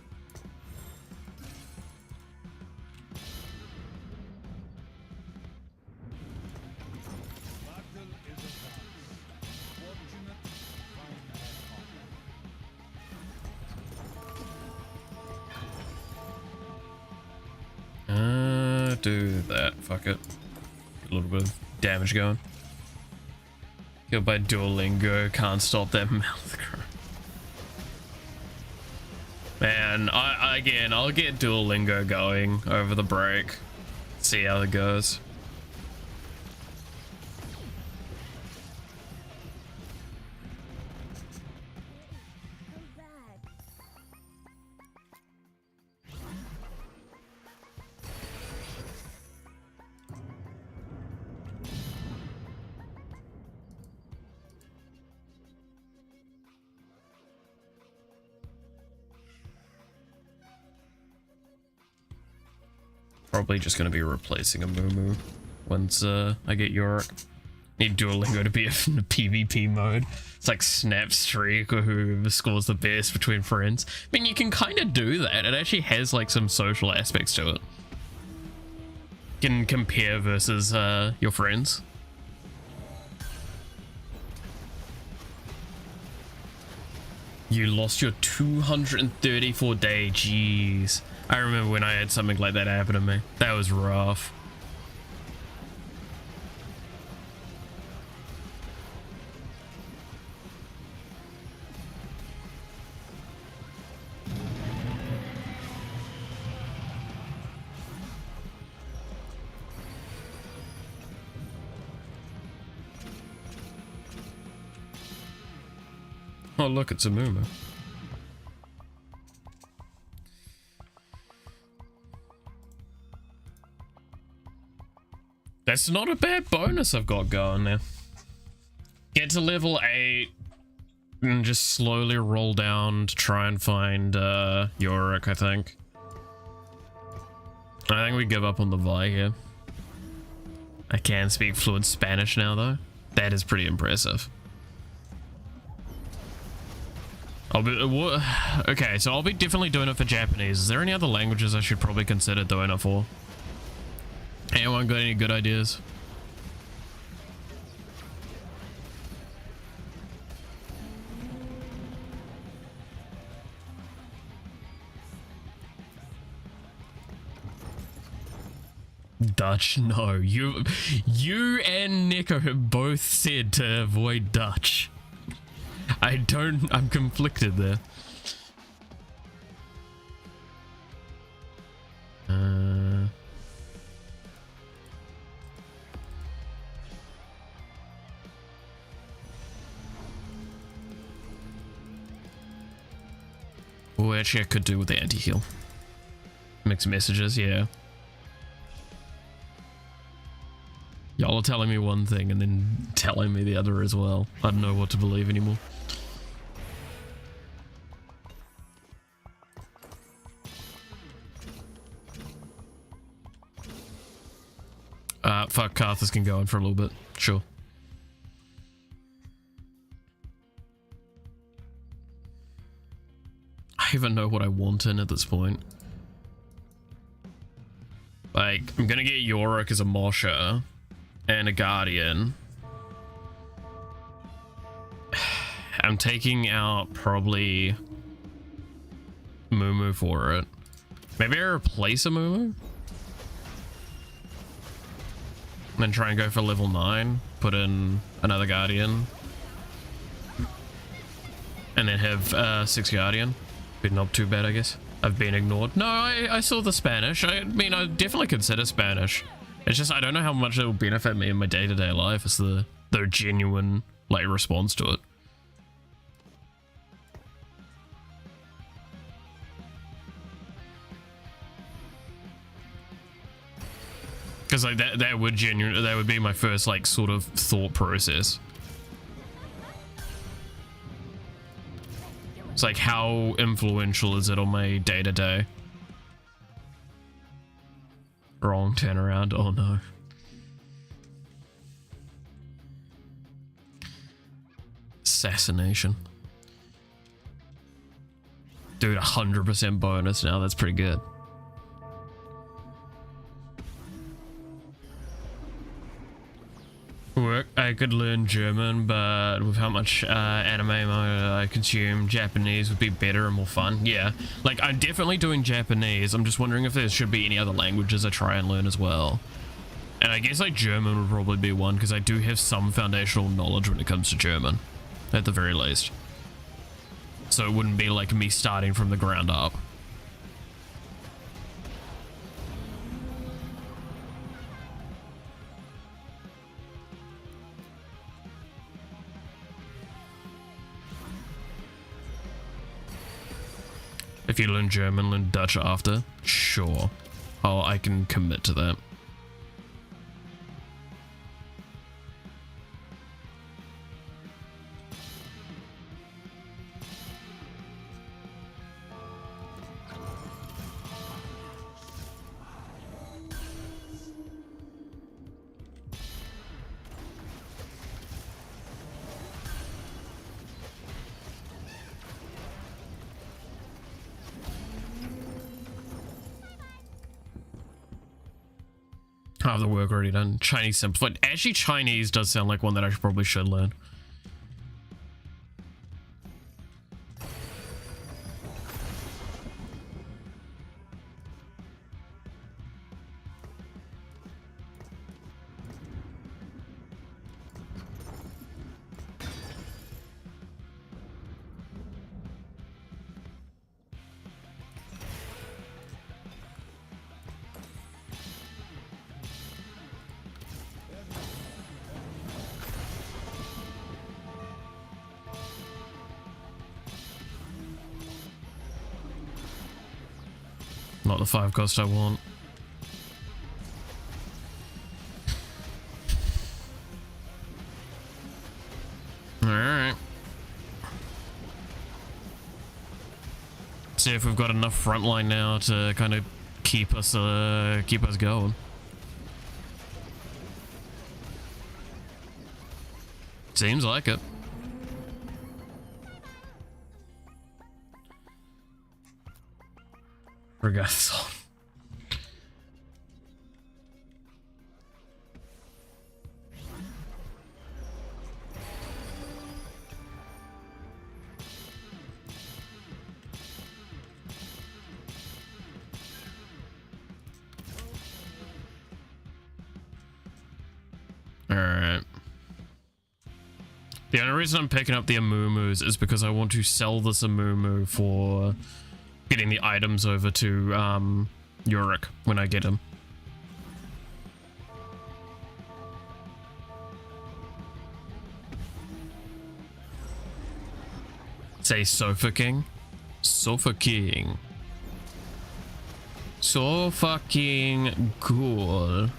Speaker 1: Do that. Fuck it. A little bit of damage going. Killed by Duolingo, can't stop that mouth cry. Man, I'll get Duolingo going over the break. See how it goes. Probably just gonna be replacing a Moo once I get Yorick. Need Duolingo to be in the PvP mode. It's like snap streak or whoever scores the best between friends. I mean, you can kind of do that. It actually has like some social aspects to it. You can compare versus your friends. You lost your 234 day, jeez. I remember when I had something like that happen to me. That was rough. Oh look, it's a Mumu. That's not a bad bonus I've got going there. Get to level 8 and just slowly roll down to try and find Yorick, I think. I think we give up on the Vi here. I can speak fluent Spanish now though. That is pretty impressive. Okay, so I'll be definitely doing it for Japanese. Is there any other languages I should probably consider doing it for? Anyone got any good ideas? Dutch? No. You and Nico have both said to avoid Dutch. I'm conflicted there. Oh, actually I could do with the anti-heal. Mixed messages, yeah. Y'all are telling me one thing and then telling me the other as well. I don't know what to believe anymore. Fuck, Carthus can go on for a little bit. Sure. I even know what I want in at this point. Like, I'm gonna get Yorick as a Mosher and a Guardian. I'm taking out probably Mumu for it. Maybe I replace a Mumu? And then try and go for level 9. Put in another Guardian. And then have 6 Guardian. Been not too bad, I guess. I've been ignored. No, I saw the Spanish. I mean, I definitely consider Spanish. It's just I don't know how much it will benefit me in my day-to-day life. It's the genuine, like, response to it. Because like that would be my first like sort of thought process. It's like, how influential is it on my day-to-day? Wrong turnaround. Oh no. Assassination. Dude, 100% bonus now. That's pretty good. I could learn German, but with how much anime I consume, Japanese would be better and more fun. Yeah, like I'm definitely doing Japanese. I'm just wondering if there should be any other languages I try and learn as well. And I guess like German would probably be one because I do have some foundational knowledge when it comes to German, at the very least. So it wouldn't be like me starting from the ground up. If you learn German, learn Dutch after. Sure. Oh, I can commit to that. Half the work already done. Chinese simplified. Actually, Chinese does sound like one that I probably should learn. Not the 5 cost I want. Alright. See if we've got enough frontline now to kind of keep us going. Seems like it. Regardless. Alright. The only reason I'm picking up the Amumus is because I want to sell this Amumu for getting the items over to Yurik when I get him. Say Sofa King. Sofa King. So fucking cool.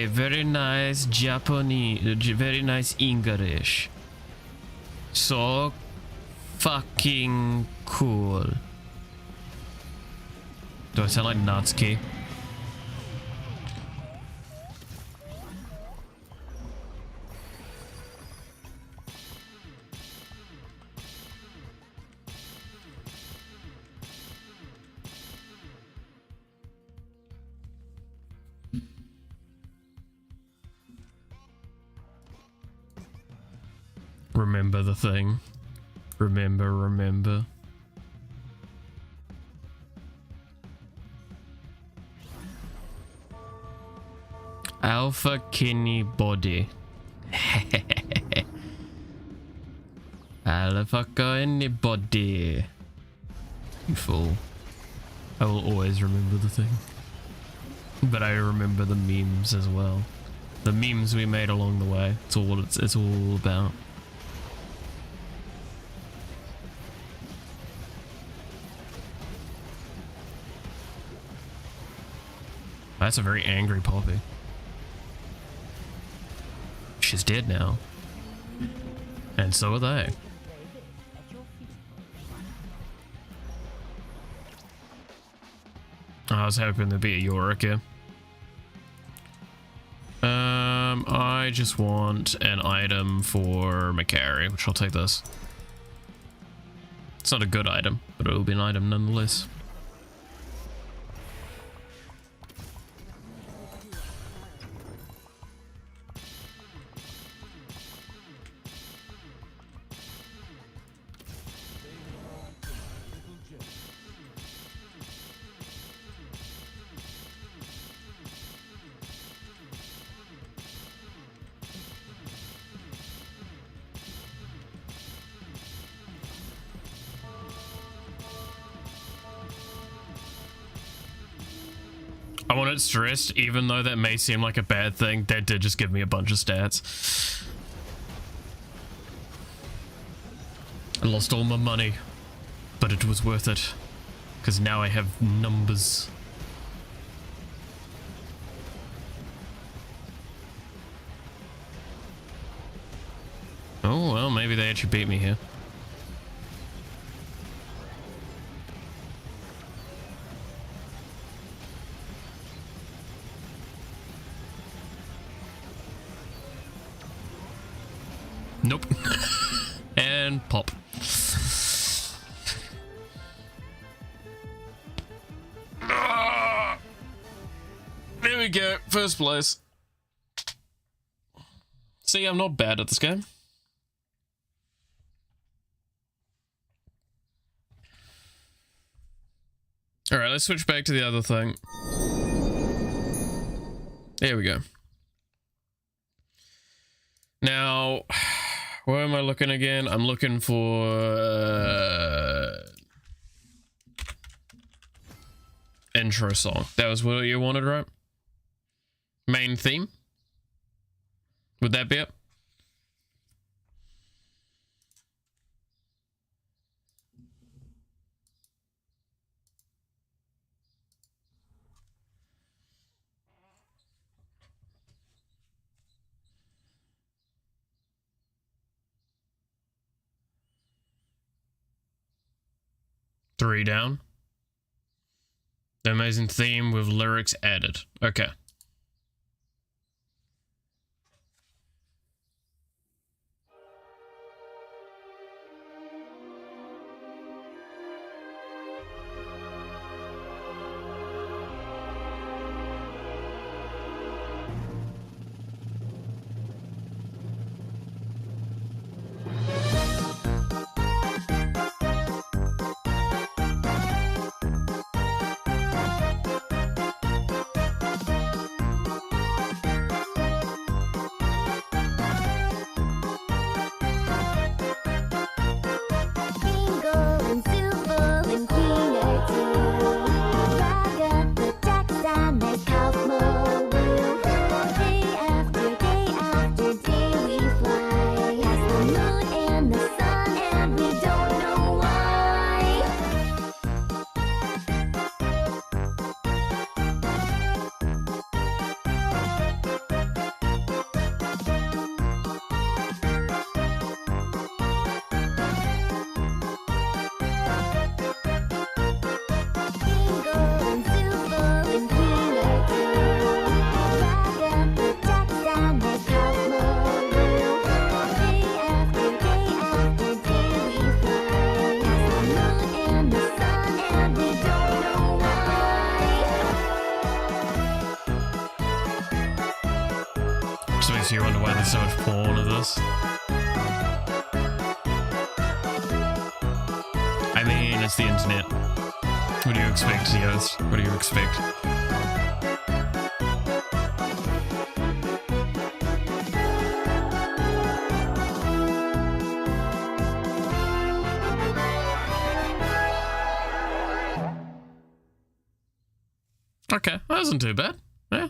Speaker 1: Very nice Japanese, very nice English. So fucking cool. Do I sound like Natsuki? Remember the thing. Remember. Alpha kidney body. Alpha kidney body. You fool. I will always remember the thing. But I remember the memes as well. The memes we made along the way. It's all it's all about. That's a very angry Poppy. She's dead now. And so are they. I was hoping there'd be a Yorick here. I just want an item for Macari, which I'll take this. It's not a good item, but it'll be an item nonetheless. I want it stressed, even though that may seem like a bad thing. That did just give me a bunch of stats. I lost all my money, but it was worth it, because now I have numbers. Oh, well, maybe they actually beat me here. Nope. And pop. There we go. First place. See, I'm not bad at this game. Alright, let's switch back to the other thing. There we go. Now, where am I looking again? I'm looking for intro song. That was what you wanted, right? Main theme? Would that be it? Three down. The amazing theme with lyrics added. Okay. Just makes you wonder why there's so much porn of this. I mean, it's the internet. What do you expect, Yost? What do you expect? Okay, that wasn't too bad. Yeah.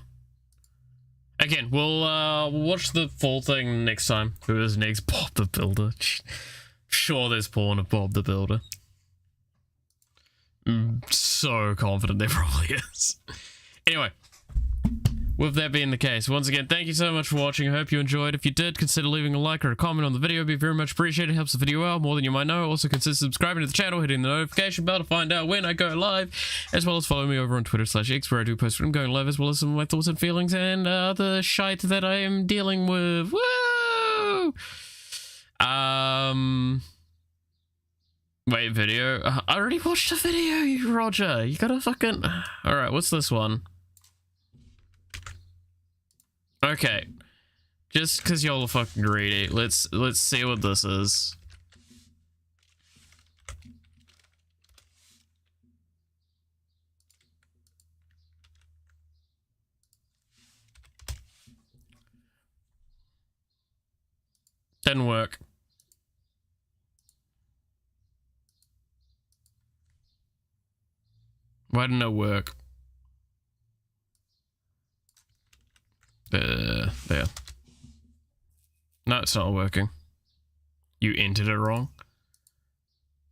Speaker 1: Again, we'll watch the full thing next time. Who is next? Bob the Builder. Sure, there's porn of Bob the Builder. I'm so confident there probably is. Anyway, with that being the case, once again, thank you so much for watching. I hope you enjoyed. If you did, consider leaving a like or a comment on the video. It'd be very much appreciated. It helps the video out more than you might know. Also, consider subscribing to the channel, hitting the notification bell to find out when I go live, as well as follow me over on Twitter/X, where I do post when I'm going live, as well as some of my thoughts and feelings and the shite that I am dealing with. Woo! Wait, video? I already watched a video, you Roger. You gotta fucking... Alright, what's this one? Okay. Just because y'all are fucking greedy, let's see what this is. Didn't work. Why didn't it work? There. No, it's not working. You entered it wrong?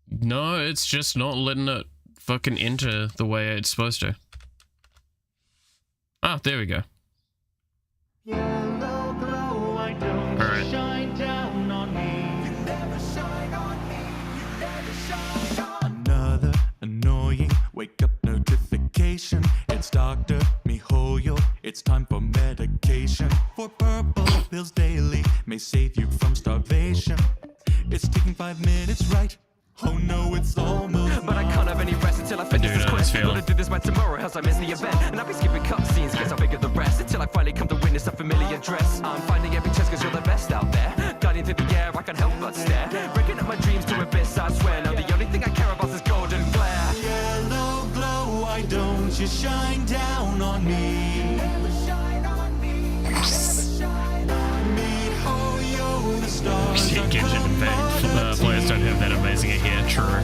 Speaker 1: No, it's just not letting it fucking enter the way it's supposed to. Ah, there we go. Alright.
Speaker 7: Another annoying wake up notification. It's Dr. Mihoyo. It's time for medication. For purple pills daily may save you from starvation. It's taking 5 minutes, right? Oh no, it's almost.
Speaker 8: But I can't have any rest until I finish this quest. Gotta do this by tomorrow, else I miss the event. And I'll be skipping cutscenes, guess I'll figure the rest. Until I finally come to witness a familiar dress. I'm finding every chance cause you're the best out there. Guiding through the air, I can't help but stare. Breaking up my dreams to abyss, I swear. Now the only thing I care about is golden glare.
Speaker 7: Yellow glow, why don't you shine down on me? Never shine on me. Never shine on me. Mihoyo, the stars are
Speaker 1: Genshin players don't have that amazing a hair, true.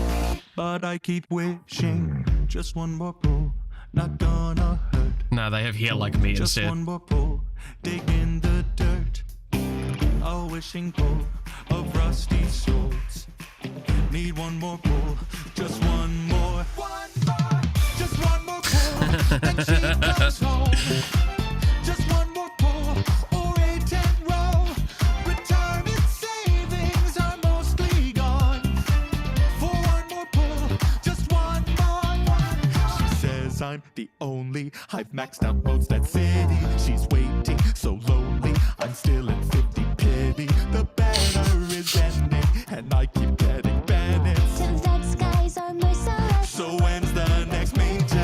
Speaker 7: But I keep wishing, just one more pull, not gonna hurt.
Speaker 1: No, they have hair like me
Speaker 7: Just
Speaker 1: instead.
Speaker 7: one more pull, dig in the dirt. A wishing pull of rusty swords. Need one more pull, just one more. Just one more pull, and she goes home. Just one more pull, or a 10-roll. Retirement savings are mostly gone. For one more pull, just one more. She says I'm the only. I've maxed out modes that city. She's waiting, so lonely. I'm still at 50 pity. The banner is ending, and I keep getting banned.
Speaker 3: Turns out skies are merciless.
Speaker 7: So when's the next major?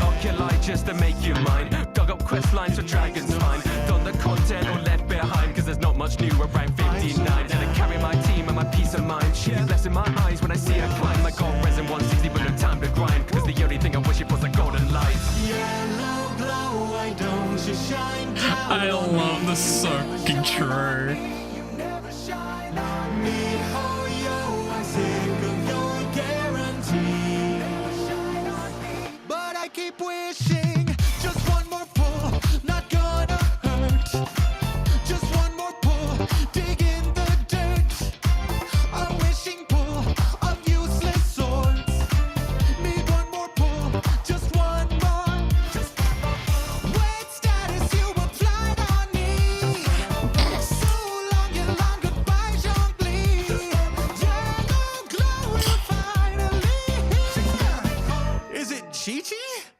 Speaker 8: Oculi just to make you mine. Dug up quest lines for Dragon's Spine. Done the content or left behind, cause there's not much new around 59. And I carry my team and my peace of mind. She less in my eyes when I see her climb. I got resin 160 but no time to grind. Cause the only thing I wish it was a golden light.
Speaker 7: Yellow glow, why don't you shine down?
Speaker 1: I love this, so fucking true.
Speaker 7: You never shine on me. Mihoyo, I'm sick of your guarantee. Never shine on me. But I keep wishing, just one more pull, not gonna hurt. Just one more pull, dig in the dirt. A wishing pull of useless swords. Need one more pull, just one more. Just wait status, you applied on me. So long and long goodbye, Jean-Bly. Yellow glow will finally. Is it Chi-Chi?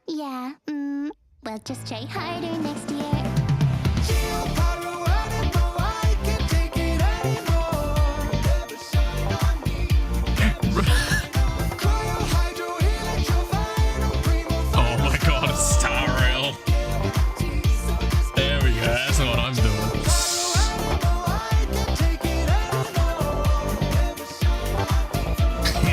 Speaker 3: Yeah, well, just try harder next year.
Speaker 7: Geopyro animal, I can't take it anymore. Never shine on me. Cryo, hydro, electro, primo.
Speaker 1: Oh my god, it's Star Rail. There we go, that's what I'm doing.
Speaker 7: I can't take it anymore. Never shine on me.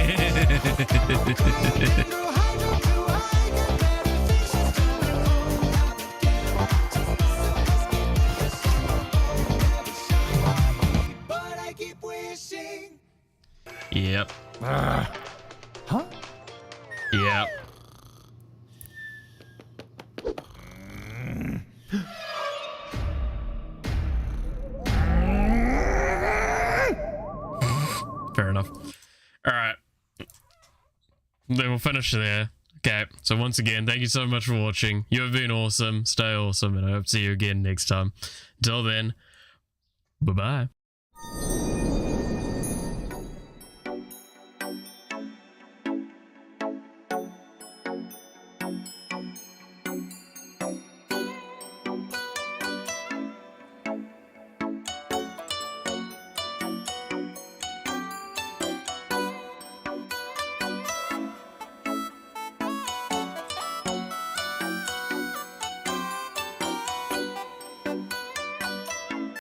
Speaker 7: But I keep wishing.
Speaker 1: Yep.
Speaker 7: Huh?
Speaker 1: Yep. Fair enough. Alright. Then we'll finish there. Okay, so once again, thank you so much for watching. You have been awesome. Stay awesome, and I hope to see you again next time. Until then, bye-bye.